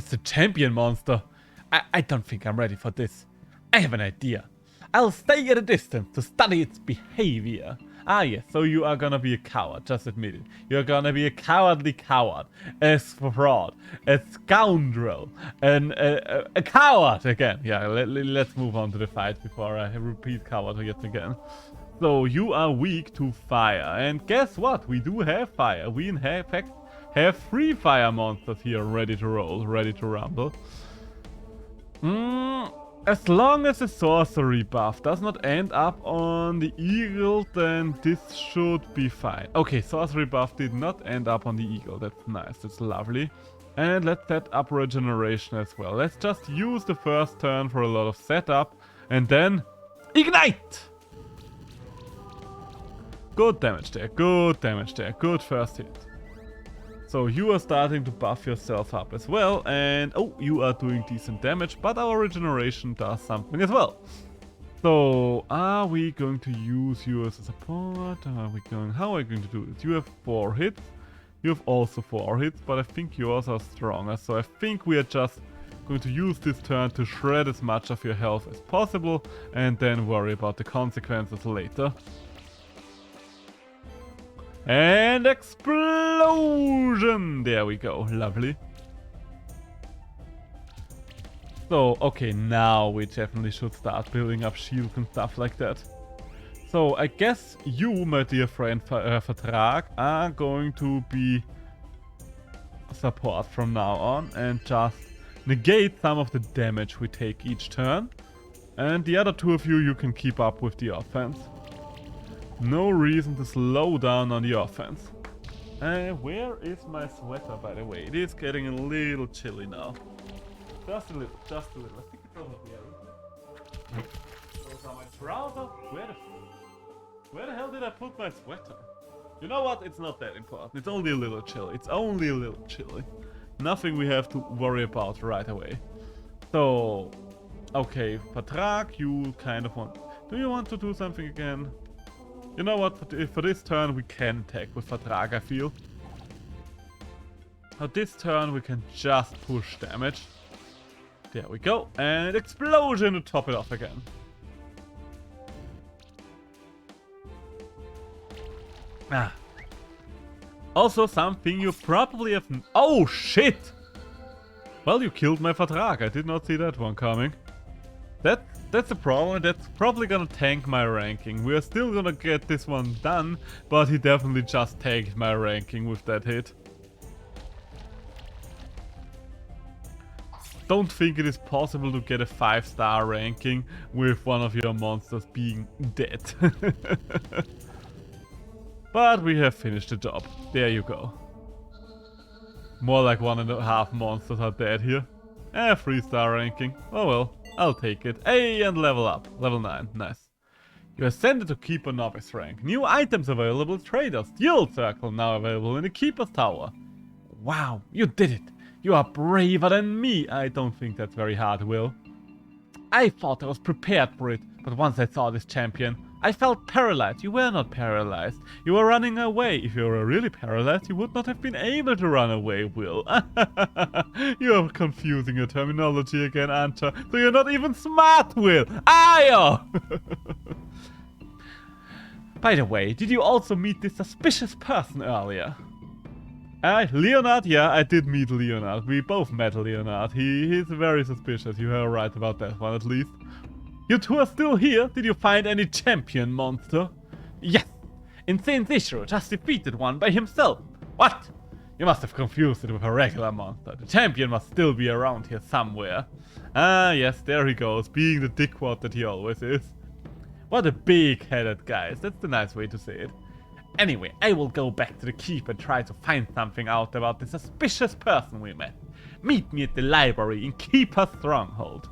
the champion monster. I don't think I'm ready for this. I have an idea. I'll stay at a distance to study its behavior. Ah yes, so you are gonna be a coward, just admit it. You're gonna be a cowardly coward, a fraud, a scoundrel, and a coward again. Yeah, let's move on to the fight before I repeat coward yet again. So you are weak to fire, and guess what? We do have fire. We in fact have 3 fire monsters here ready to roll, ready to rumble. As long as the sorcery buff does not end up on the eagle, then this should be fine. Okay, sorcery buff did not end up on the eagle. That's nice. That's lovely. And let's set up regeneration as well. Let's just use the first turn for a lot of setup. And then ignite! Good damage there. Good damage there. Good first hit. So you are starting to buff yourself up as well, and oh, you are doing decent damage, but our regeneration does something as well. So are we going to use you as a support? How are we going to do this? You have 4 hits. You have also 4 hits, but I think yours are stronger. So I think we are just going to use this turn to shred as much of your health as possible, and then worry about the consequences later. And explosion! There we go. Lovely. So, okay, now we definitely should start building up shields and stuff like that. So, I guess you, my dear friend Vertrag, are going to be support from now on and just negate some of the damage we take each turn. And the other two of you can keep up with the offense. No reason to slow down on the offense. Where is my sweater, by the way? It is getting a little chilly now. Just a little, just a little. I think it's over there. Those are my trousers. Where the hell did I put my sweater? You know what? It's not that important. It's only a little chilly. It's only a little chilly. Nothing we have to worry about right away. So, okay, Patrak, you kind of want... Do you want to do something again? You know what, for this turn we can attack with Patrak, I feel. For this turn we can just push damage. There we go. And explosion to top it off again. Ah. Also something you probably have... Oh shit! Well, you killed my Patrak. I did not see that one coming. That's a problem. That's probably gonna tank my ranking. We are still gonna get this one done, but he definitely just tanked my ranking with that hit. Don't think it is possible to get a 5-star ranking with one of your monsters being dead. But we have finished the job. There you go. More like 1.5 monsters are dead here. 3-star ranking. Oh well. I'll take it. Hey, and level up. Level 9. Nice. You ascended to Keeper Novice rank. New items available. Traders. Dual Circle now available in the Keeper's Tower. Wow, you did it. You are braver than me. I don't think that's very hard, Will. I thought I was prepared for it, but once I saw this champion, I felt paralyzed. You were not paralyzed. You were running away. If you were really paralyzed, you would not have been able to run away, Will. You are confusing your terminology again, Anta. So you're not even smart, Will. Are you? By the way, did you also meet this suspicious person earlier? Leonard? Yeah, I did meet Leonard. We both met Leonard. He's very suspicious. You were right about that one, at least. You two are still here? Did you find any champion, monster? Yes! Insane Zishiro just defeated one by himself. What? You must have confused it with a regular monster. The champion must still be around here somewhere. Ah, yes, there he goes, being the dickwad that he always is. What a big-headed guy. That's the nice way to say it. Anyway, I will go back to the keep and try to find something out about the suspicious person we met. Meet me at the library in Keeper's Stronghold.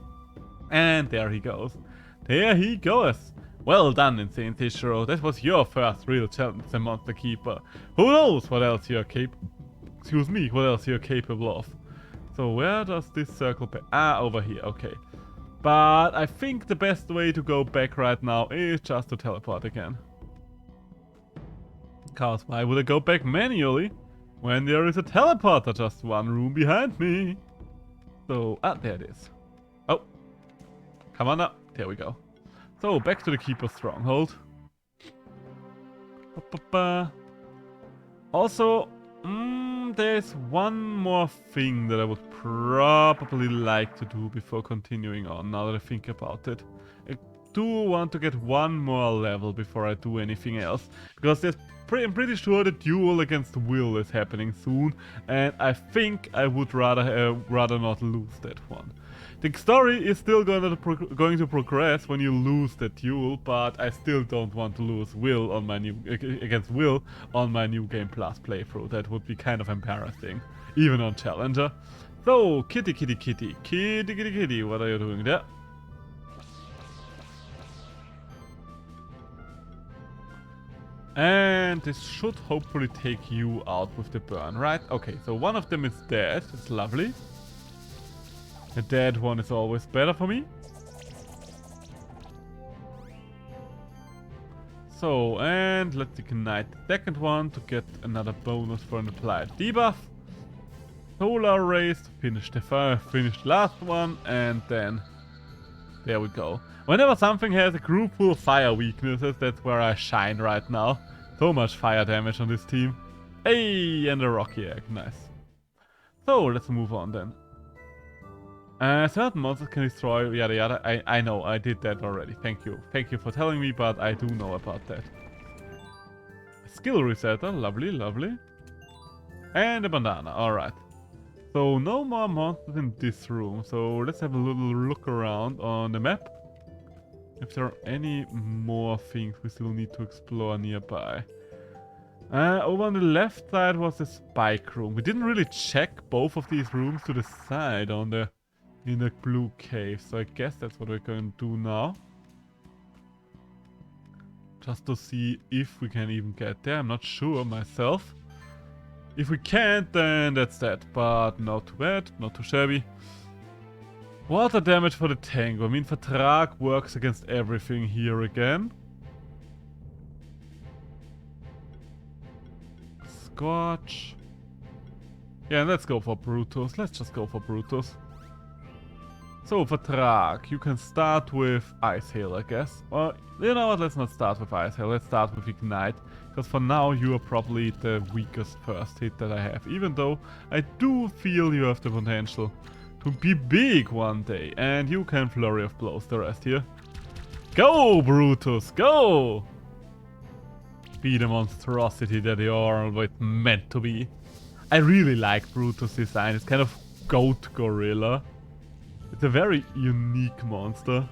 And there he goes. There he goes. Well done, Insane Zishiro. That was your first real challenge as a Monster Keeper. Who knows what else you're what else you're capable of. So where does this circle be? Ah, over here, okay. But I think the best way to go back right now is just to teleport again. Cause why would I go back manually when there is a teleporter just one room behind me? So, there it is. Oh. Come on up. There we go. So, back to the Keeper's Stronghold. Also, there's one more thing that I would probably like to do before continuing on, now that I think about it. I do want to get one more level before I do anything else, because I'm pretty sure the duel against Will is happening soon, and I think I would rather not lose that one. The story is still going to progress when you lose the duel, but I still don't want to lose Will on my against Will on my New Game Plus playthrough. That would be kind of embarrassing, even on Challenger. So, kitty, what are you doing there? And this should hopefully take you out with the burn, right? Okay, so one of them is dead. It's lovely. The dead one is always better for me. So, and let's ignite the second one to get another bonus for an applied debuff. Solar Rays to finish the last one, and then there we go. Whenever something has a group full of fire weaknesses, that's where I shine right now. So much fire damage on this team. Hey, and a rocky egg, nice. So, let's move on then. Certain monsters can destroy yada yada. I know, I did that already. Thank you. Thank you for telling me, but I do know about that. A skill resetter, lovely, lovely. And a bandana, alright. So no more monsters in this room. So let's have a little look around on the map. if there are any more things we still need to explore nearby. Over on the left side was the spike room. We didn't really check both of these rooms to the side on the in the blue cave, so I guess that's what we're going to do now. Just to see if we can even get there. I'm not sure myself. If we can't, then that's that. But not too bad, not too shabby. Water damage for the Tango. I mean, Vertrag works against everything here again. Scorch. Yeah, let's go for Brutus. Let's just go for Brutus. So, Vertrag, you can start with Ice Hail, I guess. Or, you know what, let's not start with Ice Hail. Let's start with Ignite. Because for now, you are probably the weakest first hit that I have. Even though I do feel you have the potential to be big one day. And you can Flurry of Blows the rest here. Go, Brutus, go! Be the monstrosity that you are meant to be. I really like Brutus' design. It's kind of goat gorilla. It's a very unique monster.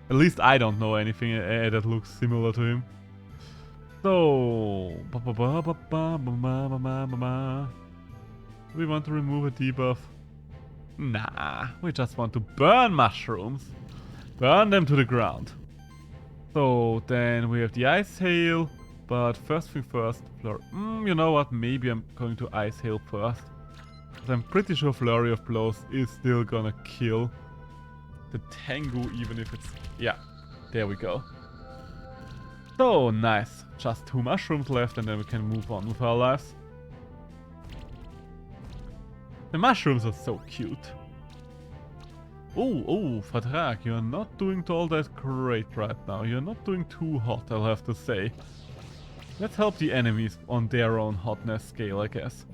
At least I don't know anything that looks similar to him. So... we want to remove a debuff? Nah, we just want to burn mushrooms. Burn them to the ground. So then we have the Ice Hail. But first thing first, Flurry. You know what? Maybe I'm going to Ice Hail first. I'm pretty sure Flurry of Blows is still gonna kill the Tengu, even if it's... yeah, there we go. So, nice. Just 2 mushrooms left and then we can move on with our lives. The mushrooms are so cute. Oh, Vertrag, you're not doing all that great right now. You're not doing too hot, I'll have to say. Let's help the enemies on their own hotness scale, I guess.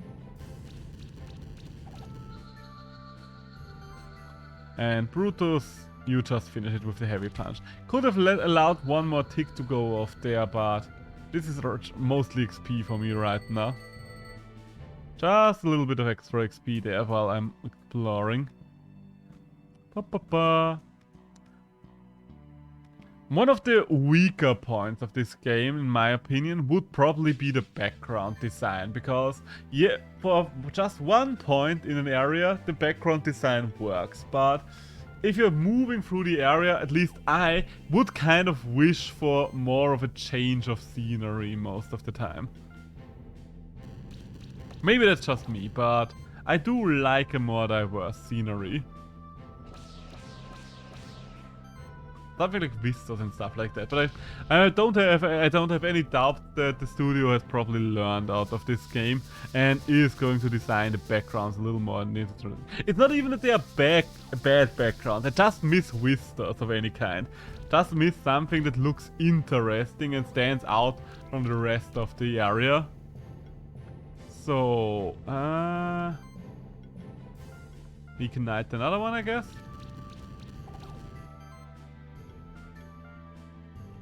And Brutus, you just finish it with the heavy punch. Could have allowed one more tick to go off there, but this is mostly XP for me right now. Just a little bit of extra XP there while I'm exploring. One of the weaker points of this game, in my opinion, would probably be the background design. Because, yeah, for just one point in an area, the background design works. But if you're moving through the area, at least I would kind of wish for more of a change of scenery most of the time. Maybe that's just me, but I do like a more diverse scenery. Something like vistas and stuff like that. But I don't have any doubt that the studio has probably learned out of this game and is going to design the backgrounds a little more. It's not even that they are bad backgrounds. I just miss vistas of any kind. Just miss something that looks interesting and stands out from the rest of the area. So, ignite another one, I guess.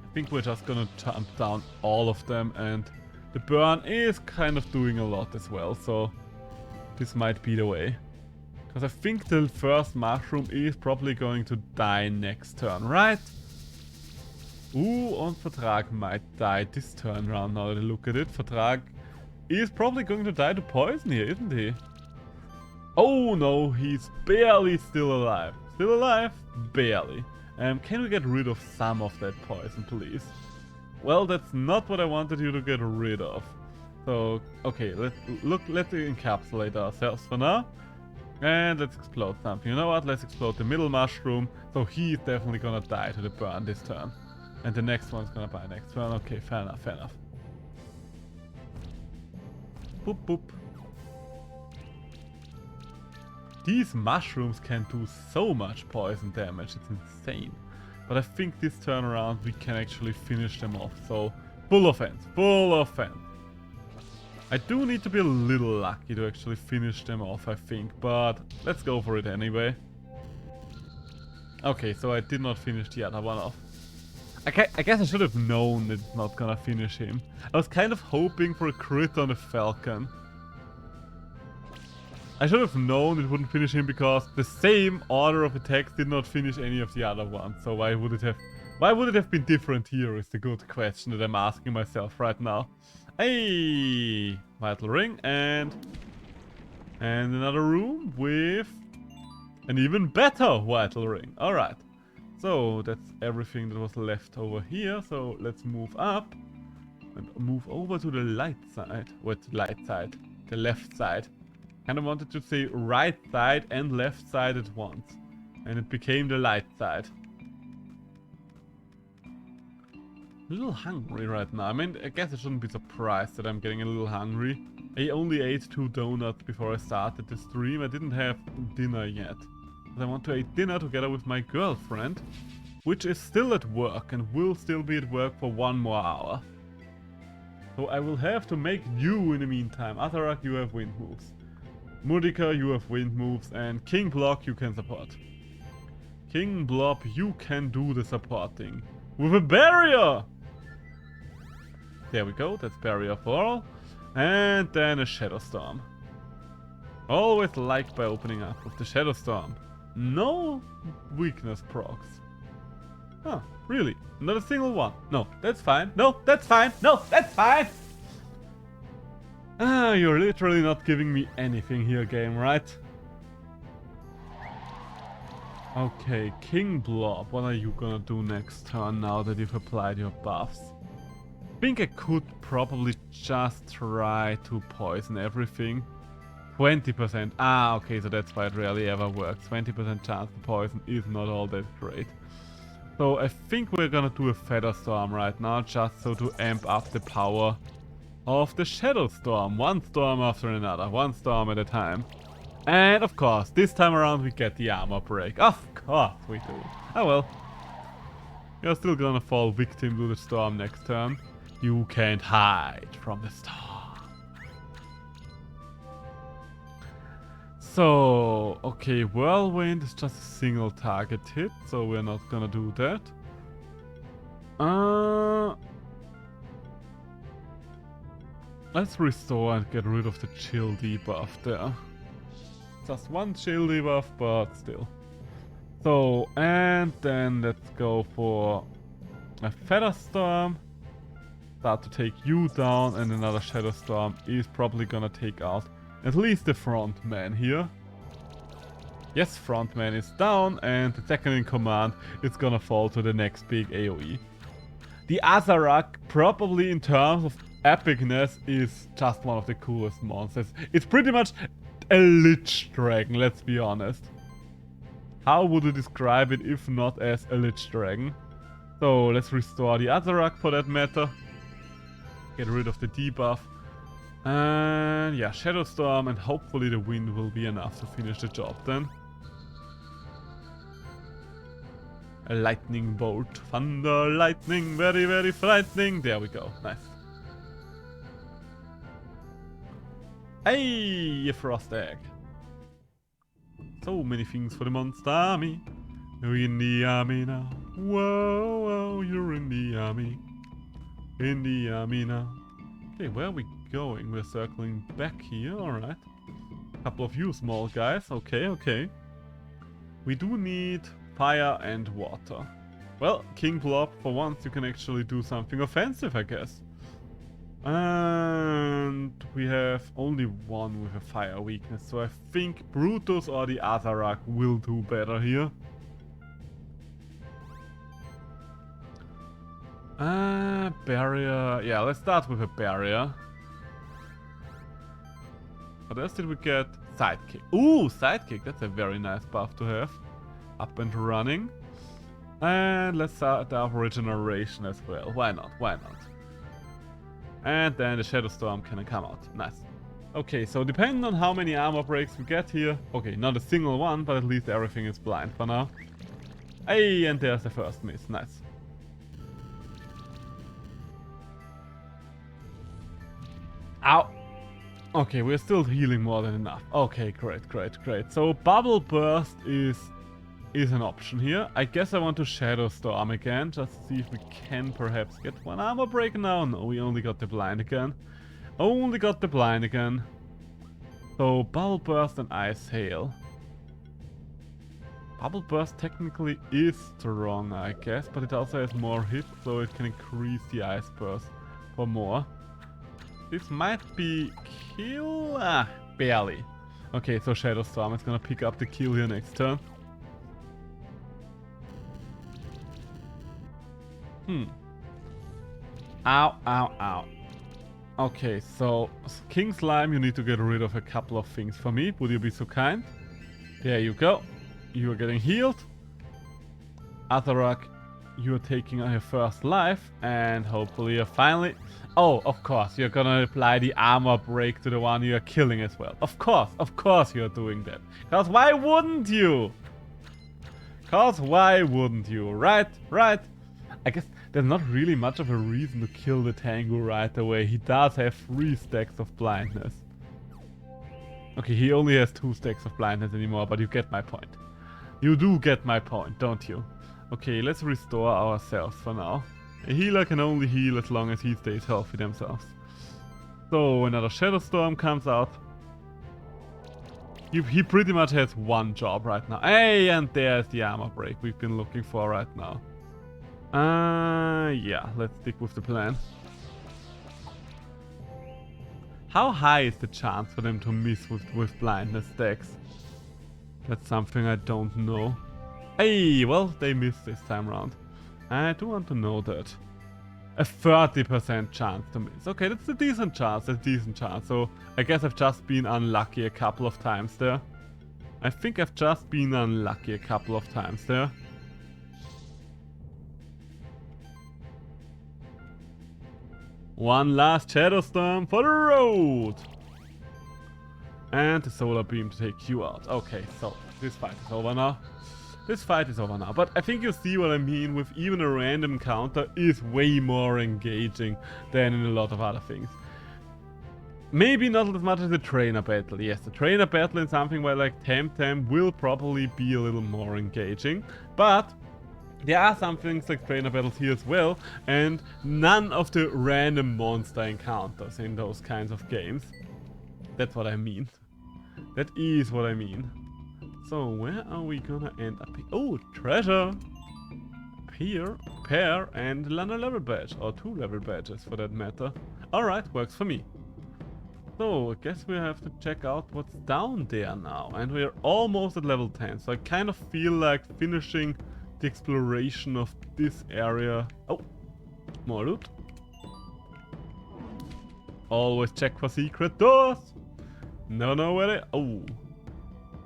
I think we're just gonna jump down all of them, and the burn is kind of doing a lot as well, so this might be the way. Because I think the first mushroom is probably going to die next turn, right? Ooh, and Vertrag might die this turn round now that I look at it. Vertrag is probably going to die to poison here, isn't he? Oh no, he's barely still alive. Still alive? Barely. Can we get rid of some of that poison, please? Well, that's not what I wanted you to get rid of. So, okay, let's encapsulate ourselves for now. And let's explode something. You know what? Let's explode the middle mushroom. So he's definitely gonna die to the burn this turn. And the next one's gonna die next turn. Okay, fair enough, fair enough. Boop, boop. These mushrooms can do so much poison damage, it's insane. But I think this turn around we can actually finish them off, so full offense, full offense. I do need to be a little lucky to actually finish them off, I think, but let's go for it anyway. Okay, so I did not finish the other one off. I guess I should have known it's not gonna finish him. I was kind of hoping for a crit on the Falcon. I should have known it wouldn't finish him because the same order of attacks did not finish any of the other ones. So why would it have been different here is the good question that I'm asking myself right now. Hey, vital ring and another room with an even better vital ring. All right. So that's everything that was left over here. So let's move up and move over to the light side. What light side? The left side. Kind of wanted to say right side and left side at once. And it became the light side. A little hungry right now. I mean, I guess I shouldn't be surprised that I'm getting a little hungry. I only ate 2 donuts before I started the stream. I didn't have dinner yet. I want to eat dinner together with my girlfriend, which is still at work and will still be at work for 1 more hour. So I will have to make do in the meantime. Azarak, you have wind moves. Mudika, you have wind moves, and King Block, you can support. King Blob, you can do the supporting with a barrier. There we go, that's barrier for all. And then a Shadow Storm. Always liked by opening up with the Shadow Storm. No weakness procs. Oh, really? Not a single one. No, that's fine. No, that's fine. No, that's fine. Ah, you're literally not giving me anything here, game, right? Okay, King Blob, what are you gonna do next turn now that you've applied your buffs? I think I could probably just try to poison everything. 20%. Ah, okay, so that's why it rarely ever works. 20% chance to poison is not all that great. So I think we're gonna do a Feather Storm right now, just so to amp up the power of the Shadow Storm. 1 storm after another, 1 storm at a time. And of course, this time around we get the armor break. Of course we do. Oh well. You're still gonna fall victim to the storm next turn. You can't hide from the storm. So, okay, Whirlwind is just a single target hit, so we're not gonna do that. Let's restore and get rid of the chill debuff there. Just 1 chill debuff, but still. So, and then let's go for a Feather Storm. Start to take you down, and another Shadow Storm is probably gonna take out at least the front man here. Yes, front man is down, and the second in command is gonna fall to the next big AoE. The Azarak, probably in terms of epicness, is just one of the coolest monsters. It's pretty much a Lich Dragon, let's be honest. How would you describe it if not as a Lich Dragon? So let's restore the Azarak for that matter. Get rid of the debuff. And yeah, Shadow Storm, and hopefully the wind will be enough to finish the job then. A lightning bolt. Thunder, lightning, very, very frightening. There we go. Nice. Hey, a frost egg. So many things for the monster army. You're in the army now. Whoa, whoa, you're in the army. In the army now. Okay, where are we going? We're circling back here, alright. Couple of you small guys, okay, okay. We do need fire and water. Well, King Blob, for once you can actually do something offensive, I guess. And we have only one with a fire weakness, so I think Brutus or the Azarak will do better here. Barrier. Yeah, let's start with a barrier. What else did we get? Sidekick. Ooh, Sidekick. That's a very nice buff to have. Up and running. And let's start off Regeneration as well. Why not? Why not? And then the Shadow Storm can come out. Nice. Okay, so depending on how many armor breaks we get here. Okay, not a single one, but at least everything is blind for now. Hey, and there's the first miss. Nice. Ow. Okay, we're still healing more than enough. Okay, great, great, great. So Bubble Burst is an option here. I guess I want to Shadow Storm again, just to see if we can perhaps get one armor break now. No, we only got the blind again. Only got the blind again. So Bubble Burst and Ice Hail. Bubble Burst technically is strong, I guess, but it also has more hits, so it can increase the Ice Burst for more. This might be kill? Barely. Okay, so Shadow Storm is gonna pick up the kill here next turn. Ow, ow, ow. Okay, so King Slime, you need to get rid of a couple of things for me. Would you be so kind? There you go. You are getting healed. Atharak, you are taking your first life, and hopefully you're finally... Oh, of course, you're gonna apply the armor break to the one you are killing as well. Of course you're doing that. Cause why wouldn't you? Right? I guess there's not really much of a reason to kill the Tengu right away. He does have 3 stacks of blindness. Okay, he only has 2 stacks of blindness anymore, but you get my point. You do get my point, don't you? Okay, let's restore ourselves for now. A healer can only heal as long as he stays healthy themselves. So another Shadow Storm comes out. He pretty much has one job right now. Hey, and there's the armor break we've been looking for right now. Yeah, let's stick with the plan. How high is the chance for them to miss with blindness stacks? That's something I don't know. Hey, well, they missed this time round. I do want to know that. A 30% chance to miss. Okay, that's a decent chance, So, I guess I've just been unlucky a couple of times there. One last Shadow Storm for the road! And the Solar Beam to take you out. Okay, so this fight is over now. But I think you see what I mean with even a random counter is way more engaging than in a lot of other things. Maybe not as much as the trainer battle. Yes, the trainer battle in something where like Temtem will probably be a little more engaging. But there are some things like trainer battles here as well, and none of the random monster encounters in those kinds of games. That's what I mean. That is what I mean. So where are we gonna end up? Oh, treasure! Pair, and a level badge. Or 2 level badges for that matter. Alright, works for me. So I guess we have to check out what's down there now. And we're almost at level 10. So I kind of feel like finishing the exploration of this area. Oh, more loot. Always check for secret doors. Never know where they... Oh.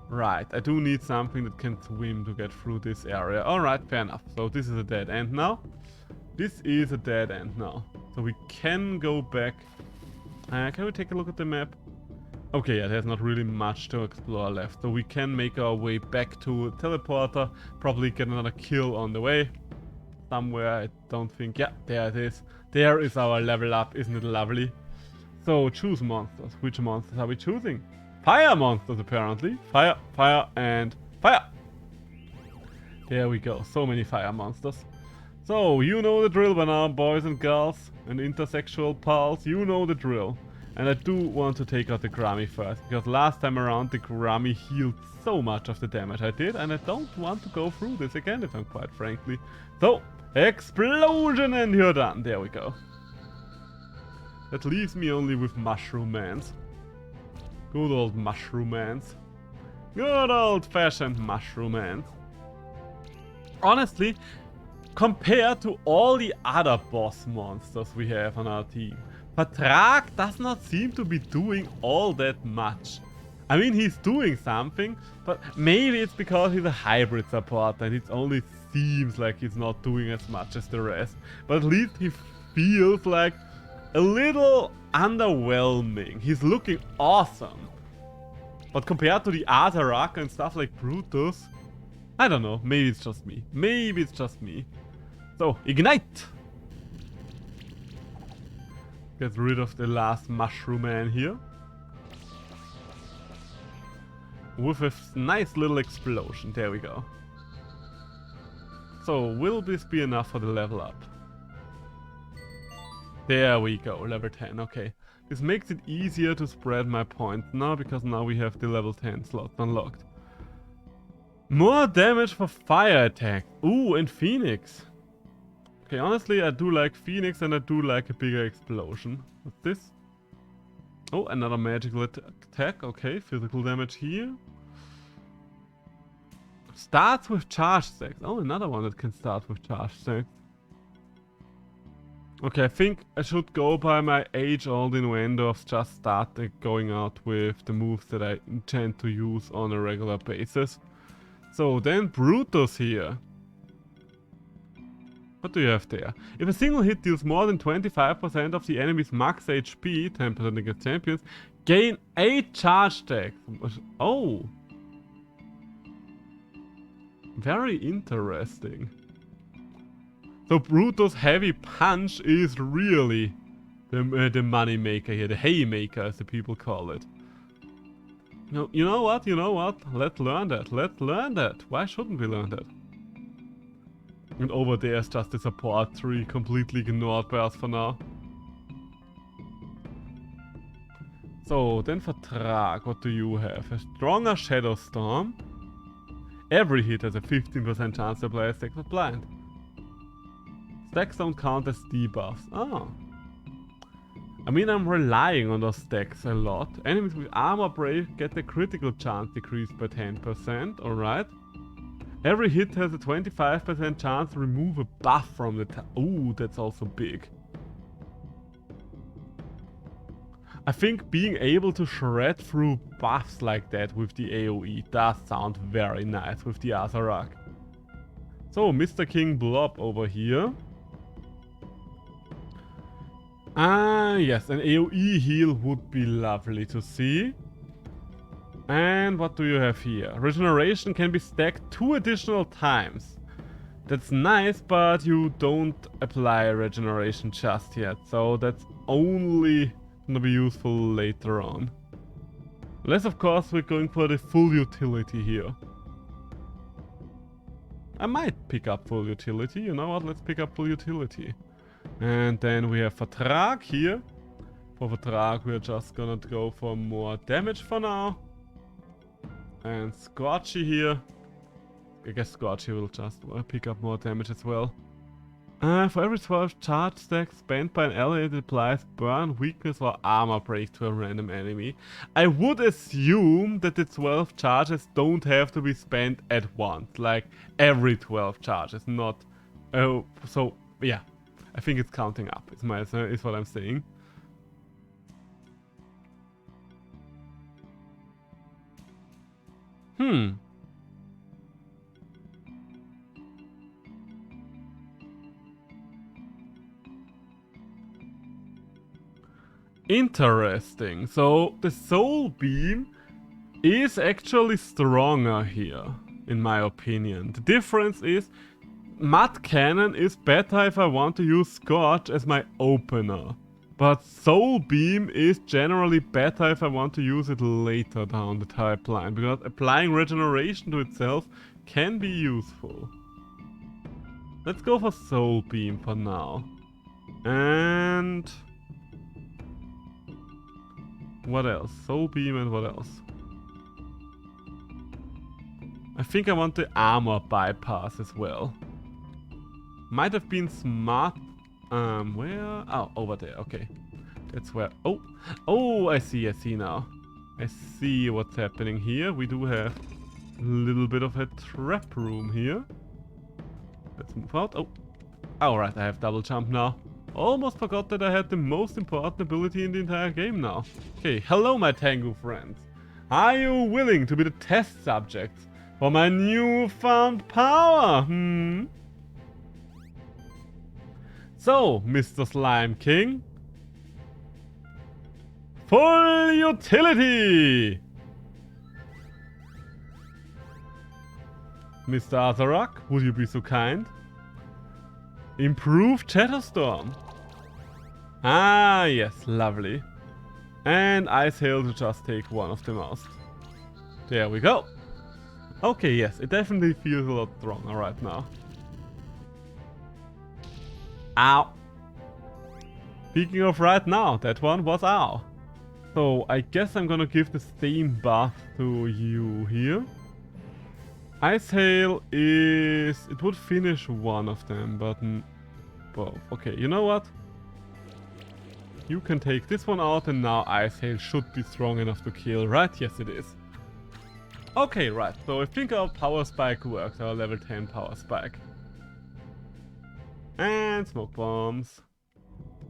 Right, I do need something that can swim to get through this area. Alright, fair enough. So this is a dead end now. So we can go back. Can we take a look at the map? Okay, yeah, there's not really much to explore left. So we can make our way back to a teleporter. Probably get another kill on the way. Somewhere, I don't think... Yeah, there it is. There is our level up. Isn't it lovely? So, choose monsters. Which monsters are we choosing? Fire monsters, apparently. Fire, fire, and fire. There we go. So many fire monsters. So, you know the drill by now, boys and girls, and intersexual pals. You know the drill. And I do want to take out the Grummy first, because last time around the Grummy healed so much of the damage I did, and I don't want to go through this again, if I'm quite frankly. So, explosion and you're done. There we go. That leaves me only with Mushroom Mans. Good old Mushroom Mans. Good old-fashioned Mushroom Mans. Honestly, compared to all the other boss monsters we have on our team, Patrak does not seem to be doing all that much. I mean, he's doing something, but maybe it's because he's a hybrid supporter and it only seems like he's not doing as much as the rest. But at least he feels like a little underwhelming. He's looking awesome. But compared to the Atharak and stuff like Brutus, I don't know, maybe it's just me. So, ignite! Get rid of the last Mushroom Man here. With a nice little explosion, there we go. So, will this be enough for the level up? There we go, level 10, okay. This makes it easier to spread my points now, because now we have the level 10 slot unlocked. More damage for fire attack. Ooh, and Phoenix. Okay, honestly, I do like Phoenix and I do like a bigger explosion. What's this? Oh, another magical attack. Okay, physical damage here. Starts with charge stacks. Oh, another one that can start with charge stacks. Okay, I think I should go by my age-old innuendo of just start going out with the moves that I intend to use on a regular basis. So then Brutus here. What do you have there? If a single hit deals more than 25% of the enemy's max HP, 10% against champions, gain 8 charge stacks. Oh! Very interesting. So Brutus' heavy punch is really the money maker here, the haymaker as the people call it. No, you know what? Let's learn that. Let's learn that. Why shouldn't we learn that? And over there is just the support tree, completely ignored by us for now. So, then for Thrag, what do you have? A stronger Shadow Storm. Every hit has a 15% chance to apply a stack of blind. Stacks don't count as debuffs. Oh. I mean, I'm relying on those stacks a lot. Enemies with armor break get the critical chance decreased by 10%, alright. Every hit has a 25% chance to remove a buff from the ooh, that's also big. I think being able to shred through buffs like that with the AoE does sound very nice with the Azarak. So, Mr. King Blob over here. Ah, yes, an AoE heal would be lovely to see. And what do you have here? Regeneration can be stacked 2 additional times. That's nice, but you don't apply regeneration just yet, so that's only gonna be useful later on. Unless, of course, we're going for the full utility here. I might pick up full utility, you know what? Let's pick up full utility. And then we have Thrag here. For Thrag, we're just gonna go for more damage for now. And Scorchy here. I guess Scorchy will just pick up more damage as well. For every 12 charge stacks spent by an ally, it applies burn, weakness or armor break to a random enemy. I would assume that the 12 charges don't have to be spent at once. Like every 12 charges, not... Oh, so yeah. I think it's counting up, is what I'm saying. Interesting. So the Soul Beam is actually stronger here, in my opinion. The difference is Mud Cannon is better if I want to use Scorch as my opener. But Soul Beam is generally better if I want to use it later down the pipeline, because applying regeneration to itself can be useful. Let's go for Soul Beam for now. And... what else? Soul Beam and what else? I think I want the armor bypass as well. Might have been smart. Where? Oh, over there. Okay. That's where... Oh! Oh, I see now. I see what's happening here. We do have a little bit of a trap room here. Let's move out. Oh! Alright, I have double jump now. Almost forgot that I had the most important ability in the entire game now. Okay, hello my Tengu friends. Are you willing to be the test subjects for my newfound power? So, Mr. Slime King. Full utility! Mr. Azarak, would you be so kind? Improved Shatterstorm. Ah, yes, lovely. And Ice Hail to just take one of them out. There we go. Okay, yes, it definitely feels a lot stronger right now. Ow. Speaking of right now, that one was ow. So I guess I'm gonna give the same buff to you here. Ice Hail is... it would finish one of them, but both. Okay, you know what? You can take this one out and now Ice Hail should be strong enough to kill, right? Yes, it is. Okay, right. So I think our Power Spike works, our level 10 Power Spike. And Smoke Bombs.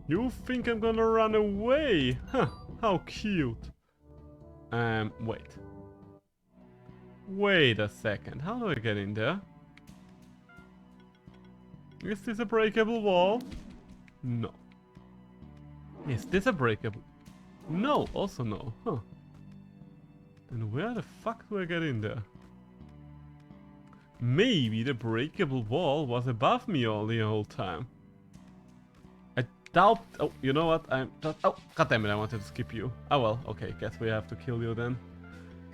You think I'm gonna run away? Huh, how cute. Wait. Wait a second, how do I get in there? Is this a breakable wall? No. Is this a breakable? No, also no. Huh. Then where the fuck do I get in there? Maybe the breakable wall was above me all the whole time. I doubt... oh, you know what? I'm just... oh, goddammit, I wanted to skip you. Oh well, okay, guess we have to kill you then.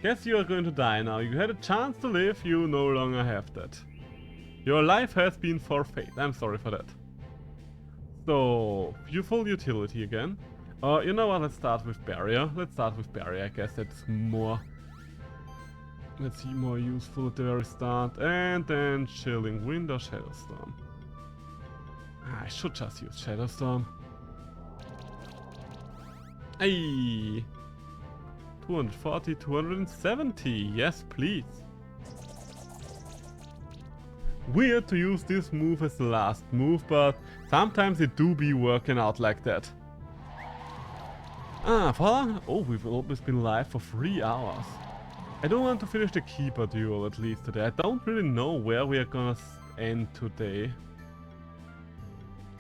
Guess you are going to die now. You had a chance to live, you no longer have that. Your life has been forfeit. I'm sorry for that. So, full utility again. You know what, let's start with barrier. Let's start with barrier, I guess that's more... let's see, more useful at the very start. And then Chilling Wind or Shadow Storm. I should just use Shadow Storm. Hey! 240, 270, yes please. Weird to use this move as the last move, but sometimes it do be working out like that. Ah, for... oh, we've almost been live for 3 hours. I don't want to finish the Keeper duel at least today. I don't really know where we are gonna end today.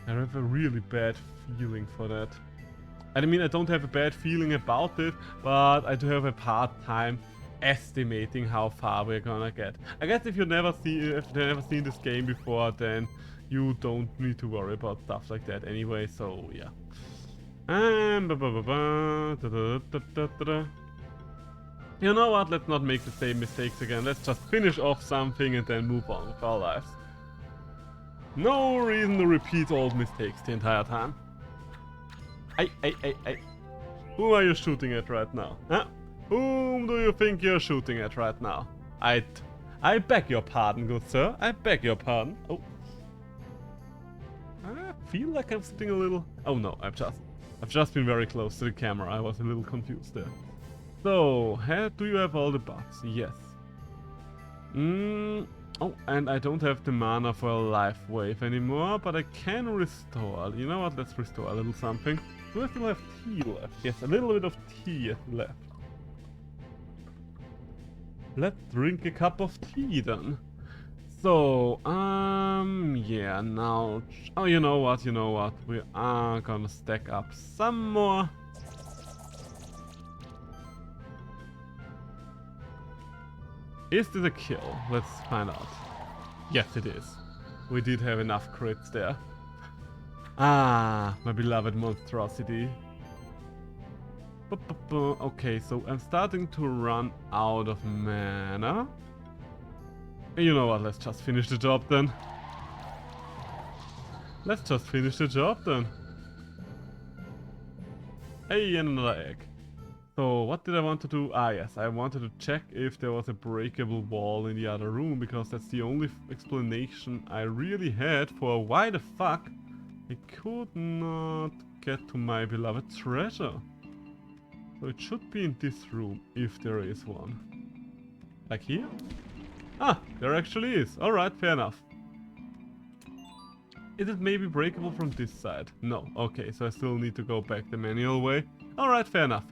I have a really bad feeling for that. I mean, I don't have a bad feeling about it, but I do have a hard time estimating how far we're gonna get. I guess if you've never seen this game before, then you don't need to worry about stuff like that anyway. So yeah. You know what? Let's not make the same mistakes again. Let's just finish off something and then move on with our lives. No reason to repeat old mistakes the entire time. Hey. Who are you shooting at right now? Huh? Whom do you think you're shooting at right now? I beg your pardon, good sir. I beg your pardon. Oh. I feel like I'm sitting a little... oh no, I've just been very close to the camera. I was a little confused there. So, do you have all the buffs? Yes. Oh, and I don't have the mana for a life wave anymore, but I can restore. You know what? Let's restore a little something. Do I still have tea left? Yes, a little bit of tea left. Let's drink a cup of tea then. So, yeah, now... oh, you know what? We are gonna stack up some more. Is this a kill? Let's find out. Yes, it is. We did have enough crits there. Ah, my beloved monstrosity. Okay, so I'm starting to run out of mana. You know what, let's just finish the job then. Hey, and another egg. So, what did I want to do? Ah, yes, I wanted to check if there was a breakable wall in the other room, because that's the only explanation I really had for why the fuck I could not get to my beloved treasure. So it should be in this room, if there is one. Like here? Ah, there actually is. Alright, fair enough. Is it maybe breakable from this side? No. Okay, so I still need to go back the manual way. Alright, fair enough.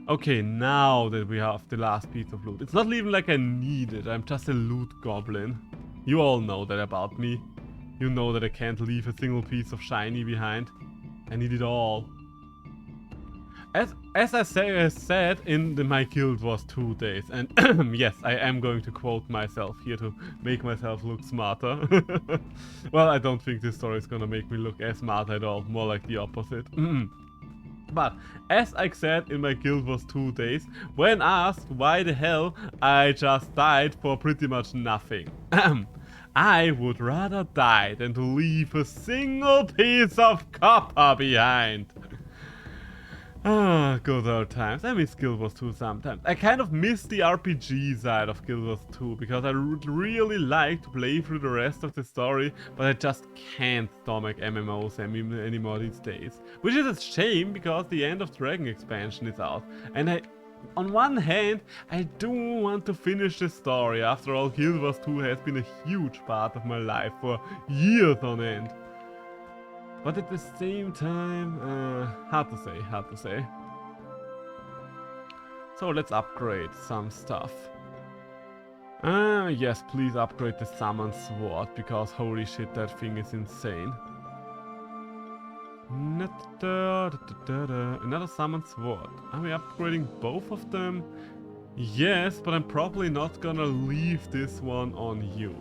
Okay, now that we have the last piece of loot. It's not even like I need it. I'm just a loot goblin. You all know that about me. You know that I can't leave a single piece of shiny behind. I need it all. As I said, my guild was 2 days, and yes, I am going to quote myself here to make myself look smarter. Well, I don't think this story is gonna make me look as smart at all, more like the opposite. But, as I said, in my guild was 2 days, when asked why the hell I just died for pretty much nothing. I would rather die than to leave a single piece of copper behind. Ah, good old times. I miss Guild Wars 2 sometimes. I kind of miss the RPG side of Guild Wars 2 because I would really like to play through the rest of the story, but I just can't stomach MMOs anymore these days. Which is a shame because the End of Dragon expansion is out. And on one hand, I do want to finish the story. After all, Guild Wars 2 has been a huge part of my life for years on end. But at the same time, hard to say. So let's upgrade some stuff. Yes, please upgrade the Summon Sword, because holy shit, that thing is insane. Another Summon Sword. Are we upgrading both of them? Yes, but I'm probably not gonna leave this one on you.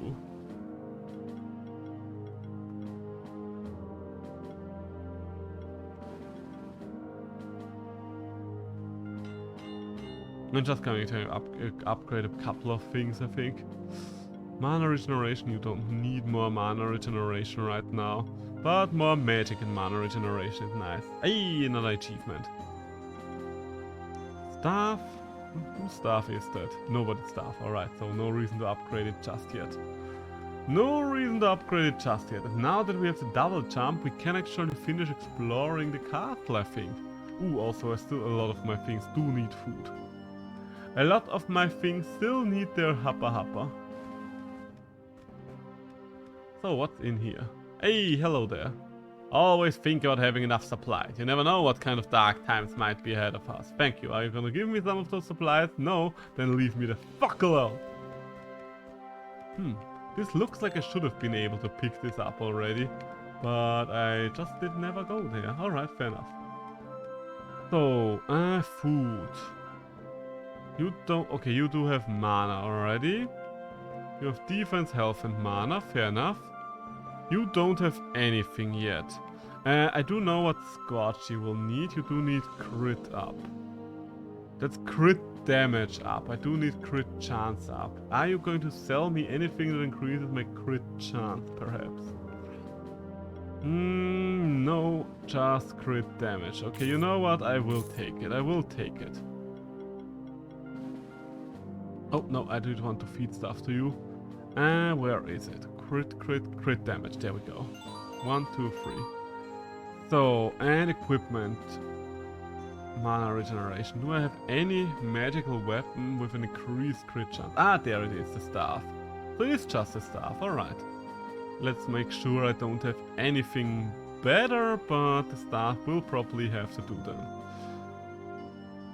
I'm just going to upgrade a couple of things, I think. Mana regeneration, you don't need more mana regeneration right now. But more magic and mana regeneration is nice. Hey, another achievement. Staff? Whose staff is that? Nobody's staff, alright, so no reason to upgrade it just yet. No reason to upgrade it just yet. And now that we have the double jump, we can actually finish exploring the castle, I think. Ooh, also still a lot of my things do need food. A lot of my things still need their happa happa. So what's in here? Hey, hello there. Always think about having enough supplies. You never know what kind of dark times might be ahead of us. Thank you. Are you gonna give me some of those supplies? No? Then leave me the fuck alone. This looks like I should have been able to pick this up already. But I just did never go there. Alright, fair enough. So, food. You don't... Okay, you do have mana already. You have defense, health and mana, fair enough. You don't have anything yet. I do know what Scorch you will need. You do need crit up. That's crit damage up. I do need crit chance up. Are you going to sell me anything that increases my crit chance, perhaps? No, just crit damage. Okay, you know what? I will take it. I will take it. Oh, no, I did want to feed stuff to you. Where is it? Crit damage. There we go. 1, 2, 3. So, and equipment. Mana regeneration. Do I have any magical weapon with an increased crit chance? Ah, there it is, the staff. So it's just a staff, alright. Let's make sure I don't have anything better, but the staff will probably have to do them.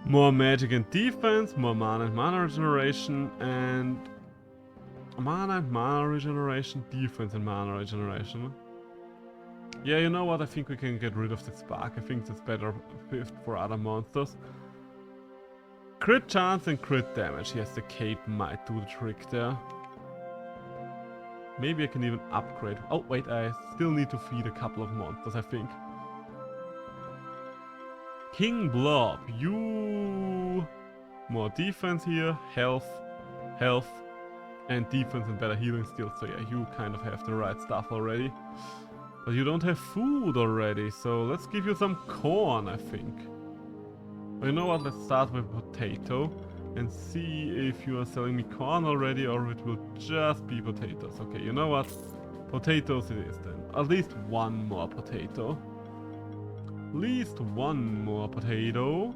More magic and defense, more mana and mana regeneration, and mana and mana regeneration, defense and mana regeneration. Yeah, you know what, I think we can get rid of the spark. I think that's better for other monsters. Crit chance and crit damage. Yes, the cape might do the trick there. Maybe I can even upgrade. Oh wait, I still need to feed a couple of monsters, I think. King Blob, you... More defense here, health, and defense and better healing skills. So yeah, you kind of have the right stuff already. But you don't have food already, so let's give you some corn, I think. Well, you know what, let's start with potato and see if you are selling me corn already or it will just be potatoes. Okay, you know what, potatoes it is then. At least one more potato. At least one more potato.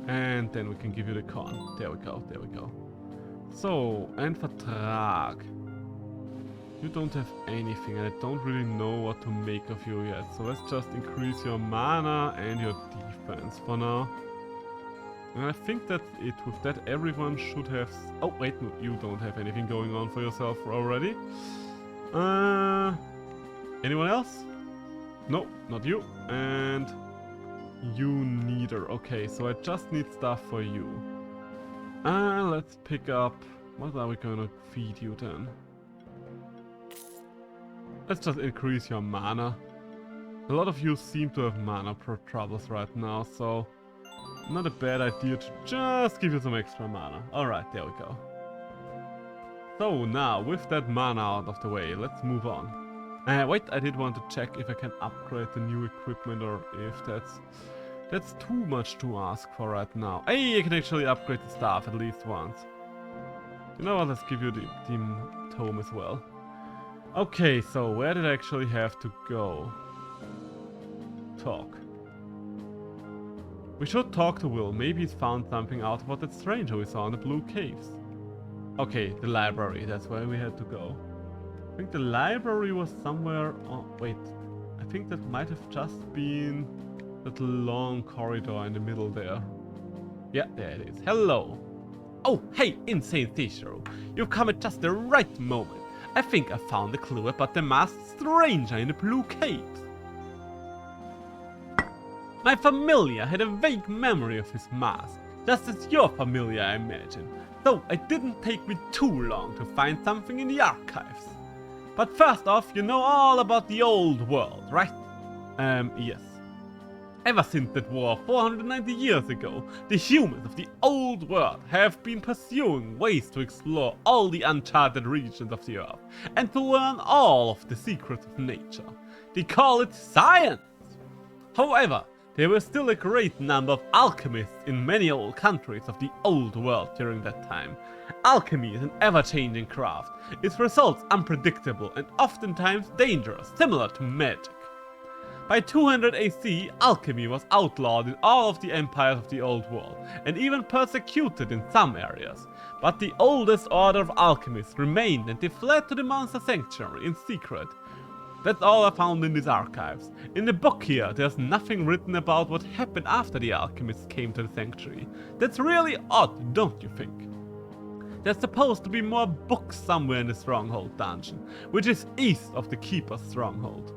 And then we can give you the corn. There we go, there we go. So, and Vertrag. You don't have anything and I don't really know what to make of you yet. So let's just increase your mana and your defense for now. And I think that's it. With that everyone should have... Oh wait, no, you don't have anything going on for yourself already. Anyone else? No, not you. And you neither. Okay, so I just need stuff for you. Let's pick up... What are we gonna feed you then? Let's just increase your mana. A lot of you seem to have mana troubles right now, so... Not a bad idea to just give you some extra mana. Alright, there we go. So now, with that mana out of the way, let's move on. Wait, I did want to check if I can upgrade the new equipment or if that's too much to ask for right now. Hey, I can actually upgrade the staff at least once. You know what, let's give you the tome as well. Okay, so where did I actually have to go? Talk. We should talk to Will. Maybe he's found something out about that stranger we saw in the Blue Caves. Okay, the library. That's where we had to go. I think the library was somewhere... Oh, wait. I think that might have just been that long corridor in the middle there. Yeah, there it is. Hello. Oh, hey, Insane Thesauro. You've come at just the right moment. I think I found a clue about the masked stranger in the Blue Caves. My familiar had a vague memory of his mask, just as your familiar, I imagine. Though it didn't take me too long to find something in the archives. But first off, you know all about the old world, right? Yes. Ever since that war 490 years ago, the humans of the old world have been pursuing ways to explore all the uncharted regions of the earth and to learn all of the secrets of nature. They call it science! However, there were still a great number of alchemists in many old countries of the old world during that time. Alchemy is an ever-changing craft, its results unpredictable and oftentimes dangerous, similar to magic. By 200 AC, alchemy was outlawed in all of the empires of the old world, and even persecuted in some areas. But the oldest order of alchemists remained and they fled to the Monster Sanctuary in secret. That's all I found in these archives. In the book here, there's nothing written about what happened after the alchemists came to the sanctuary. That's really odd, don't you think? There's supposed to be more books somewhere in the Stronghold dungeon, which is east of the Keeper's Stronghold.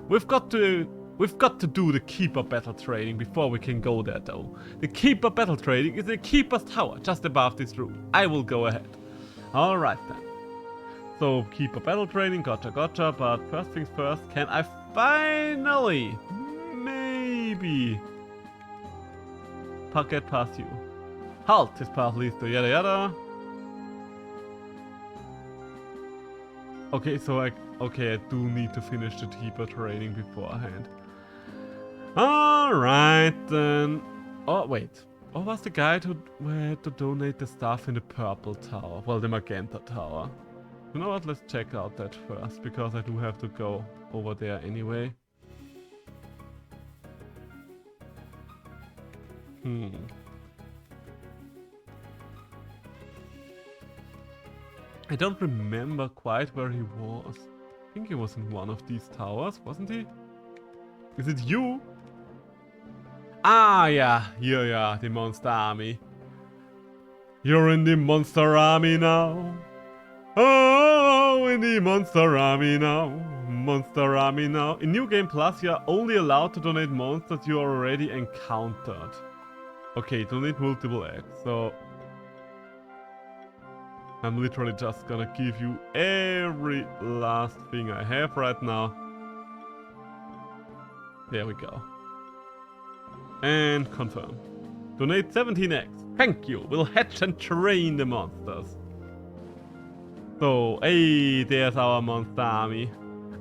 We've got to do the Keeper battle training before we can go there though. The Keeper battle training is in the Keeper's tower just above this room. I will go ahead. Alright then. So Keeper battle training, gotcha, but first things first, can I finally, maybe, get past you? Halt, this path leads to yada yada. Okay, so I do need to finish the Keeper training beforehand. Alright then. Oh, wait. Or was the guy who had to donate the stuff in the purple tower? Well, the magenta tower. You know what? Let's check out that first, because I do have to go over there anyway. I don't remember quite where he was. I think he was in one of these towers, wasn't he? Is it you? Ah, yeah, here you are, the monster army. You're in the monster army now. Oh, in the monster army now. Monster army now. In New Game Plus, you are only allowed to donate monsters you already encountered. Okay, donate multiple eggs, so... I'm literally just gonna give you every last thing I have right now. There we go. And confirm. Donate 17 eggs. Thank you. We'll hatch and train the monsters. So, hey, there's our monster army.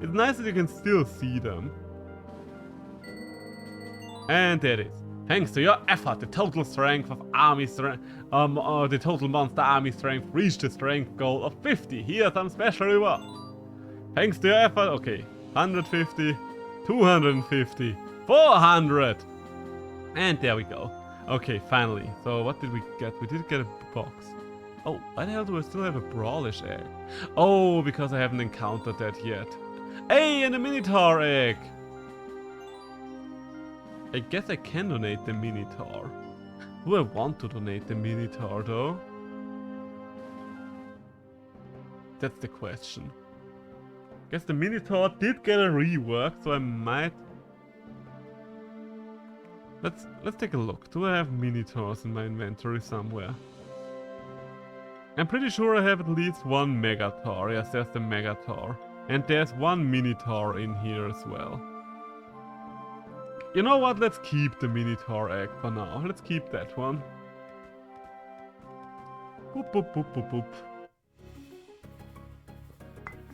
It's nice that you can still see them. And there it is. Thanks to your effort, the total strength of army strength, the total monster army strength reached the strength goal of 50. Here are some special rewards. Thanks to your effort, okay, 150, 250, 400. And there we go. Okay, finally. So what did we get? We did get a box. Oh, why the hell do I still have a Brawlish egg? Oh, because I haven't encountered that yet. Hey, and a Minotaur egg! I guess I can donate the Minotaur. Do I want to donate the Minotaur though? That's the question. Guess the Minotaur did get a rework, so I might... Let's take a look. Do I have Minotaurs in my inventory somewhere? I'm pretty sure I have at least one Megator. Yes, there's the Megator. And there's one Minotaur in here as well. You know what? Let's keep the Minotaur egg for now. Let's keep that one. Boop, boop, boop, boop, boop.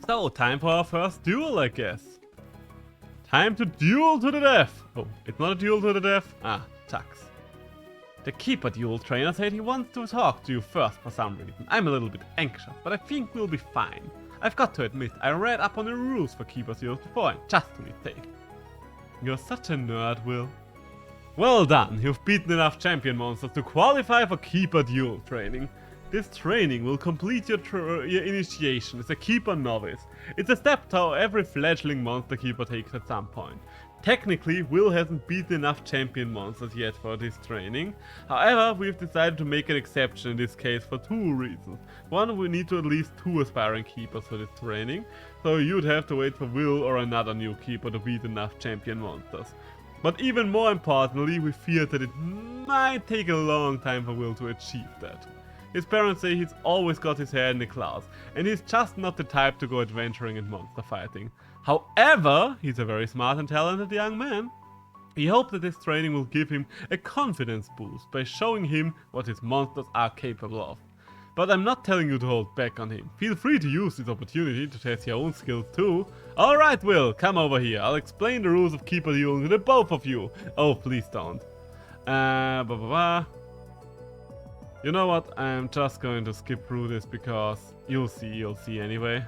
So, time for our first duel, I guess. Time to duel to the death. Oh, it's not a duel to the death. Ah, Tux. The Keeper duel trainer said he wants to talk to you first for some reason. I'm a little bit anxious, but I think we'll be fine. I've got to admit, I read up on the rules for Keeper duels before, just to be safe. You're such a nerd, Will. Well done, you've beaten enough champion monsters to qualify for Keeper duel training. This training will complete your initiation as a Keeper novice. It's a step to every fledgling monster Keeper takes at some point. Technically, Will hasn't beaten enough champion monsters yet for this training. However, we've decided to make an exception in this case for two reasons. One, we need to at least 2 aspiring Keepers for this training, so you'd have to wait for Will or another new Keeper to beat enough champion monsters. But even more importantly, we fear that it might take a long time for Will to achieve that. His parents say he's always got his hair in the clouds, and he's just not the type to go adventuring and monster fighting. However, he's a very smart and talented young man. He hopes that this training will give him a confidence boost by showing him what his monsters are capable of. But I'm not telling you to hold back on him. Feel free to use this opportunity to test your own skills too. Alright, Will, come over here. I'll explain the rules of Keeper dueling to the both of you. Oh, please don't. You know what? I'm just going to skip through this because you'll see anyway.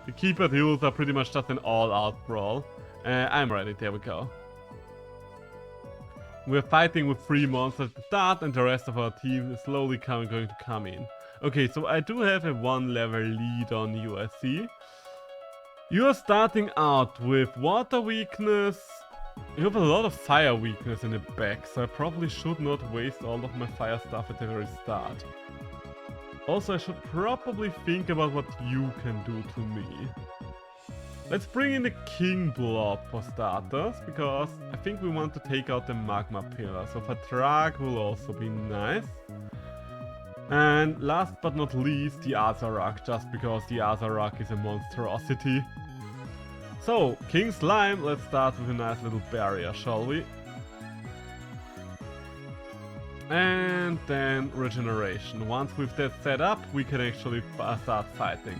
The Keeper duels are pretty much just an all-out brawl. I'm ready, there we go. We're fighting with 3 monsters at the start and the rest of our team is slowly going to come in. Okay, so I do have a 1 level lead on you, I see. You're starting out with water weakness. You have a lot of fire weakness in the back, so I probably should not waste all of my fire stuff at the very start. Also, I should probably think about what you can do to me. Let's bring in the King Blob for starters, because I think we want to take out the Magma Pillar. So Fatrag will also be nice. And last but not least, the Azarak, just because the Azarak is a monstrosity. So, King Slime, let's start with a nice little barrier, shall we? And then Regeneration. Once with that set up, we can actually start fighting.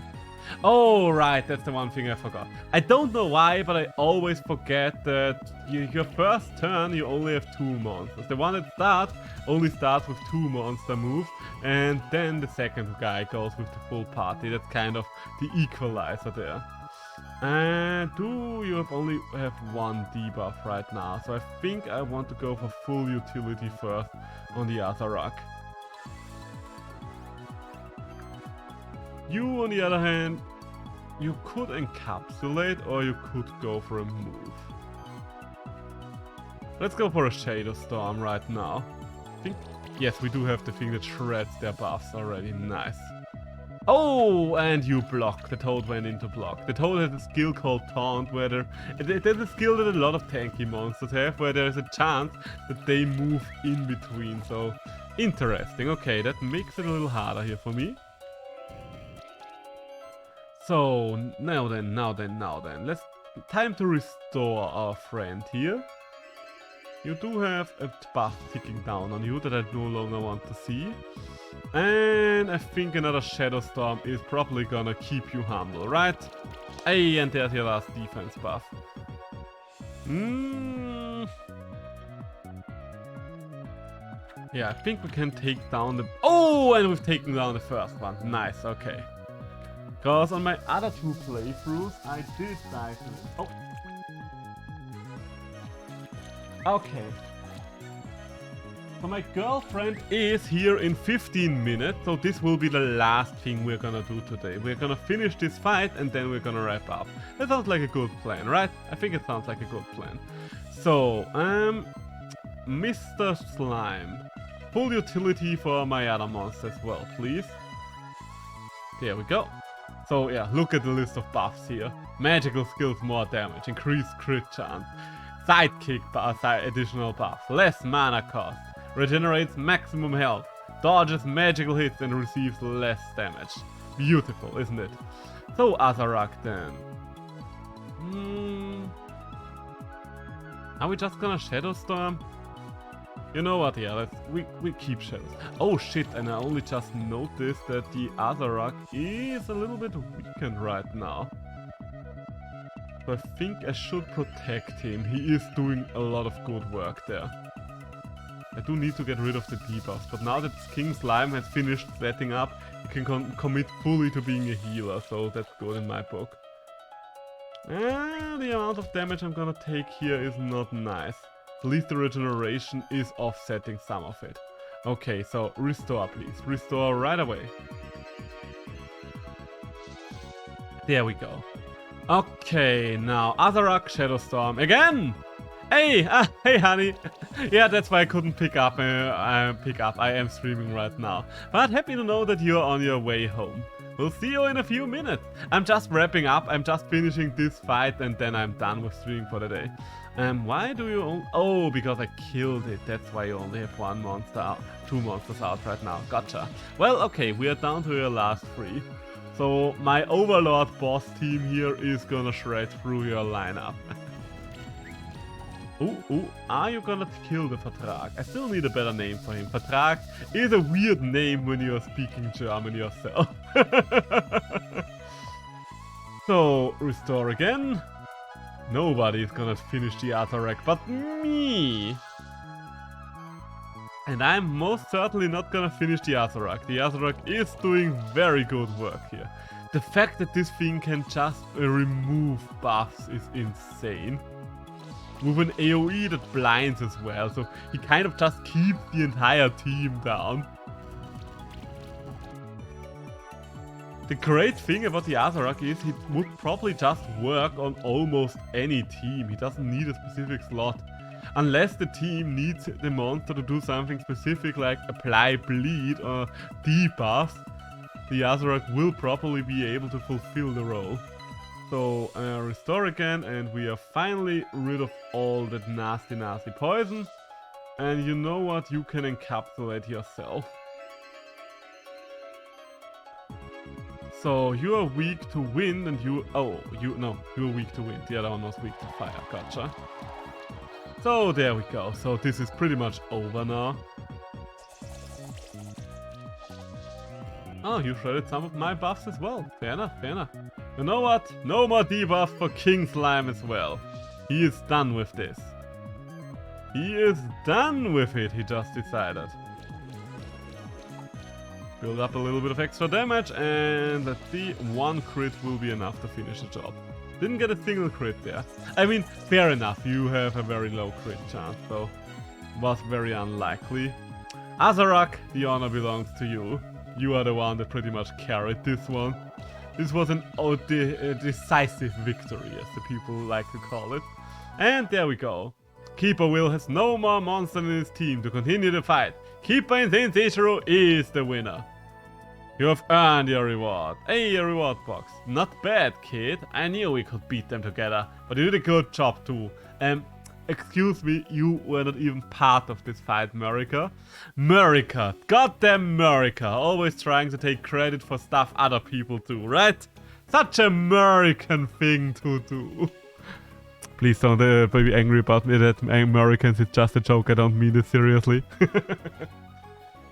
Oh, right, that's the one thing I forgot. I don't know why, but I always forget that your first turn, you only have 2 monsters. The one that starts only starts with 2 monster moves, and then the second guy goes with the full party. That's kind of the equalizer there. And you only have 1 debuff right now, so I think I want to go for full utility first on the Azarak. You, on the other hand, you could encapsulate or you could go for a move. Let's go for a Shadow Storm right now. Yes, we do have the thing that shreds their buffs already. Nice. Oh, and you block. The Toad went into block. The Toad has a skill called Taunt, where there's a skill that a lot of tanky monsters have, where there's a chance that they move in between. So, interesting. Okay, that makes it a little harder here for me. So, now then. Time to restore our friend here. You do have a buff ticking down on you that I no longer want to see. And I think another Shadow Storm is probably gonna keep you humble, right? Hey, and there's your last defense buff. Yeah, I think we can take down the... Oh, and we've taken down the first one. Nice, okay. Because on my other 2 playthroughs, I did dive in... Oh. Okay. So my girlfriend is here in 15 minutes, so this will be the last thing we're gonna do today. We're gonna finish this fight and then we're gonna wrap up. That sounds like a good plan, right? I think it sounds like a good plan. So, Mr. Slime. Full utility for my other monster as well, please. There we go. So yeah, look at the list of buffs here. Magical skills, more damage, increased crit chance. Sidekick additional buff, less mana cost, regenerates maximum health, dodges magical hits and receives less damage. Beautiful, isn't it? So Azarak then. Are we just gonna Shadow Storm? You know what? Yeah, we keep shadows. Oh shit! And I only just noticed that the Azarac is a little bit weakened right now. So I think I should protect him. He is doing a lot of good work there. I do need to get rid of the debuffs, but now that King Slime has finished setting up, he can commit fully to being a healer, so that's good in my book. And the amount of damage I'm gonna take here is not nice. At least the regeneration is offsetting some of it. Okay, so restore please. Restore right away. There we go. Okay, now Azarac Shadow Storm again! Hey, hey honey. Yeah, that's why I couldn't pick up. I am streaming right now. But happy to know that you're on your way home. We'll see you in a few minutes. I'm just wrapping up. I'm just finishing this fight and then I'm done with streaming for the day. Why do you oh, because I killed it. That's why you only have one monster out, two monsters out right now. Gotcha. Well, okay, we are down to your last three. So my Overlord boss team here is gonna shred through your lineup. Ooh, are you gonna kill the Vertrag? I still need a better name for him. Vertrag is a weird name when you're speaking German yourself. So, restore again. Nobody is gonna finish the Azarac but me. And I'm most certainly not gonna finish the Azarac. The Azarac is doing very good work here. The fact that this thing can just remove buffs is insane. With an AoE that blinds as well, so he kind of just keeps the entire team down. The great thing about the Azarac is he would probably just work on almost any team. He doesn't need a specific slot. Unless the team needs the monster to do something specific like apply bleed or debuffs, the Azarac will probably be able to fulfill the role. So restore again, and we are finally rid of all that nasty poison. And you know what? You can encapsulate yourself. So you are weak to wind, and you are weak to wind. The other one was weak to fire. Gotcha. So there we go. So this is pretty much over now. Oh, you shredded some of my buffs as well. Fair enough, fair enough. You know what? No more debuff for King Slime as well. He is done with this. He is done with it, he just decided. Build up a little bit of extra damage, and let's see, one crit will be enough to finish the job. Didn't get a single crit there. I mean, fair enough, you have a very low crit chance, so was very unlikely. Azarac, the honor belongs to you. You are the one that pretty much carried this one. This was a decisive victory, as the people like to call it. And there we go. Keeper Will has no more monsters in his team to continue the fight. Keeper Insane Seishiro is the winner. You have earned your reward. Hey, a reward box. Not bad, kid. I knew we could beat them together, but you did a good job too. Excuse me, you were not even part of this fight, Murica. Murica, goddamn Murica, always trying to take credit for stuff other people do, right? Such a American thing to do. Please don't be angry about me that Americans is just a joke, I don't mean it seriously.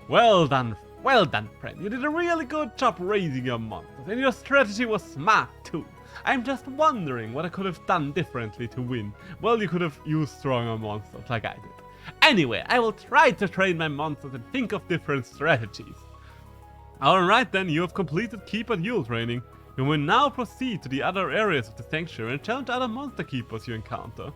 Well done, friend. You did a really good job raising your monsters, and your strategy was smart too. I'm just wondering what I could have done differently to win. Well, you could have used stronger monsters like I did. Anyway, I will try to train my monsters and think of different strategies. Alright then, you have completed Keeper Duel training. You will now proceed to the other areas of the Sanctuary and challenge other monster keepers you encounter.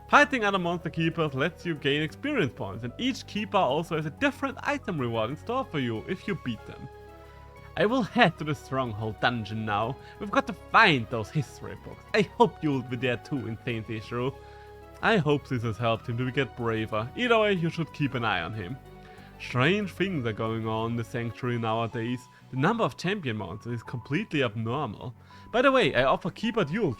Fighting other monster keepers lets you gain experience points, and each keeper also has a different item reward in store for you if you beat them. I will head to the Stronghold dungeon now. We've got to find those history books. I hope you'll be there too, Insane Seishiro. I hope this has helped him to get braver. Either way, you should keep an eye on him. Strange things are going on in the Sanctuary nowadays. The number of champion monsters is completely abnormal. By the way, I offer Keeper Duel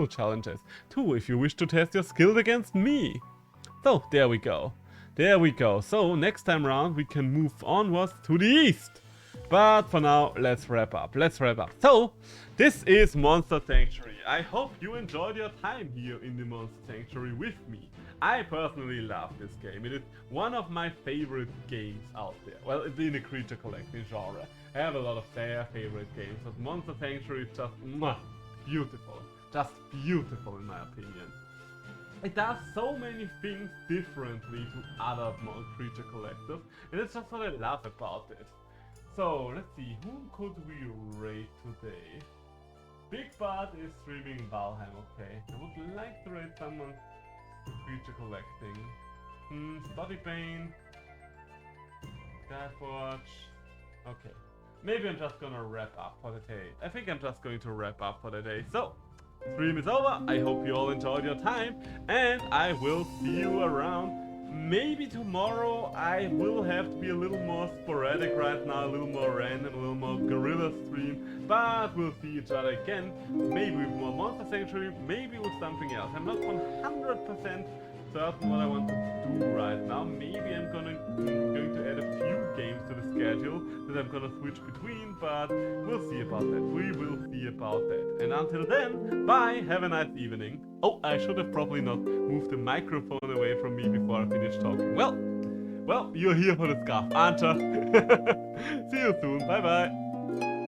challenges too if you wish to test your skills against me. So, there we go. There we go. So, next time round we can move onwards to the east. But for now, let's wrap up. So, this is Monster Sanctuary. I hope you enjoyed your time here in the Monster Sanctuary with me. I personally love this game. It is one of my favorite games out there. Well, it's in the creature collecting genre. I have a lot of their favorite games, but Monster Sanctuary is just beautiful. Just beautiful in my opinion. It does so many things differently to other creature collectors, and it's just what I love about it. So, let's see, who could we raid today? Big Bud is streaming Valheim, okay. I would like to raid someone creature collecting. Study Bane, Skyforge. Okay. Maybe I'm just gonna wrap up for the day. I think I'm just going to wrap up for the day. So, stream is over. I hope you all enjoyed your time, and I will see you around. Maybe tomorrow I will have to be a little more sporadic right now, a little more random, a little more guerrilla stream, but we'll see each other again. Maybe with more Monster Sanctuary, maybe with something else. I'm not 100% certain what I want to do right now. Maybe I'm going to add a few games to the schedule that I'm gonna switch between, but we'll see about that. We will see about that. And until then, bye, have a nice evening. Oh, I should have probably not moved the microphone away from me before I finished talking. Well, you're here for the scarf, aren't you? See you soon, bye bye.